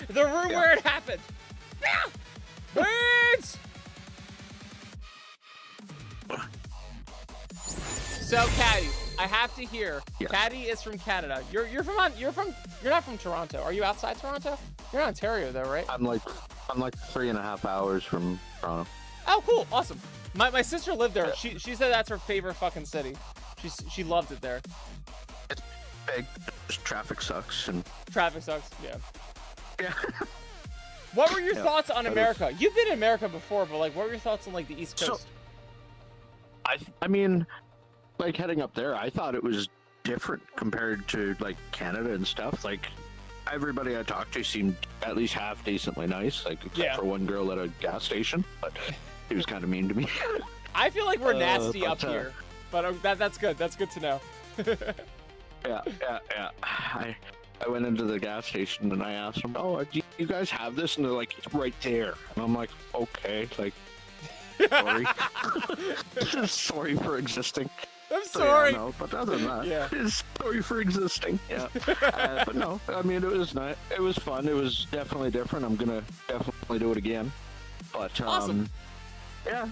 The room where it happened. Birds! So, Caddy, I have to hear. Yes. Caddy is from Canada. You're not from Toronto. Are you outside Toronto? You're in Ontario though, right? I'm like 3.5 hours from Toronto. Oh, cool, awesome. My sister lived there. She said that's her favorite fucking city. She loved it there. It's big. Just traffic sucks and. Traffic sucks. Yeah. Yeah. What were your thoughts on America? You've been in America before, but like, what were your thoughts on like the East Coast? So, I mean, like heading up there, I thought it was different compared to like Canada and stuff. Like everybody I talked to seemed at least half decently nice, like except for one girl at a gas station, but he was kind of mean to me. I feel like we're nasty up here, but that's good. That's good to know. Yeah. I went into the gas station and I asked them, "Oh, do you guys have this?" And they're like, "It's right there." And I'm like, "Okay, like, sorry, sorry for existing." I'm So, sorry. yeah, no, but other than that, Yeah. sorry for existing. Yeah, but no, I mean it was nice. It was fun. It was definitely different. I'm gonna definitely do it again. But Awesome. yeah.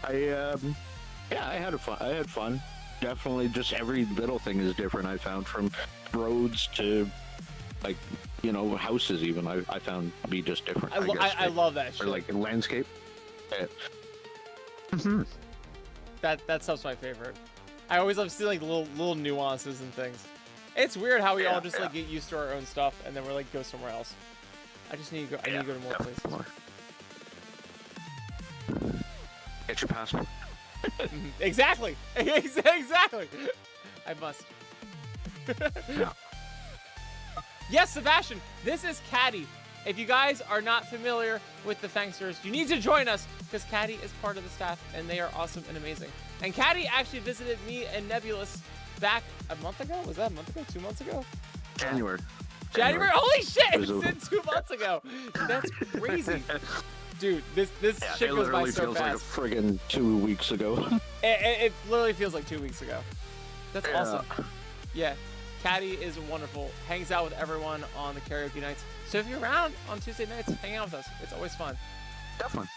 I had fun. I had fun. Definitely, just every little thing is different. I found from roads to like houses. Even I found to be just different. I love that shit. Or like landscape. Yeah. That stuff's my favorite. I always love seeing like little nuances and things. It's weird how we all just like get used to our own stuff and then we're like go somewhere else. I just need to go. I need to go to more places. Get your passport. Exactly. Exactly. I must. Yeah. Yes, Sebastian. This is Caddy. If you guys are not familiar with the Fangsters, you need to join us because Caddy is part of the staff and they are awesome and amazing. And Caddy actually visited me and Nebulous back a month ago. Was that a month ago? 2 months ago? January. Holy shit! It was It's 2 months ago. That's crazy. Dude, this shit it goes by literally so feels fast. like a friggin' 2 weeks ago. It literally feels like 2 weeks ago. That's Yeah. awesome. Yeah, Caddy is wonderful. Hangs out with everyone on the karaoke nights. So if you're around on Tuesday nights, hang out with us. It's always fun. Definitely.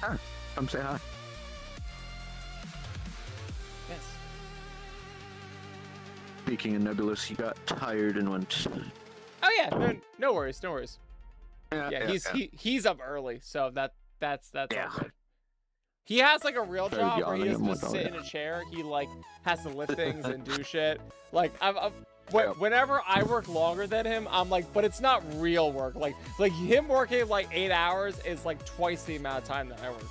Hi. Come say hi. Yes. Speaking of Nebulous, he got tired and went. Oh yeah, no worries. Yeah, yeah. he's up early, so that's Yeah. all good. He has like a real Very job where he yawning doesn't and just whatnot, sit in yeah. a chair. He like has to lift things and do shit. Like Yeah. whenever I work longer than him, I'm like, but it's not real work. Like him working like 8 hours is like twice the amount of time that I work.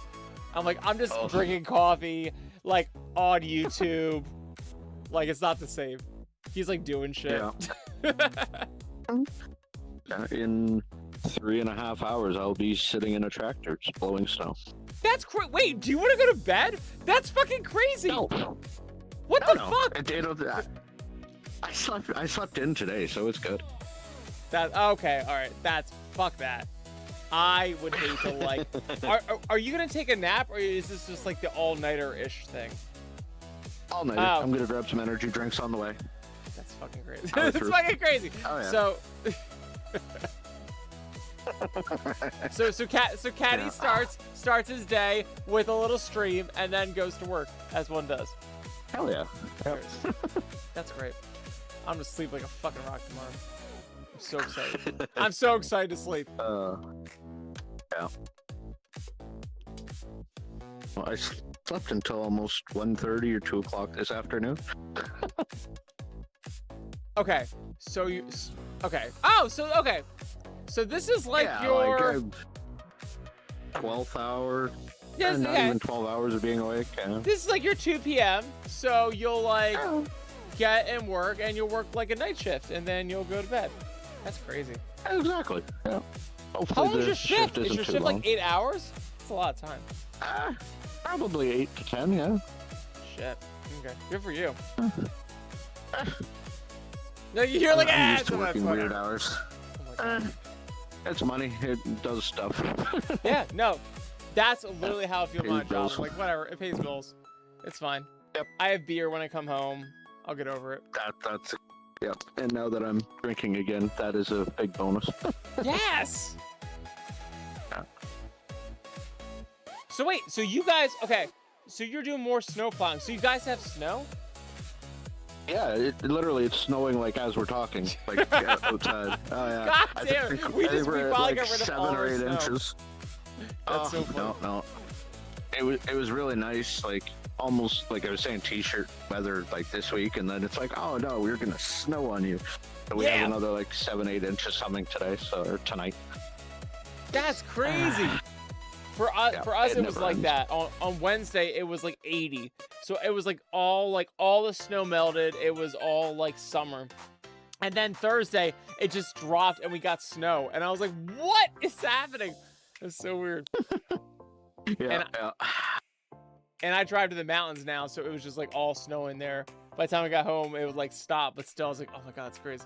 I'm like, I'm just drinking coffee, like on YouTube. Like it's not the same. He's like doing shit. Yeah. In 3.5 hours, I'll be sitting in a tractor just blowing snow. That's wait, do you want to go to bed? That's fucking crazy. No. What the fuck? I slept in today, so it's good. That okay, all right. That's fuck that. I would hate to like. Are you gonna take a nap or is this just like the all-nighter-ish thing? All night. Oh. I'm gonna grab some energy drinks on the way. That's fucking crazy. Power That's through. fucking crazy. Oh, yeah. So Caddy starts his day with a little stream and then goes to work as one does. Hell yeah. That's great. I'm gonna sleep like a fucking rock tomorrow. I'm so excited. I'm so excited to sleep. Yeah. Well, I slept until almost 1:30 or 2 o'clock this afternoon. Okay, so you okay? Oh, so okay, so this is like yeah, your like 12th hour. yes, Not yeah. even 12 hours of being awake. Yeah. This is like your 2 p.m. So you'll like get and work, and you'll work like a night shift, and then you'll go to bed. That's crazy. Exactly. Yeah. How Hopefully long is the your shift? Is isn't your too shift long. like 8 hours? That's a lot of time. Probably 8 to 10. Yeah. Shit. Okay. Good for you. No, you hear like I'm ah, used to that's working fine. weird hours. Oh my God. It's money. It does stuff. Yeah, no. That's literally how I feel Pays my job. bills. I'm like, whatever, it pays bills. It's fine. Yep. I have beer when I come home. I'll get over it. That's yeah. And now that I'm drinking again, that is a big bonus. Yes! Yeah. So wait, so you guys, okay, so you're doing more snow plowing. So you guys have snow? Yeah, literally it's snowing like as we're talking, like outside. Oh yeah. God I damn think it. We I think just- we we're at, finally like got rid of 7 all our or 8 snow. inches. That's so funny. No. It was really nice, like almost like I was saying t-shirt weather like this week, and then it's like, oh no, we're gonna snow on you. So we Yeah. have another like 7-8 inches coming today, or tonight. That's crazy. For us, Yeah, it it was never like ends. that. On Wednesday, it was like 80. So it was like all the snow melted. It was all like summer. And then Thursday, it just dropped and we got snow. And I was like, what is happening? It's so weird. Yeah, And yeah. And I drive to the mountains now, so it was just like all snow in there. By the time I got home, it would like stop, but still I was like, oh my god, it's crazy.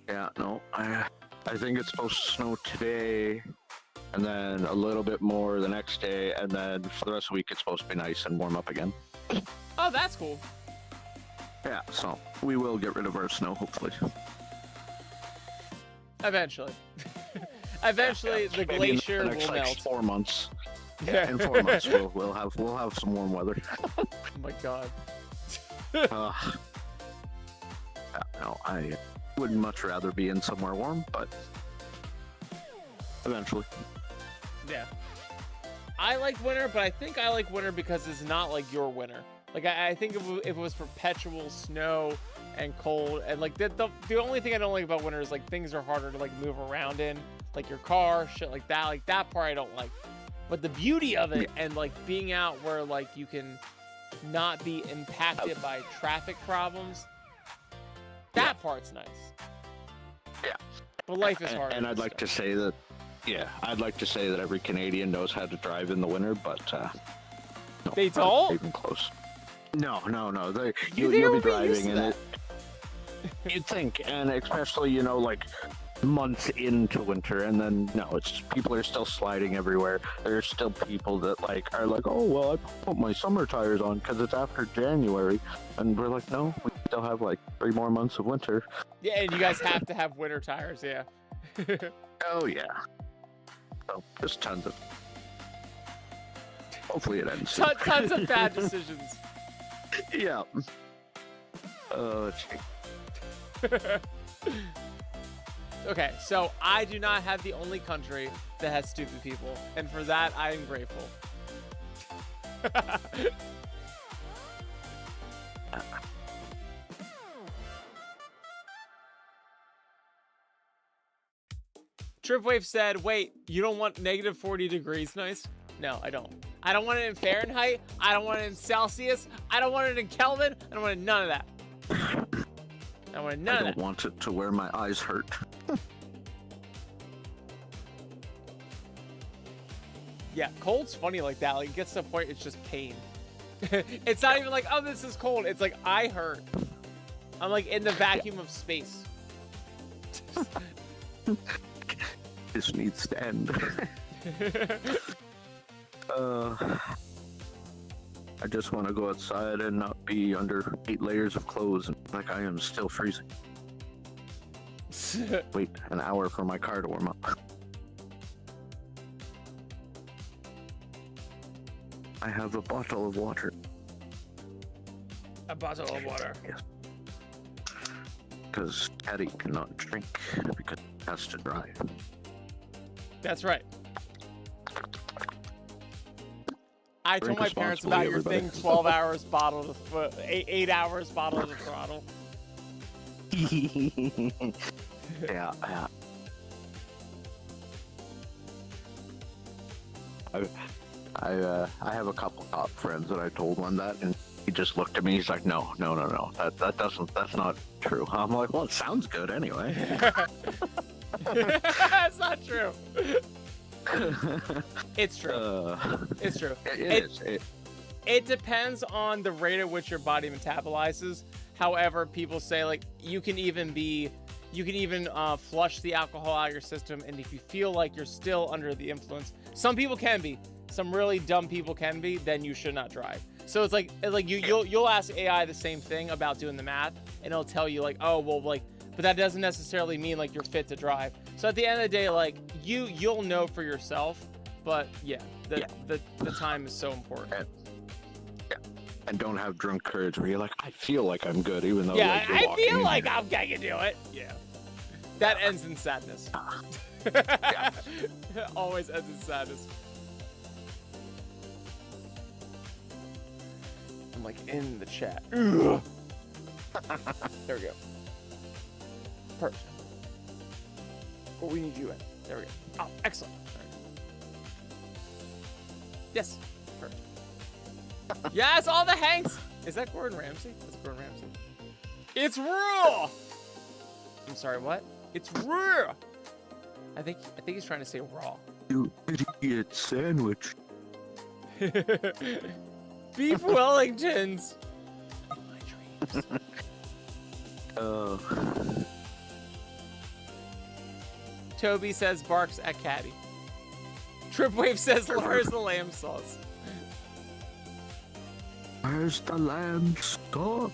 Yeah, no, I think it's supposed to snow today, and then a little bit more the next day, and then for the rest of the week it's supposed to be nice and warm up again. Oh, that's cool. Yeah, so we will get rid of our snow, hopefully. Eventually. Eventually, the Maybe glacier in the next, will like, melt. 4 months. Yeah. In 4 months we'll have some warm weather. Oh my god. Yeah, no, I would much rather be in somewhere warm, but eventually. Yeah. I like winter, but I think I like winter because it's not like your winter. Like, I think if it was perpetual snow and cold, and like the only thing I don't like about winter is like things are harder to like move around in, like your car, shit like that part I don't like. But the beauty of it and like being out where like you can not be impacted by traffic problems, that part's nice. Yeah. But life is hard. And I'd like to say that, I'd like to say that every Canadian knows how to drive in the winter, but no, They not don't? even close. No. You You'll be think we're used driving to and that? you'd think, and especially, like months into winter, and then no, it's people are still sliding everywhere. There's still people that are like, oh well, I put my summer tires on because it's after January, and we're like, no, we still have like 3 more months of winter. Yeah, and you guys have to have winter tires, yeah. Oh yeah. So just tons of. Hopefully it ends soon. Tons of bad decisions. Yeah. Oh, gee. Okay, so I do not have the only country that has stupid people, and for that I am grateful. Tripwave said, wait, you don't want negative 40 degrees nice? No, I don't. I don't want it in Fahrenheit. I don't want it in Celsius. I don't want it in Kelvin. I don't want none of that. I want none I of don't that. want it to where my eyes hurt. Yeah, cold's funny like that. Like, it gets to the point it's just pain. It's not even like, oh, this is cold. It's like, I hurt. I'm like in the vacuum of space. This needs to end. I just want to go outside and not be under 8 layers of clothes, like I am still freezing. Wait an hour for my car to warm up. I have a bottle of water. A bottle of water. Yes. Because Caddy cannot drink because he has to drive. That's right. I told Drink my parents responsibly, about your everybody. thing, 12 hours bottle to 8 hours bottle to throttle. Yeah. I have a couple cop friends that I told one that, and he just looked at me. He's like, no. That's not true. I'm like, well, it sounds good anyway. That's not true. It's true. It's true. It is. It depends on the rate at which your body metabolizes. However, people say like you can even flush the alcohol out of your system, and if you feel like you're still under the influence, some people can be. Some really dumb people can be. Then you should not drive. So it's like you'll ask AI the same thing about doing the math, and it'll tell you like, oh well, like, but that doesn't necessarily mean like you're fit to drive. So at the end of the day, like you'll know for yourself. But yeah, the time is so important. And don't have drunk courage where you're like, I feel like I'm good, even though. Yeah, like, you're I walking feel in like here. I can do it. Yeah. That ends in sadness. Always ends in sadness. I'm like in the chat. There we go. Perfect. What we need you in. There we go. Oh, excellent. All right. Yes. Perfect. Yes, all the Hanks. Is that Gordon Ramsay? That's Gordon Ramsay. It's raw. I'm sorry, what? It's raw. I think he's trying to say raw. You idiot sandwich. Beef Wellingtons. Oh. Toby says barks at Caddy. Tripwave says Lars the lamb sauce. Where's the lamb store?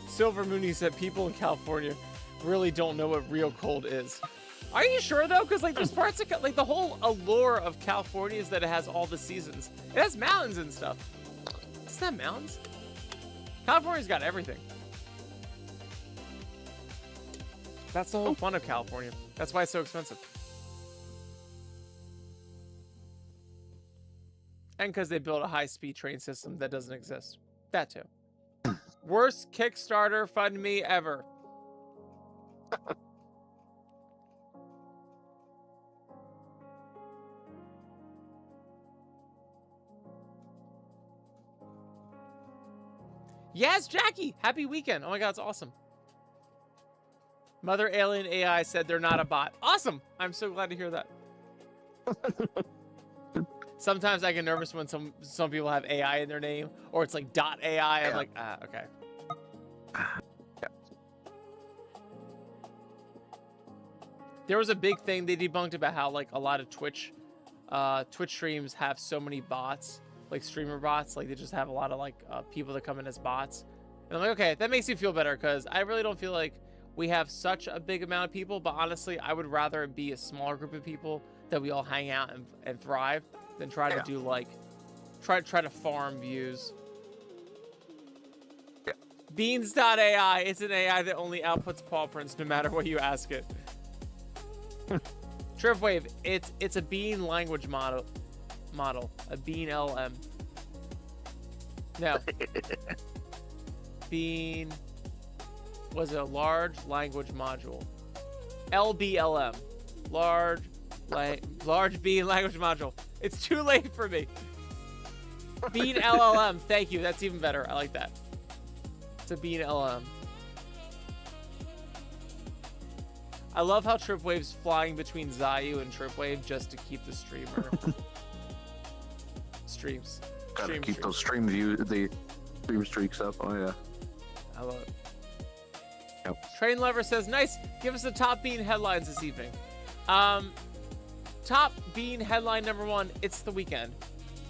Silver Mooney said people in California really don't know what real cold is. Are you sure though? Because like there's parts of like the whole allure of California is that it has all the seasons. It has mountains and stuff. Doesn't that have mountains? California's got everything. That's the whole fun of California. That's why it's so expensive. And because they built a high-speed train system that doesn't exist. That too. Worst Kickstarter fund me ever. Yes, Jackie! Happy weekend. Oh my god, it's awesome. Mother Alien AI said they're not a bot. Awesome! I'm so glad to hear that. Sometimes I get nervous when some people have AI in their name, or it's like .ai. I'm like, okay. Yeah. There was a big thing they debunked about how like a lot of Twitch streams have so many bots, like streamer bots. Like they just have a lot of like people that come in as bots. And I'm like, okay, that makes me feel better because I really don't feel like we have such a big amount of people. But honestly, I would rather it be a smaller group of people that we all hang out and thrive than try to do like try to farm views. Yeah. Beans.ai, it's an AI that only outputs paw prints no matter what you ask it. Tripwave, it's a bean language model, a bean LM. No. Bean was a large language module. LBLM, large bean language module. It's too late for me. Bean LLM, thank you. That's even better. I like that. It's a bean LLM. I love how Tripwave's flying between Zayu and Tripwave just to keep the streamer streams. Gotta keep those stream streaks up. Oh yeah. I love it. Yep. Train Lover says, nice. Give us the top bean headlines this evening. Top bean headline number 1, it's the weekend.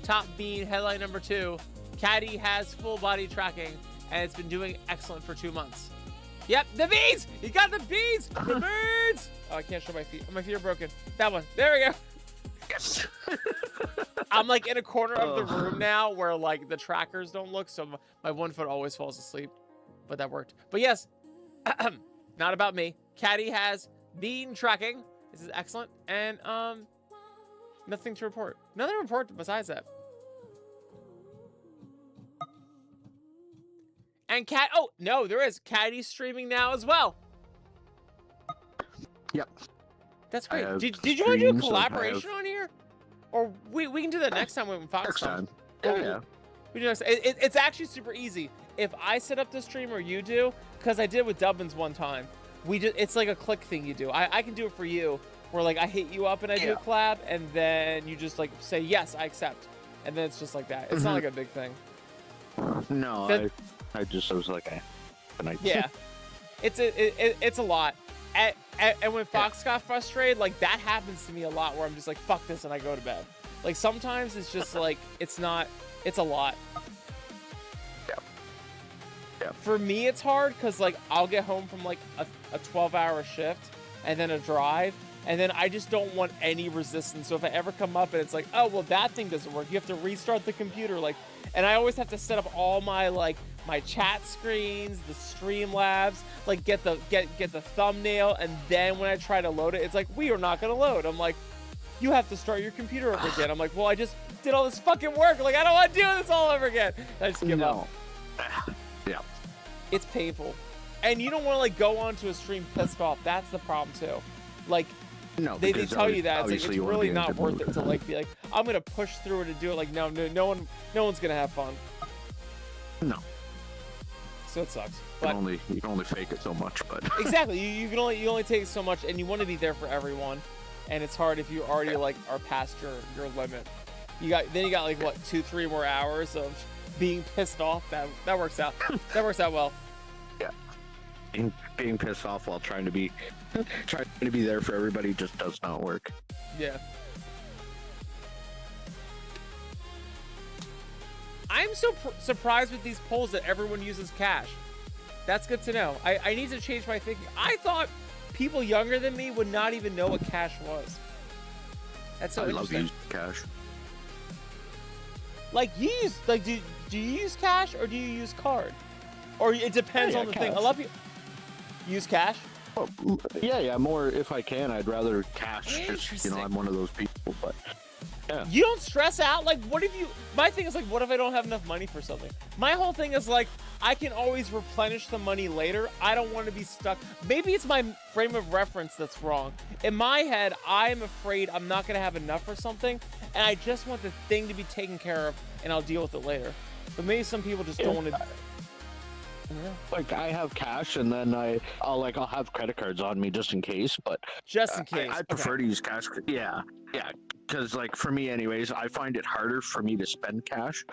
Top bean headline number 2, Caddy has full body tracking and it's been doing excellent for 2 months. Yep, the beans! You got the beans! The beans! Oh, I can't show my feet. My feet are broken. That one. There we go. Yes. I'm like in a corner of the room now where like the trackers don't look, so my one foot always falls asleep. But that worked. But yes, not about me. Caddy has bean tracking. This is excellent. And nothing to report. Nothing to report besides that. And oh no, there is Caddy streaming now as well. Yep. That's great. Did you want to do a collaboration on here? Or we can do that next time when Fox Next comes. time. Yeah. We do next. It's actually super easy. If I set up the stream or you do, because I did with Dubbins one time, it's like a click thing you do. I can do it for you, where like I hit you up and I do a collab, and then you just like say yes, I accept, and then it's just like that. It's not like a big thing. No, I was like, yeah, it's a lot. And when Fox got frustrated, like that happens to me a lot, where I'm just like, fuck this, and I go to bed. Like sometimes it's just like it's a lot. Yeah. For me, it's hard because like I'll get home from like a 12-hour shift and then a drive, and then I just don't want any resistance. So if I ever come up and it's like, oh well, that thing doesn't work, you have to restart the computer, like, and I always have to set up all my like my chat screens, the Streamlabs, like get the thumbnail, and then when I try to load it, it's like, we are not gonna load. I'm like, you have to start your computer over again. I'm like, well, I just did all this fucking work. Like, I don't want to do this all over again. I just give up. Yeah. It's painful. And you don't want to like go onto a stream pissed off. That's the problem too. Like, No, they because tell you that it's like obviously it's you wanna really be in not good worth mood. it to like be like I'm gonna push through it and do it. Like no one's gonna have fun. No, So it sucks. you But can only fake it so much. But exactly, you can only take so much, and you want to be there for everyone, and it's hard if you already like are past your limit. You got like what 2-3 more hours of being pissed off. That works out. That works out well. being pissed off while trying to be there for everybody just does not work. Yeah. I'm so surprised with these polls that everyone uses cash. That's good to know. I need to change my thinking. I thought people younger than me would not even know what cash was. That's so I love interesting. using cash. Like do you use cash or do you use card? Or it depends on the thing. A cash. lot of people use cash. Oh, yeah, more if I can. I'd rather cash. Just, I'm one of those people. But yeah, You don't stress out. Like, what if you? My thing is like, what if I don't have enough money for something? My whole thing is like, I can always replenish the money later. I don't want to be stuck. Maybe it's my frame of reference that's wrong. In my head, I'm afraid I'm not gonna have enough for something, and I just want the thing to be taken care of, and I'll deal with it later. But maybe some people just don't want to. like I have cash, and then I'll have credit cards on me just in case. But Just in case. I prefer to use cash. Yeah, because like for me, anyways, I find it harder for me to spend cash,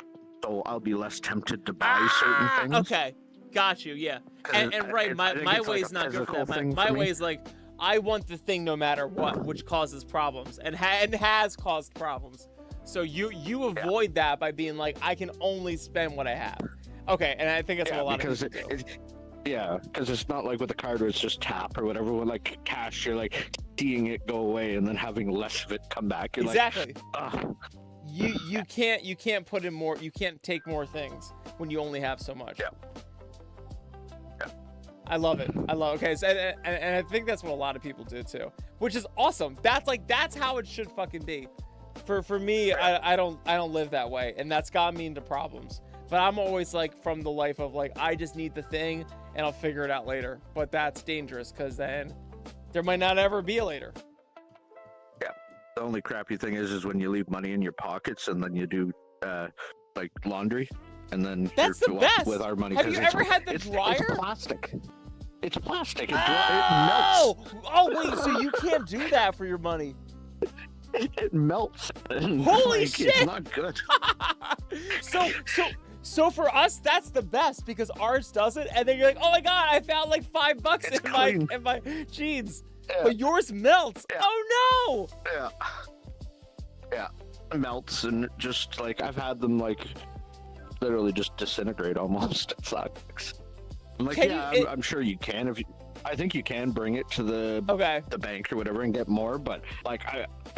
so I'll be less tempted to buy certain things. Okay, got you. Yeah, and right, I think my it's way like is a not good for physical that. thing My for me. way is like I want the thing no matter what, which causes problems and has caused problems. So you avoid that by being like, I can only spend what I have. Okay, and I think that's what a lot of people do. Because it's not like with a card where it's just tap or whatever. With like cash, you're like seeing it go away and then having less of it come back. You're Exactly. Like, ugh. You can't put in more. You can't take more things when you only have so much. Yeah. I love it. Okay, so, and I think that's what a lot of people do too, which is awesome. That's how it should fucking be. For me, I don't live that way, and that's got me into problems. But I'm always like from the life of like I just need the thing and I'll figure it out later. But that's dangerous because then there might not ever be a later. Yeah. The only crappy thing is when you leave money in your pockets and then you do like laundry, and then That's the best. with our money. Have 'cause you it's- ever had the it's dryer? plastic. It's plastic. It Oh! melts. Oh wait, so you can't do that for your money. It melts. And, Holy like, shit! It's not good. So for us, that's the best because ours does it, and then you're like, oh my god, I found like $5 It's in clean. my jeans, Yeah. but yours melts. Yeah. Oh no! Yeah. It melts, and just like I've had them like literally just disintegrate almost. It sucks. I'm like, Can yeah, you- I'm sure you can I think you can bring it to Okay. the bank or whatever and get more, but like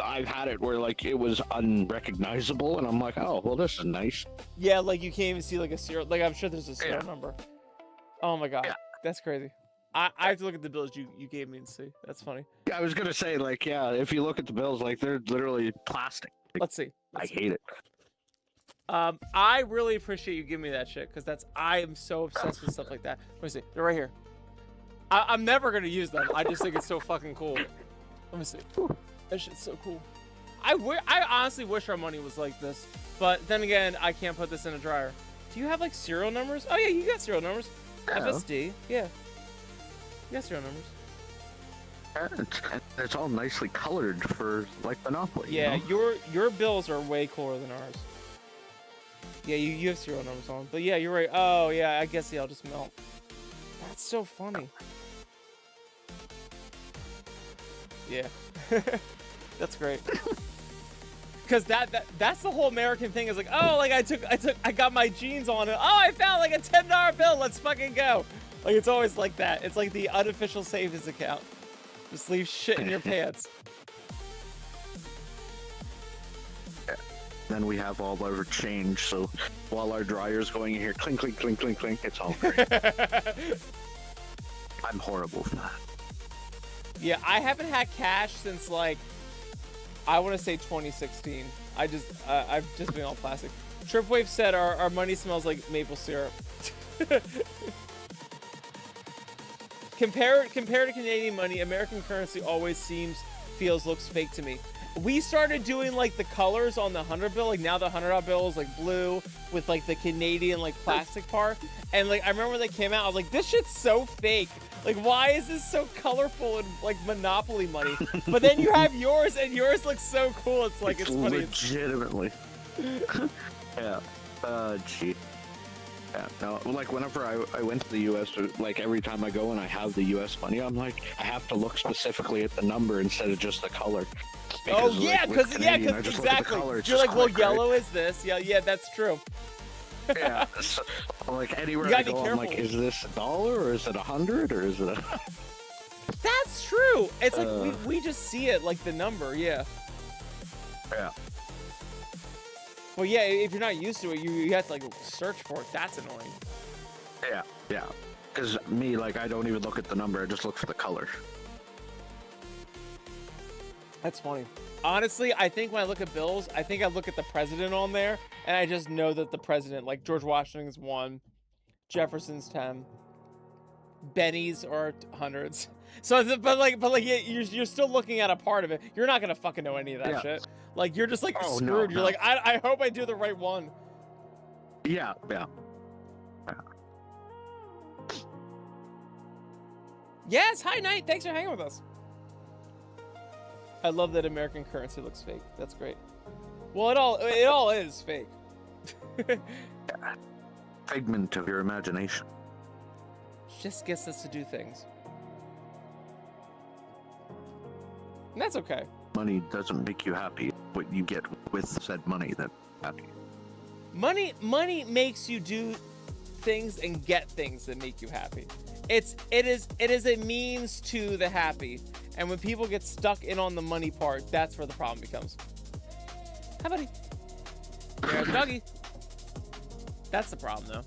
I've had it where like it was unrecognizable, and I'm like, oh well, this is nice. Yeah, like you can't even see like a serial. Like I'm sure there's a serial Yeah. number. Oh my god, Yeah. that's crazy. I have to look at the bills you gave me and see. That's funny. Yeah, I was gonna say like, yeah, if you look at the bills, like they're literally plastic. Let's see. I hate it. I really appreciate you giving me that shit because I am so obsessed with stuff like that. Let me see. They're right here. I'm never gonna use them. I just think it's so fucking cool. Let me see. That shit's so cool. I honestly wish our money was like this, but then again, I can't put this in a dryer. Do you have like serial numbers? Oh yeah, you got serial numbers. Yeah. FSD. Yeah. You got serial numbers. It's all nicely colored for like Monopoly. Yeah, You know? your bills are way cooler than ours. Yeah, you have serial numbers on. But yeah, you're right. Oh yeah, I guess I'll just melt. That's so funny. Yeah. That's great. Cause that's the whole American thing is like, oh, like I got my jeans on and oh, I found like a $10 bill. Let's fucking go. Like it's always like that. It's like the unofficial savings account. Just leave shit in your pants. Then we have all our change, so while our dryer's going in here, clink, clink, clink, clink, clink, it's all great. I'm horrible for that. Yeah, I haven't had cash since like I want to say 2016. I've just been all plastic. Tripwave said our money smells like maple syrup. Compared to Canadian money, American currency always looks fake to me. We started doing like the colors on the 100 bill. Like now the $100 bill is like blue with like the Canadian like plastic part. And like I remember when they came out, I was like, this shit's so fake. Like, why is this so colorful and like Monopoly money? But then you have yours, and yours looks so cool. It's like it's funny. Legitimately. Yeah. Gee. Yeah. No. Like whenever I went to the U.S., like every time I go and I have the U.S. money, I'm like, I have to look specifically at the number instead of just the color. Oh Because, yeah, like, with because Canadian, I just look at the exactly. color, it's You're just like, well, quick, right? yellow is this. Yeah, that's true. Yeah. So, like anywhere You I gotta be go, I'm like, careful. is this $1 or is it 100 or is it a? That's true. It's like we just see it like the number. Yeah. Yeah. Well, yeah. If you're not used to it, you have to like search for it. That's annoying. Yeah. Yeah. Because me, like, I don't even look at the number. I just look for the color. That's funny. Honestly, I think when I look at bills, I think I look at the president on there, and I just know that the president, like George Washington's 1, Jefferson's 10, Benny's are hundreds. So, but yeah, you're still looking at a part of it. You're not gonna fucking know any of that Yeah. shit. Like you're just like Oh, no, screwed. You're no. like, I hope I do the right one. Yeah. Yeah. Yes, hi Knight. Thanks for hanging with us. I love that American currency looks fake. That's great. Well, it all is fake. Figment of your imagination. Just gets us to do things. And that's okay. Money doesn't make you happy. What you get with said money that happy. Money makes you do things and get things that make you happy. It is a means to the happy. And when people get stuck in on the money part, that's where the problem becomes. Hi, buddy. There's a doggy. That's the problem, though.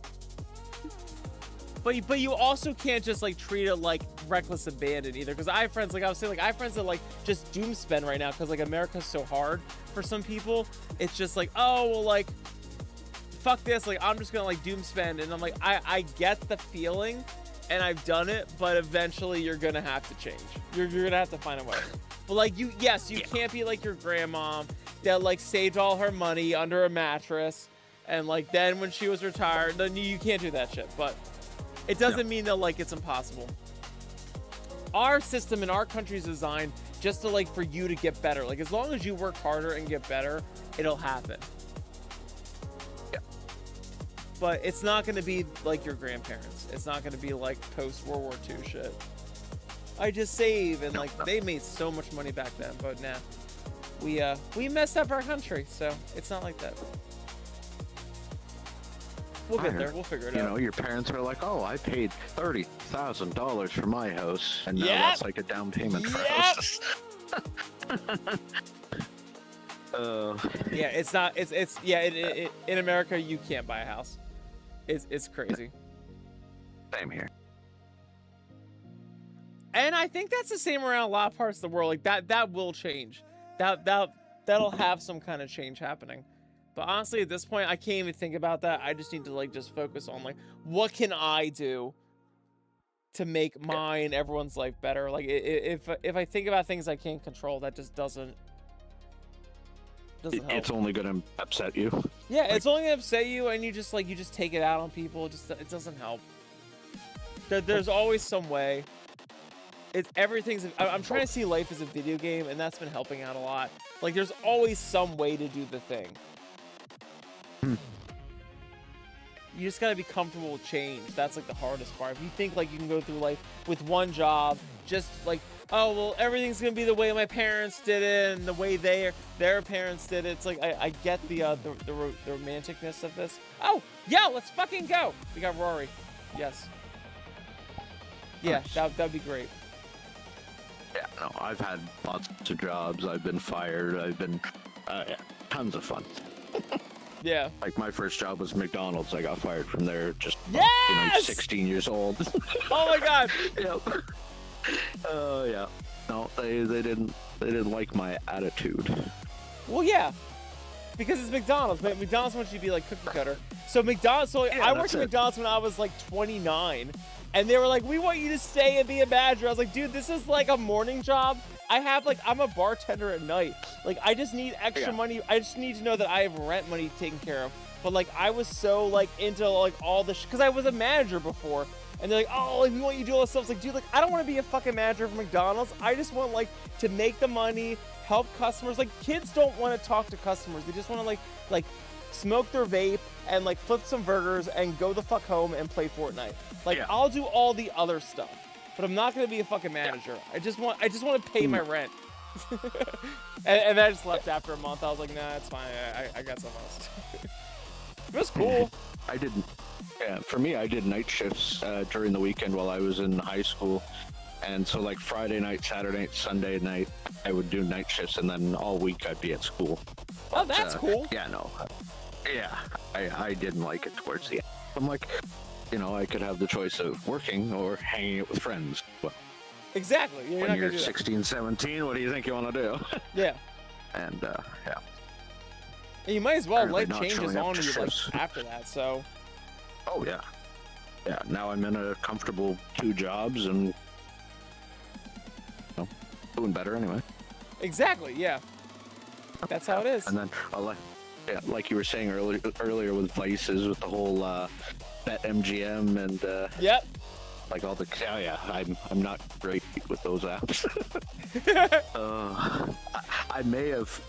But you also can't just like treat it like reckless abandon either. Because I have friends, like I was saying, like I have friends that like just doom spend right now because like America's so hard for some people. It's just like, oh well, like fuck this, like I'm just gonna like doom spend, and I'm like, I get the feeling. And I've done it, but eventually you're gonna have to change. You're gonna have to find a way. But like you can't be like your grandma that like saved all her money under a mattress, and like then when she was retired, then you can't do that shit. But it doesn't mean that like it's impossible. Our system in our country is designed just to like for you to get better. Like as long as you work harder and get better, it'll happen. But it's not going to be like your grandparents. It's not going to be like post World War II shit. I just save, and like they made so much money back then. But nah, we messed up our country, so it's not like that. We'll get there. We'll figure it out. You know, your parents are like, "Oh, I paid $30,000 for my house, and now Yep. that's like a down payment for houses." Yeah, it's not. It's yeah. In America, you can't buy a house. It's crazy. Same here. And I think that's the same around a lot of parts of the world. Like that will change. That'll have some kind of change happening. But honestly, at this point, I can't even think about that. I just need to like just focus on like what can I do to make mine, everyone's life better. Like if I think about things I can't control, that just doesn't help. It's only gonna upset you. Yeah, it's only gonna upset you, and you just take it out on people. It doesn't help. There's always some way. I'm trying to see life as a video game, and that's been helping out a lot. Like there's always some way to do the thing. You just gotta be comfortable with change. That's like the hardest part. If you think like you can go through life with one job, just like, oh well, everything's gonna be the way my parents did it and the way their parents did it. It's like I get the romanticness of this. Oh yeah, let's fucking go. We got Rory. Yes. Yeah, Nice. that'd be great. Yeah, no, I've had lots of jobs. I've been fired. I've been tons of fun. Yeah. Like my first job was McDonald's. I got fired from there just Yes! 16 years old. Oh my god. Yep. Yeah. No, they didn't like my attitude. Well, yeah, because it's McDonald's. McDonald's wants you to be like cookie cutter. So McDonald's. So I worked that's at it. McDonald's when I was like 29, And they were like, we want you to stay and be a manager. I was like, dude, this is like a morning job. I'm a bartender at night. Like, I just need extra money. I just need to know that I have rent money taken care of. But like, I was so like into like all the because I was a manager before. And they're like, oh, like, we want you to do all this stuff. It's like, dude, like, I don't want to be a fucking manager for McDonald's. I just want like to make the money, help customers. Like, kids don't want to talk to customers. They just want to like smoke their vape and like flip some burgers and go the fuck home and play Fortnite. Like, I'll do all the other stuff, but I'm not gonna be a fucking manager. I just want to pay my rent. and then I just left after a month. I was like, nah, it's fine. I got something else. It was cool. I didn't. Yeah, for me, I did night shifts during the weekend while I was in high school. And so like Friday night, Saturday night, Sunday night, I would do night shifts, and then all week I'd be at school. Oh, that's cool. Yeah, no. Yeah, I didn't like it towards the end. I'm like, you know, I could have the choice of working or hanging out with friends. Well, exactly. You're when you're 16, 17, what do you think you want to do? Yeah. And, yeah. And you might as well. Apparently Life changes on you like after that, so. Oh, yeah. Yeah, now I'm in a comfortable 2 jobs and, you know, doing better anyway. Exactly, yeah. That's how it is. And then, like you were saying earlier with Vices, with the whole Bet MGM and yep. Like all the I'm not great with those apps. I may have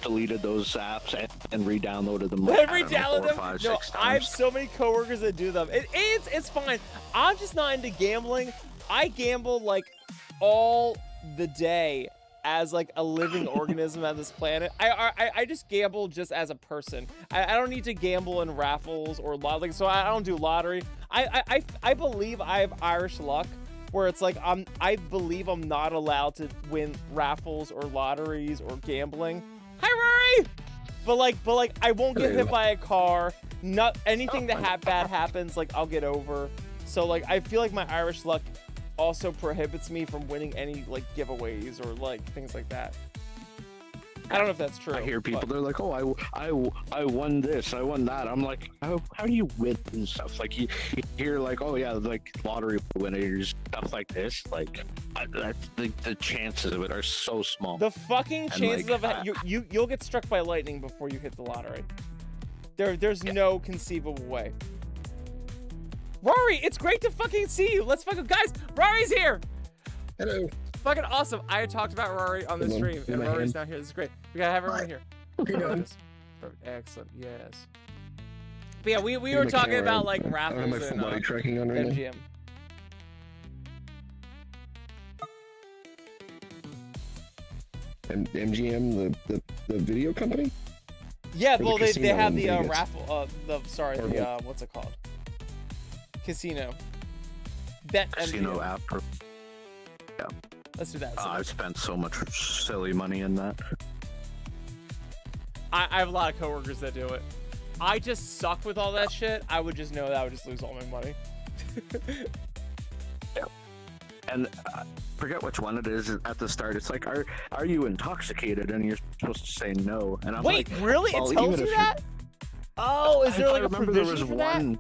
deleted those apps and re-downloaded them. Like, Re-download them. 4, 5, No, 6 I have times. so many coworkers that do them. It's fine. I'm just not into gambling. I gamble like all the day as like a living organism on this planet. I just gamble just as a person. I don't need to gamble in raffles or lottery. So I don't do lottery. I believe I have Irish luck, where it's like I believe I'm not allowed to win raffles or lotteries or gambling. Hi, Rory. But like I won't get hit by a car. Not anything that bad happens. Like I'll get over. So like I feel like my Irish luck also prohibits me from winning any like giveaways or like things like that. I don't know if that's true. I hear people, but... they're like, oh, I won this, I won that. I'm like, how do you win and stuff? Like you hear like, oh yeah, like lottery winners, stuff like this. Like the chances of it are so small. The fucking chances like, of it, you'll get struck by lightning before you hit the lottery. There's no conceivable way. Rory, it's great to fucking see you. Let's fucking guys. Rory's here. Hello. Fucking awesome. I had talked about Rory on the stream, and Rory's now here. This is great. We gotta have everyone here. Perfect. Excellent. Yes. But yeah, we were talking about like raffles I don't have my full body tracking on right MGM. now. MGM, the video company? Yeah, Or well the they have the casino in Vegas? raffle. What's it called? Casino. Bet Casino MGM. app. Yeah. Let's do that. I've spent so much silly money in that. I have a lot of coworkers that do it. I just suck with all that shit. I would just know that I would just lose all my money. Yeah. And forget which one it is at the start. It's like, are you intoxicated? And you're supposed to say no. And I'm Wait, like, really? well, It tells even you if that? Oh, is there like I a remember there provision was for that? one.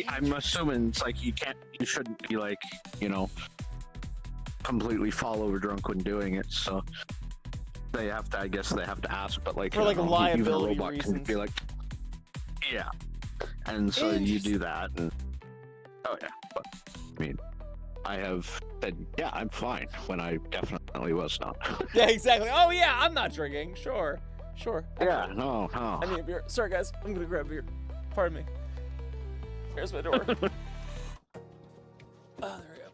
I'm assuming it's like you shouldn't be like, you know, completely fall over drunk when doing it. So they have to, I guess they have to ask, but like For like liability even a robot reasons. can be like, yeah. And so you do that, and oh yeah. But I mean, I have said, yeah, I'm fine when I definitely was not. Yeah, exactly. Oh yeah, I'm not drinking. Sure. Yeah, no. I need a beer. Sorry guys, I'm gonna grab a beer. Pardon me. Here's my door. Oh, there we go.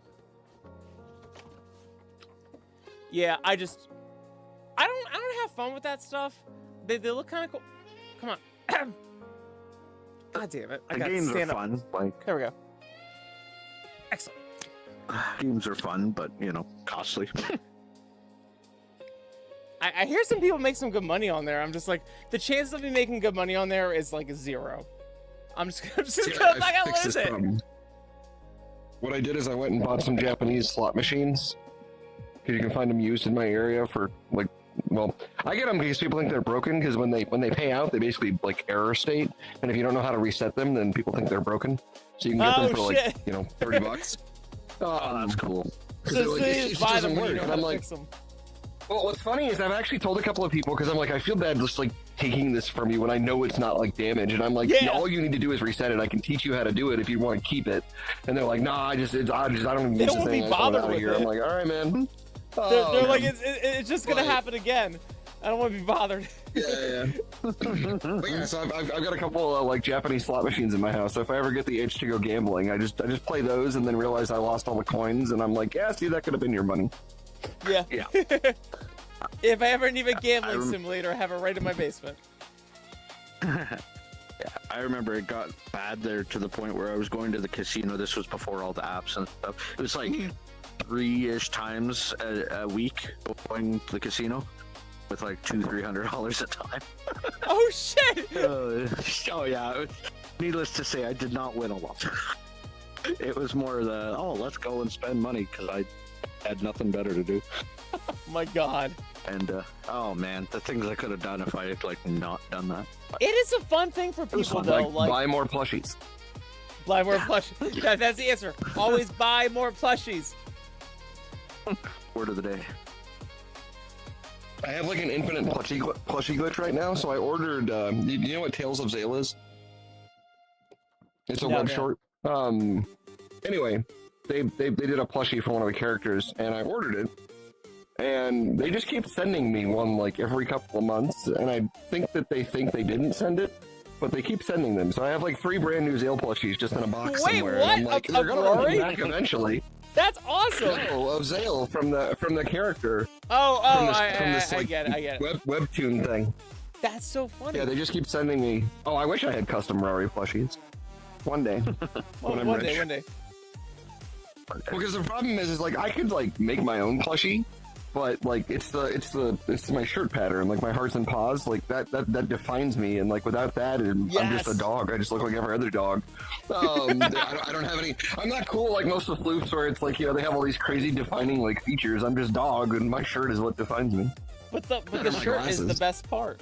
Yeah, I don't have fun with that stuff. They look kind of cool. Come on. God damn it. I The got to games are stand up. fun. Like There we go. Excellent. games are fun, but you know, costly. I hear some people make some good money on there. I'm just like, the chances of me making good money on there is like 0. I'm just Yeah, not I gonna fixed lose this it. problem. What I did is I went and bought some Japanese slot machines. Because you can find them used in my area for like well, I get them because people think they're broken. Because when they pay out, they basically like error state, and if you don't know how to reset them, then people think they're broken. So you can get them for shit. like $30. Oh, that's cool. So Like, you it just just buy doesn't them when you work, know and how I'm to like, fix them. well, what's funny is I've actually told a couple of people because I'm like, I feel bad just like taking this from you when I know it's not like damage, and I'm like, Yeah. all you need to do is reset it. I can teach you how to do it if you want to keep it. And they're like, nah, I don't even They use don't the be thing. I just want it bothered out of with here. it. I'm like, all right, man. They're like, man. it's just gonna But- happen again. I don't want to be bothered. Yeah. But yeah, so I've got a couple of like Japanese slot machines in my house. So if I ever get the itch to go gambling, I just play those and then realize I lost all the coins, and I'm like, yeah, see, that could have been your money. Yeah. Yeah. If I ever need a gambling rem- simulator, I have it right in my basement. Yeah, I remember it got bad there to the point where I was going to the casino. This was before all the apps and stuff. It was like 3-ish times a week going to the casino with like $200-300 a time. Oh shit! Oh yeah. Needless to say, I did not win a lot. It was more the let's go and spend money because I had nothing better to do. Oh my god. And oh man, the things I could have done if I had like not done that. It is a fun thing for was people fun. though, Like, like buy more plushies. buy more plushies. Yeah, that's the answer. Always buy more plushies. Word of the day. I have like an infinite plushie glitch right now, so I ordered. You know what Tales of Zale is? It's a No, web man. short. Anyway, they did a plushie for one of the characters, and I ordered it, and they just keep sending me one like every couple of months, and I think that they think they didn't send it, but they keep sending them. So I have like 3 brand new Zale plushies just in a box Wait, somewhere. what? And I'm like, A they're gonna Rory? come back eventually. That's awesome. No, of Zale from the character. Oh, From this, I get it. Webtoon thing. That's so funny. Yeah, they just keep sending me. Oh, I wish I had custom Rory plushies. One day. Well, when I'm one rich. day, one day. Because the problem is like I could like make my own plushie, but like it's my shirt pattern, like my hearts and paws, like that defines me, and like without that, I'm just a dog. I just look like every other dog. I don't have any. I'm not cool like most of the floofs where it's like they have all these crazy defining like features. I'm just dog, and my shirt is what defines me. But the my shirt is the glasses. best part.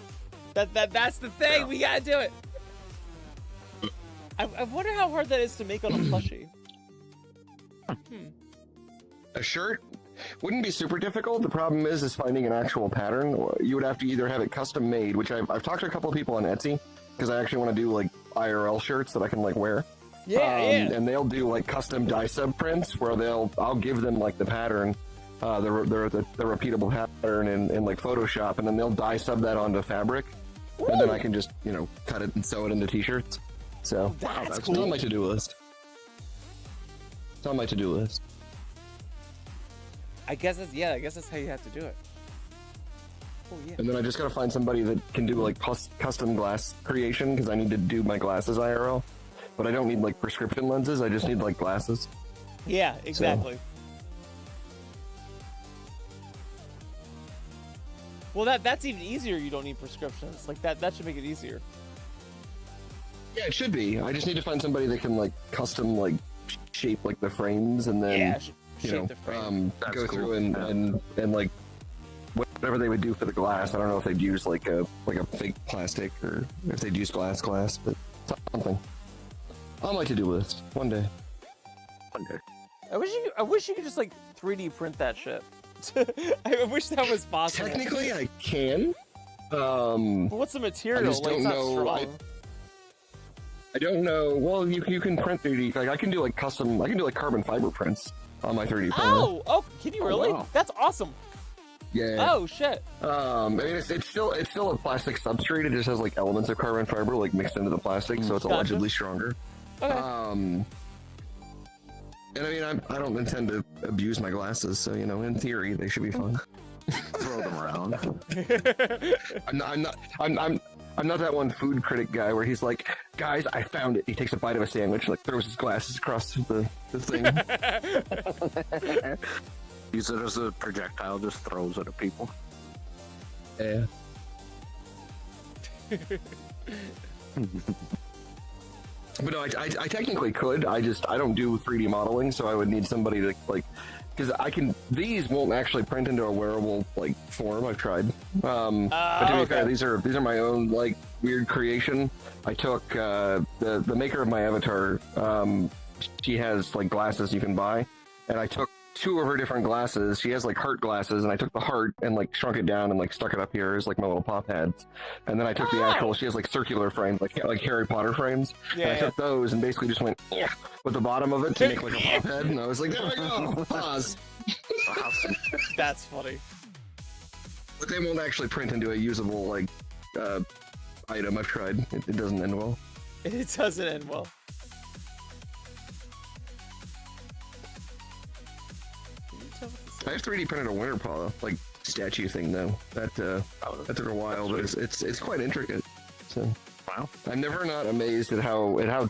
That's the thing. Yeah. We gotta do it. I wonder how hard that is to make on a plushie. A shirt wouldn't be super difficult. The problem is finding an actual pattern. You would have to either have it custom made, which I've talked to a couple of people on Etsy because I actually want to do like IRL shirts that I can like wear. Yeah, yeah. And they'll do like custom dye sub prints where I'll give them like the pattern, the repeatable pattern in like Photoshop, and then they'll dye sub that onto fabric, and then I can just cut it and sew it into t-shirts. So That's it's cool. on my to-do list. It's on my to-do list. I guess that's how you have to do it. Oh yeah. And then I just gotta find somebody that can do like custom glass creation because I need to do my glasses IRL. But I don't need like prescription lenses. I just need like glasses. Yeah, exactly. Well, that's even easier. You don't need prescriptions. Like that should make it easier. Yeah, it should be. I just need to find somebody that can like custom like shape like the frames and then Yeah, you shape know the frame. go That's through cool. and like whatever they would do for the glass. I don't know if they'd use like a fake plastic or if they'd use glass, but something. On my to-do list one day. One day. I wish you could just like 3D print that shit. I wish that was possible. Technically, I can. But what's the material? I just Like, don't it's not know. strong. I don't know. Well, you can print 3D. Like I can do like custom. I can do like carbon fiber prints on my 3D printer. Oh, can you really? wow. That's awesome. Yeah. Oh shit. I mean, it's still a plastic substrate. It just has like elements of carbon fiber like mixed into the plastic, so it's Gotcha. allegedly stronger. Okay. And I mean, I don't intend to abuse my glasses, so in theory, they should be fine. Throw them around. I'm not that one food critic guy where he's like, guys, I found it. He takes a bite of a sandwich, like throws his glasses across the thing. Use it as a projectile, just throws it at people. Yeah. But no, I technically could. I don't do 3D modeling, so I would need somebody to like because these won't actually print into a wearable like form. I've tried. But to be fair, these are my own like weird creation. I took the maker of my avatar. She has like glasses you can buy, and I took 2 of her different glasses. She has like heart glasses, and I took the heart and like shrunk it down and like stuck it up here as like my little pop heads. And then I took the actual. She has like circular frames, like Harry Potter frames. Yeah. And I took those and basically just went with the bottom of it to make like a pop head. And I was like, there we go. Pause. That's funny. But they won't actually print into a usable like item. I've tried. It doesn't end well. It doesn't end well. I have 3D printed a winter paw like statue thing though. That took a while, but it's quite intricate. So wow, I'm never not amazed at how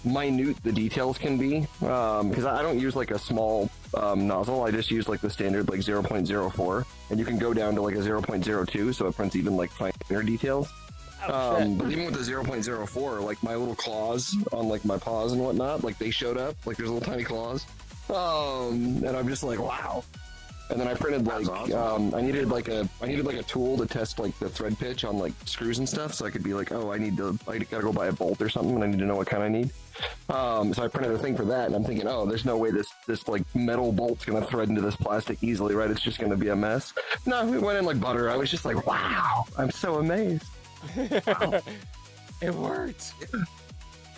minute the details can be. Because I don't use like a small nozzle. I just use like the standard like 0.04, and you can go down to like a 0.02, so it prints even like finer details. But even with the 0.04, like my little claws on like my paws and whatnot, like they showed up. Like there's little tiny claws. And I'm just like, wow. And then I printed like awesome. I needed like a tool to test like the thread pitch on like screws and stuff, so I could be like, oh, I gotta go buy a bolt or something, and I need to know what kind I need. So I printed a thing for that, and I'm thinking, oh, there's no way this like metal bolt's gonna thread into this plastic easily, right? It's just gonna be a mess. No, it went in like butter. I was just like, wow, I'm so amazed. Wow. It worked. Yeah.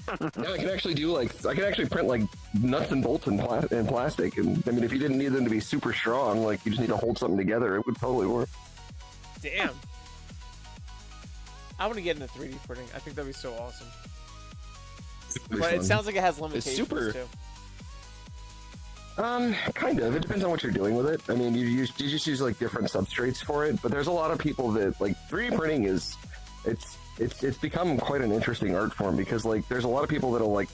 Yeah, I can actually print like nuts and bolts in plastic, and I mean, if you didn't need them to be super strong, like you just need to hold something together, it would totally work. Damn. I want to get into 3D printing. I think that'd be so awesome. But it sounds like it has limitations too. Kind of. It depends on what you're doing with it. I mean, you just use like different substrates for it, but there's a lot of people that like 3D printing is it's become quite an interesting art form, because like there's a lot of people that'll like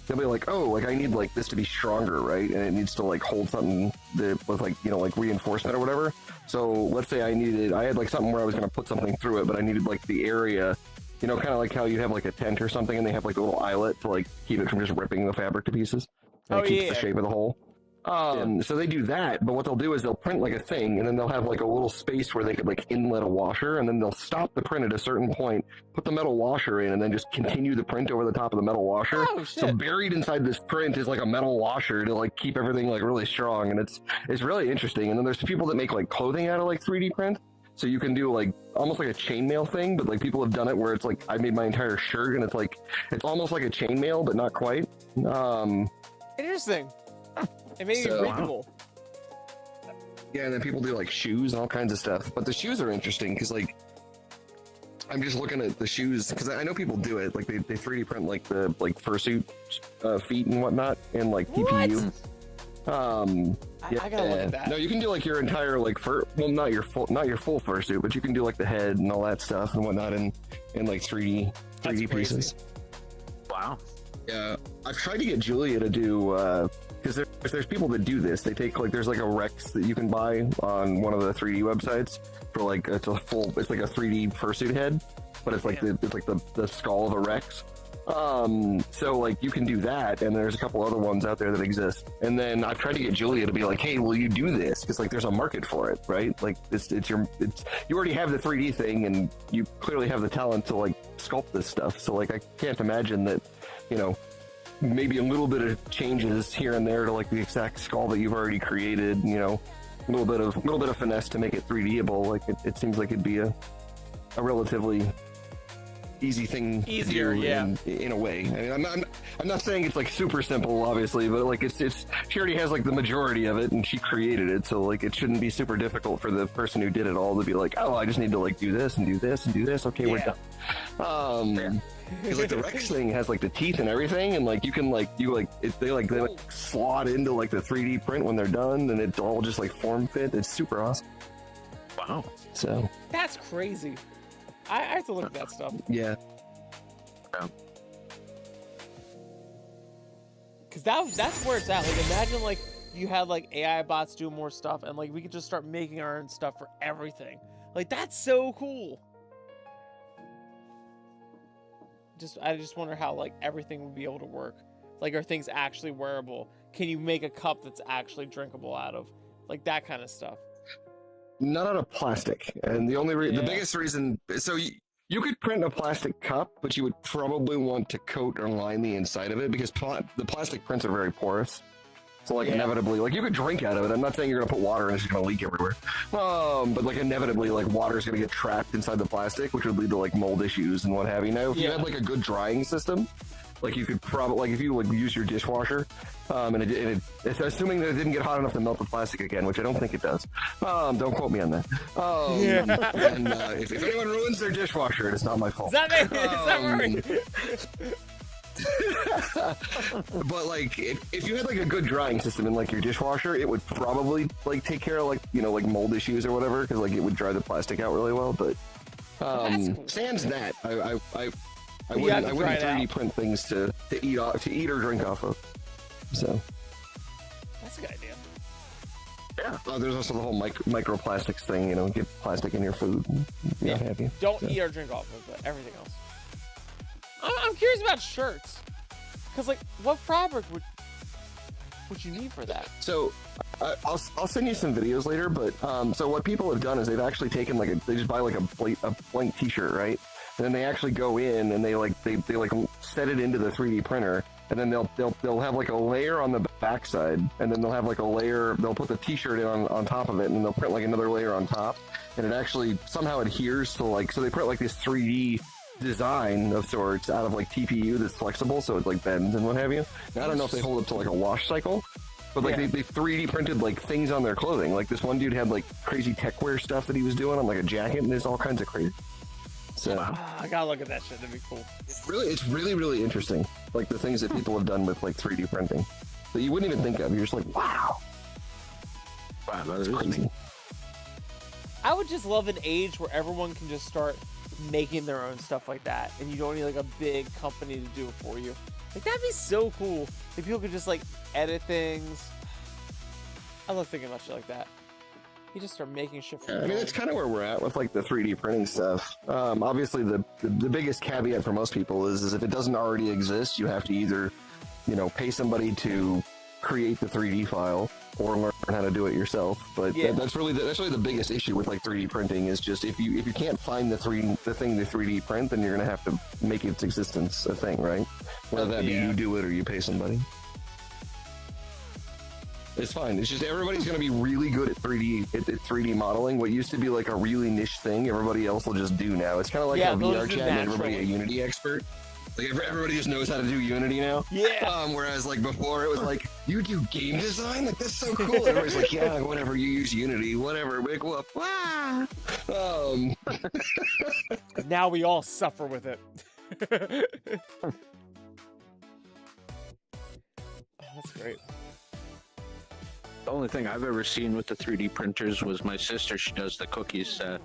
they'll be like, oh, like I need like this to be stronger, right? And it needs to like hold something that with like, you know, like reinforcement or whatever. So let's say I had like something where I was going to put something through it, but I needed like the area, you know, kind of like how you have like a tent or something and they have like a little eyelet to like keep it from just ripping the fabric to pieces. And it keeps the shape of the hole. So they do that, but what they'll do is they'll print like a thing, and then they'll have like a little space where they could like inlet a washer, and then they'll stop the print at a certain point, put the metal washer in, and then just continue the print over the top of the metal washer. Oh, shit. So buried inside this print is like a metal washer to like keep everything like really strong, and it's really interesting. And then there's people that make like clothing out of like 3D print. So you can do like almost like a chainmail thing, but like people have done it where it's like I made my entire shirt and it's almost like a chainmail, but not quite. Interesting. It made it breathable. Yeah, and then people do like shoes and all kinds of stuff. But the shoes are interesting because like I'm just looking at the shoes because I know people do it. Like they 3D print like the like fursuit feet and whatnot in like TPU. Yeah, I gotta look at that. No, you can do like your entire like not your full fursuit, but you can do like the head and all that stuff and whatnot in like 3D pieces. Wow. Yeah, I've tried to get Julia to do because there's people that do this. They take like there's like a Rex that you can buy on one of the 3D websites for like it's like a 3D fursuit head, but it's like the skull of a Rex. So like you can do that, and there's a couple other ones out there that exist. And then I've tried to get Julia to be like, hey, will you do this? Because like there's a market for it, right? Like you already have the 3D thing, and you clearly have the talent to like sculpt this stuff. So like I can't imagine that, you know, maybe a little bit of changes here and there to like the exact skull that you've already created, you know, a little bit of finesse to make it 3Dable. Like it seems like it'd be a relatively easy thing to do in a way. I mean, I'm not saying it's like super simple, obviously, but like it's she already has like the majority of it, and she created it, so like it shouldn't be super difficult for the person who did it all to be like, oh, I just need to like do this and do this and do this. Okay, we're done. Because like the Rex thing has like the teeth and everything, and like you can like they slot into like the 3D print when they're done, and it's all just like form fit. It's super awesome. Wow. So that's crazy. I have to look at that stuff. Yeah. Because that's where it's at. Like imagine like you had like AI bots do more stuff, and like we could just start making our own stuff for everything. Like that's so cool. I just wonder how like everything would be able to work. Like are things actually wearable? can you make a cup that's actually drinkable out of? Like that kind of stuff. Not out of plastic, and the biggest reason. So you could print a plastic cup, but you would probably want to coat or line the inside of it because the plastic prints are very porous. So like inevitably, like you could drink out of it. I'm not saying you're gonna put water and it's just gonna leak everywhere. But like inevitably, like water's gonna get trapped inside the plastic, which would lead to like mold issues and what have you. Now, if you had like a good drying system, like you could probably like if you like use your dishwasher, and it's assuming that it didn't get hot enough to melt the plastic again, which I don't think it does. Don't quote me on that. And if anyone ruins their dishwasher, it's not my fault. Is that right? But like if you had like a good drying system in like your dishwasher, it would probably like take care of like like mold issues or whatever, because like it would dry the plastic out really well. But cool. sans that, I wouldn't 3D print things to eat or drink off of. So that's a good idea. Yeah. There's also the whole microplastics thing. Get plastic in your food. Not happy. Don't eat or drink off of it, but everything else. I'm curious about shirts, because like, what fabric would you need for that? So, I'll send you some videos later. But so what people have done is they've actually taken they just buy like a blank T-shirt, right? And then they actually go in and they set it into the 3D printer, and then they'll have like a layer on the backside, and then they'll have like a layer. They'll put the T-shirt in on top of it, and then they'll print like another layer on top, and it actually somehow adheres to so they print like this 3D design of sorts out of like TPU that's flexible, so it like bends and what have you. Now, I don't know if they hold up to like a wash cycle, but like they 3D printed like things on their clothing. Like this one dude had like crazy tech wear stuff that he was doing on like a jacket, and there's all kinds of crazy. So I gotta look at that shit. That'd be cool. It's really interesting. Like the things that people have done with like 3D printing that you wouldn't even think of. You're just like, wow, that is crazy. I would just love an age where everyone can just start making their own stuff like that, and you don't need like a big company to do it for you. Like that'd be so cool if people could just like edit things. I love thinking about shit like that. You just start making shit for I mean, that's kind of where we're at with like the 3D printing stuff. Obviously, the biggest caveat for most people is if it doesn't already exist, you have to either pay somebody to create the 3D file or learn how to do it yourself. But that's really the biggest issue with like 3D printing is just if you can't find the thing to 3D print, then you're gonna have to make its existence a thing, right? Whether that be you do it or you pay somebody. It's fine. It's just everybody's gonna be really good at 3D modeling. What used to be like a really niche thing, everybody else will just do now. It's kind of like a VR chat made everybody a Unity expert. Like everybody just knows how to do Unity now. Yeah. Whereas like before it was like, you do game design? Like that's so cool. Everybody's like, yeah, whatever. You use Unity, whatever. Big whoop. Wow. Now we all suffer with it. That's great. The only thing I've ever seen with the 3D printers was my sister. She does the cookies for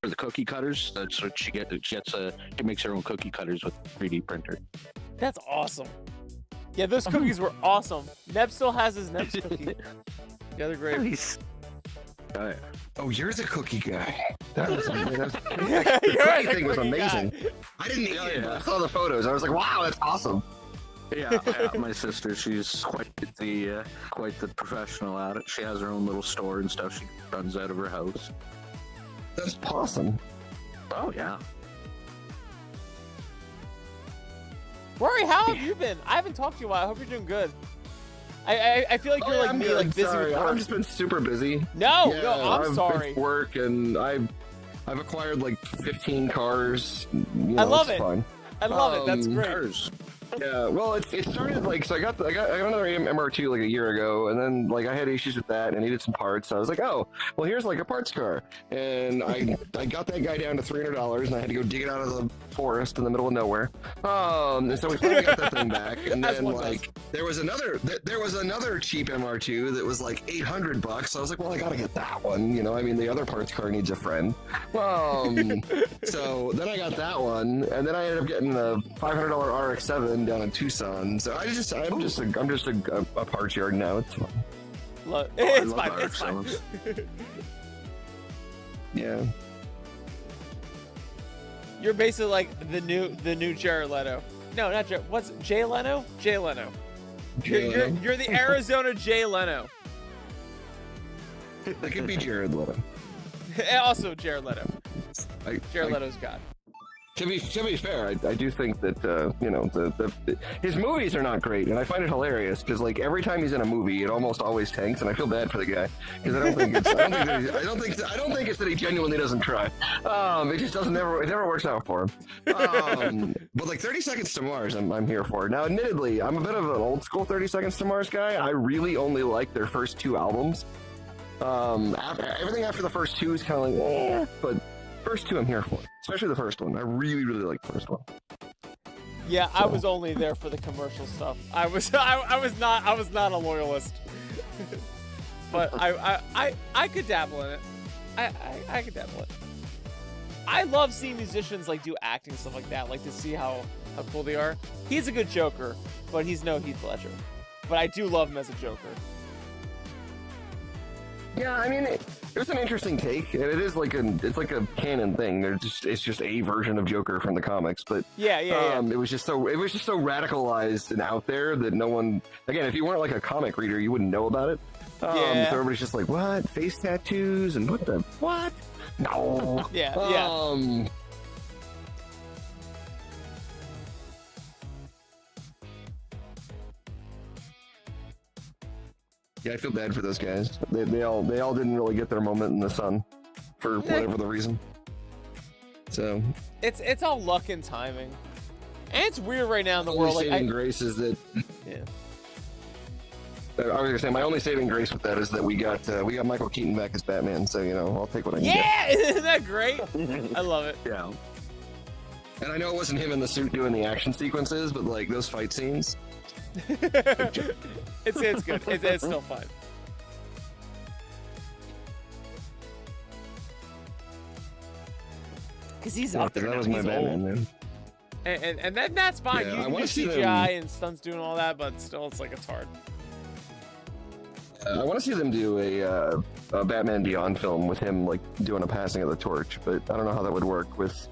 the cookie cutters. That's what she gets. She makes her own cookie cutters with the 3D printer. That's awesome. Yeah, those cookies were awesome. Neb still has his Neb's cookie. Yeah, they're great. Nice. Oh, you're the cookie guy. That was the You're cookie thing was cookie amazing. guy. I didn't eat it, but I saw the photos. I was like, wow, that's awesome. Yeah, my sister, she's quite the professional at it. She has her own little store and stuff she runs out of her house. That's awesome. Oh yeah. Rory, how have you been? I haven't talked to you in a while. I hope you're doing good. I feel like you're like me, like busy with work. I've just been super busy. No, I've sorry. Been work and I've acquired like 15 cars. I love it. Fun. I love it. That's great. Cars. Yeah, well, it started like so. I got another MR2 like a year ago, and then like I had issues with that and I needed some parts. So I was like, oh, well, here's like a parts car, and I got that guy down to $300, and I had to go dig it out of the forest in the middle of nowhere. And so we finally got that thing back, and then like there was another cheap MR2 that was like $800. So I was like, well, I gotta get that one. I mean, the other parts car needs a friend. So then I got that one, and then I ended up getting a $500 RX-7 down in Tucson. So I'm just a parts yard now. It's fun. It's fine. It's fine. Yeah. You're basically like the new Jared Leto. No, not Jared. What's Jay Leno? Jay Leno. You're the Arizona Jay Leno. That could be Jared Leto. Also Jared Leto. Jared Leto's God. To be fair, I do think that you know his movies are not great, and I find it hilarious because like every time he's in a movie, it almost always tanks, and I feel bad for the guy because I don't think it's that he genuinely doesn't try. It just it never works out for him. But like 30 Seconds to Mars, I'm here for. Now, admittedly, I'm a bit of an old school 30 Seconds to Mars guy. I really only like their first 2 albums. Everything after the first 2 is kind of like, eh, but first 2 I'm here for, especially the first one. I really like the first one. Yeah, so. I was only there for the commercial stuff. I was not a loyalist. But I could dabble in it. I could dabble in it. I love seeing musicians like do acting stuff like that, like to see how cool they are. He's a good Joker, but he's no Heath Ledger. But I do love him as a Joker. Yeah, I mean, it was an interesting take, and it's like a canon thing. It's just a version of Joker from the comics, but yeah. It was just so radicalized and out there that no one. Again, if you weren't like a comic reader, you wouldn't know about it. So everybody's just like, what? Face tattoos and what? No. Yeah. Yeah, I feel bad for those guys. They all didn't really get their moment in the sun, for whatever the reason. So it's all luck and timing, and it's weird right now in the world. Only saving grace is that. Yeah. I was gonna say my only saving grace with that is that we got Michael Keaton back as Batman. So you know I'll take what I can get. Yeah, isn't that great? I love it. Yeah. And I know it wasn't him in the suit doing the action sequences, but like those fight scenes. It's good. It's still fun. Because he's up there. That was he's my Batman, man. And that's fine. Yeah, you do CGI and stunts doing all that, but still, it's like it's hard. I want to see them do a Batman Beyond film with him like doing a passing of the torch, but I don't know how that would work with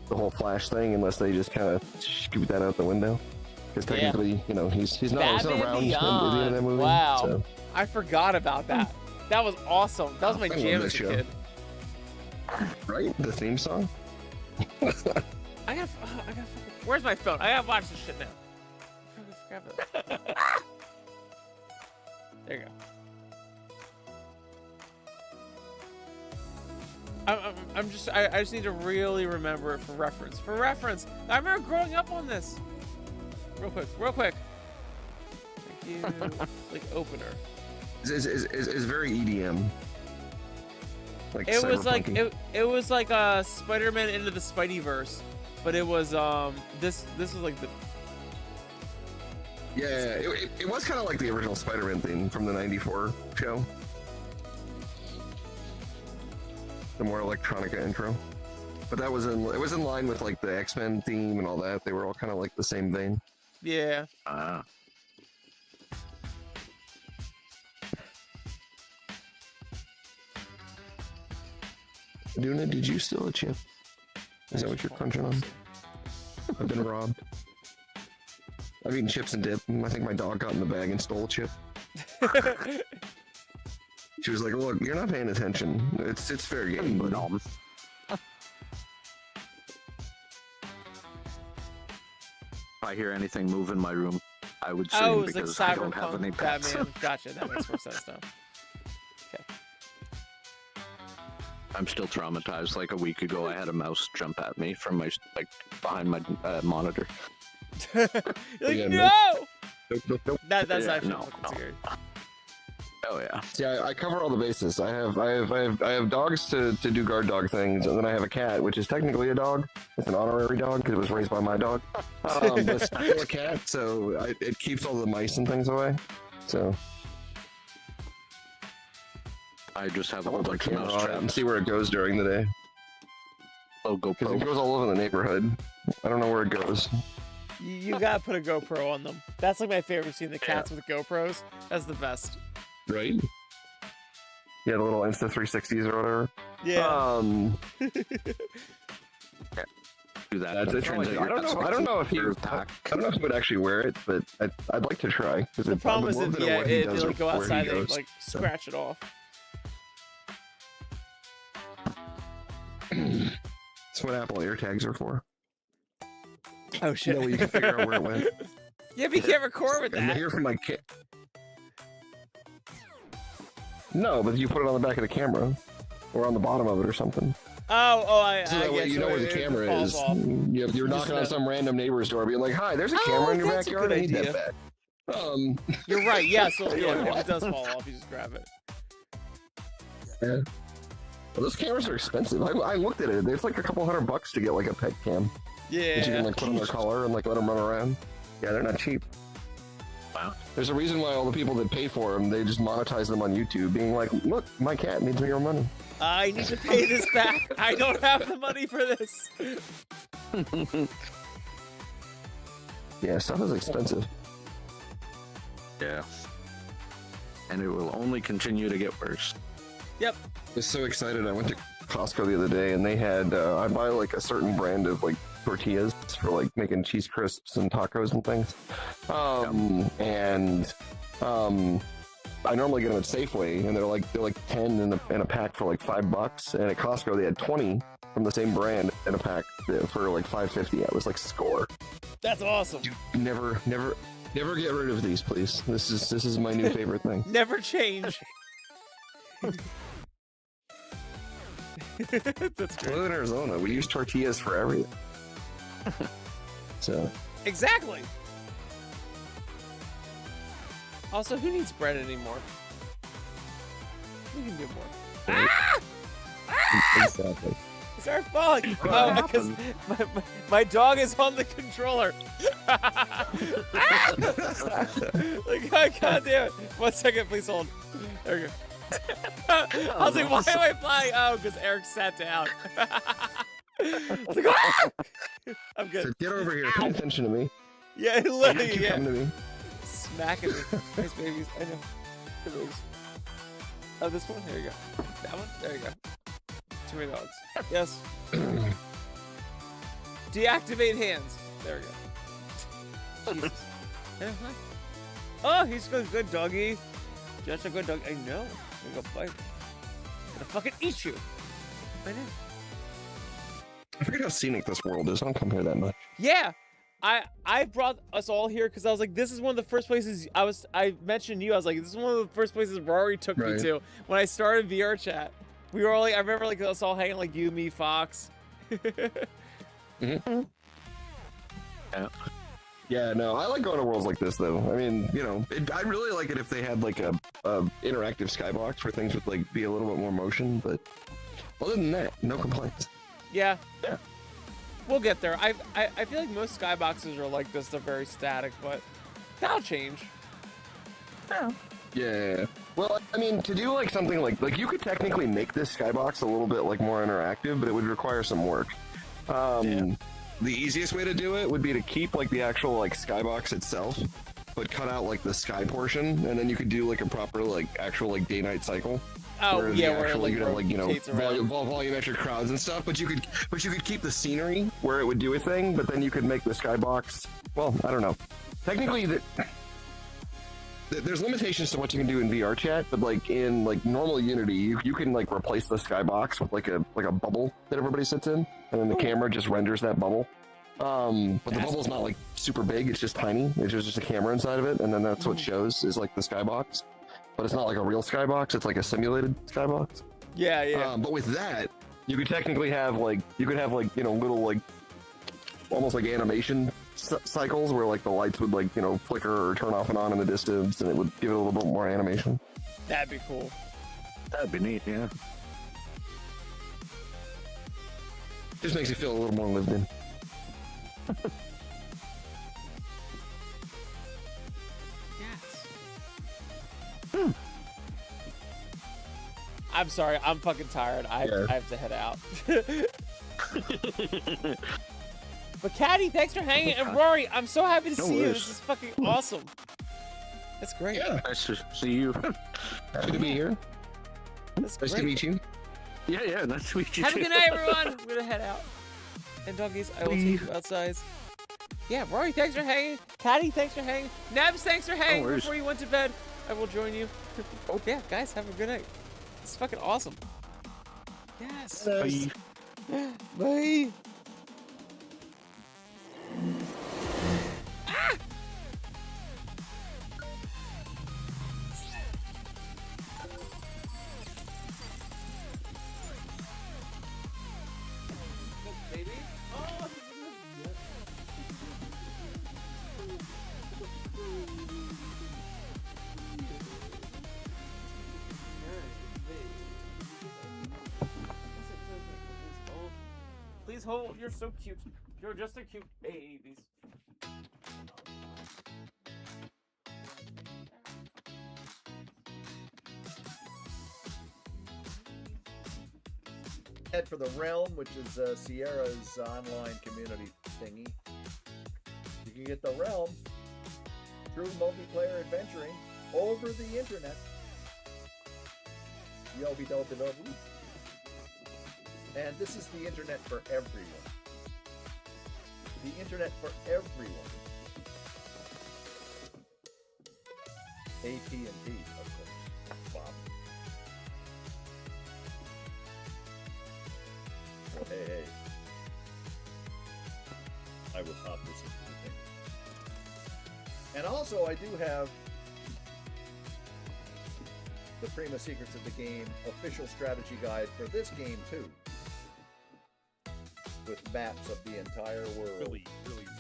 the whole Flash thing unless they just kind of scoop that out the window. Because technically, you know, he's not around at the end of that movie. Wow, so. I forgot about that. That was awesome. That was my jam as a kid. Right, the theme song. I gotta. Where's my phone? I gotta watch this shit now. There you go. I just need to really remember it for reference. I remember growing up on this. Real quick. Thank you. Like opener. It's very EDM. Like it was like it was like Spider-Man Into the Spideyverse, but it was this was like the. Yeah, it was kind of like the original Spider-Man theme from the '94 show. The more electronica intro, but it was in line with like the X-Men theme and all that. They were all kind of like the same vein. Yeah. Duna, did you steal a chip? Is that what you're crunching on? I've been robbed. I've eaten chips and dip. I think my dog got in the bag and stole a chip. She was like, "Look, you're not paying attention. It's fair game, but If I hear anything move in my room, I would scream because I don't have any pets. Batman. Gotcha. That makes more sense now. Okay. I'm still traumatized. Like a week ago, I had a mouse jump at me from my behind my monitor. You're like, Yeah, no! Nope. That's Yeah, actually no. scary. Oh yeah. See, I cover all the bases. I have dogs to do guard dog things, and then I have a cat, which is technically a dog. It's an honorary dog because it was raised by my dog. But it's still a cat, so it keeps all the mice and things away. So I just have a I'll whole put bunch a of camera mouse on it and traps. see where it goes during the day. Oh, Because it GoPro. goes all over the neighborhood. I don't know where it goes. You gotta put a GoPro on them. That's like my favorite, seeing the cats with GoPros. That's the best. Right? Yeah, the little Insta 360s or whatever. Yeah. Do do that. That's That it. turns out I don't you're know. not I don't know if he. supposed I to pack. don't know if he would actually wear it, but I'd like to try. The problem is that yeah, he if does they or like go where he outside, they goes, like so. scratch it off. That's what Apple AirTags are for. Oh shit! That way you can figure out where it went. Yeah, but you can't record with And I that. hear from my kid. No, but you put it on the back of the camera, or on the bottom of it, or something. I So that way get you know where the it camera falls is. off. You're knocking on some random neighbor's door, being like, "Hi, there's a Oh, camera in your that's a backyard. good I need idea. that back." You're right. Yeah, so Tell you yeah, if what. it does fall off, you just grab it. Yeah. Well, those cameras are expensive. I looked at it. It's like a couple $100 to get like a pet cam that you Yeah. can like put on their collar and like let them run around. Yeah, they're not cheap. Wow. There's a reason why all the people that pay for them, they just monetize them on YouTube, being like, "Look, my cat needs me your money." I need to pay this back. I don't have the money for this. Yeah, stuff is expensive. Yeah. And it will only continue to get worse. I was so excited. I went to Costco the other day, and they had I buy like a certain brand of like tortillas for like making cheese crisps and tacos and things. I normally get them at Safeway, and they're like 10 in a pack for like $5. And at Costco, they had 20 from the same brand in a pack for like $5.50. I was like, score. That's awesome. Never get rid of these, please. This is my new favorite thing. Never change. That's I great. live in Arizona. We use tortillas for everything. So Exactly. Also, who needs bread anymore? We can do more. exactly. It's our fault. Oh, because my dog is on the controller. Like, God damn it. 1 second, please hold. There we go. I was like, why am I flying? Oh, because Eric sat down. I was like, ah! I'm good. So get over here. Pay attention to me. Yeah, literally, Keep yeah. coming to me. Smacking me. Nice babies. I know. Good babies. Oh, this one? There you go. That one? There you go. Too many dogs. Yes. Deactivate hands. There we go. Jesus. Yeah, hi. Oh, he's a good doggy. Just a good dog. I know. I'm gonna go bite. I'm gonna fucking eat you. I know. I forget how scenic this world is. I don't come here that much. Yeah. I brought us all here because I was like, this is one of the first places I mentioned you. I was like, this is one of the first places Rory took me Right. to when I started VR chat. We were all like, I remember like us all hanging like you, me, Fox. Yeah. Yeah, no, I like going to worlds like this though. I mean, you know, I really like it if they had like a interactive skybox where things would like be a little bit more motion. But other than that, no complaints. Yeah. Yeah. We'll get there. I feel like most skyboxes are like this. They're very static, but that'll change. Yeah. Well, I mean, to do like something like you could technically make this skybox a little bit like more interactive, but it would require some work. The easiest way to do it would be to keep like the actual like skybox itself, but cut out like the sky portion, and then you could do like a proper like actual like day-night cycle. Oh Where yeah, the where it actual, like you could have like, you know, rotates around. volumetric crowds and stuff, but you could keep the scenery where it would do a thing, but then you could make the skybox. Well, I don't know. Technically, there's limitations to what you can do in VR chat, but like in like normal Unity, you can like replace the skybox with like a bubble that everybody sits in, and then the camera just renders that bubble. But the bubble's not like super big; it's just tiny. It's just a camera inside of it, and then that's what shows is like the skybox. But it's not like a real skybox; it's like a simulated skybox. Yeah, yeah. But with that, you could technically have like you know, little like almost like animation cycles where like the lights would like, you know, flicker or turn off and on in the distance, and it would give it a little bit more animation. That'd be cool. That'd be neat, yeah. Just makes you feel a little more lived in. Yes. I'm sorry, I'm fucking tired. I have to head out. But Caddy, thanks for hanging. And Rory, I'm so happy to see you. This is fucking awesome. That's great. Yeah. Nice to see you. Happy to be here. That's Nice great. to meet you. Yeah, nice to meet you Have a too. good night, everyone. I'm gonna head out. And doggies, I will take you outside. Yeah, Rory, thanks for hanging. Caddy, thanks for hanging. Nebs, thanks for hanging before you went to bed. I will join you. Oh, yeah, guys, have a good night. It's fucking awesome. Yes. Bye. Bye. Baby? Oh, please hold. You're so cute. You're just a cute baby. Head for the Realm, which is Sierra's online community thingy. You can get the Realm, true multiplayer adventuring over the internet. Yobi-dobi-dobi. And this is the internet for everyone. The internet for everyone. AT&T, of course. Bob. Oh, hey. I will pop this into the thing. And also, I do have the Prima Secrets of the Game official strategy guide for this game, too. With maps of the entire world. Really is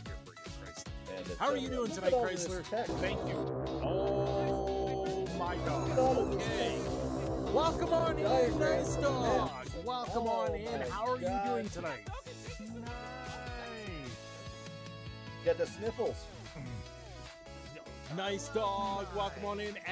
here for you, Chrysler. And How are you doing tonight, Chrysler? Thank you. Oh my God. Okay. Welcome on in, nice dog. Welcome on in. How are you doing tonight? Nice. Get the sniffles. Nice dog. Welcome on in.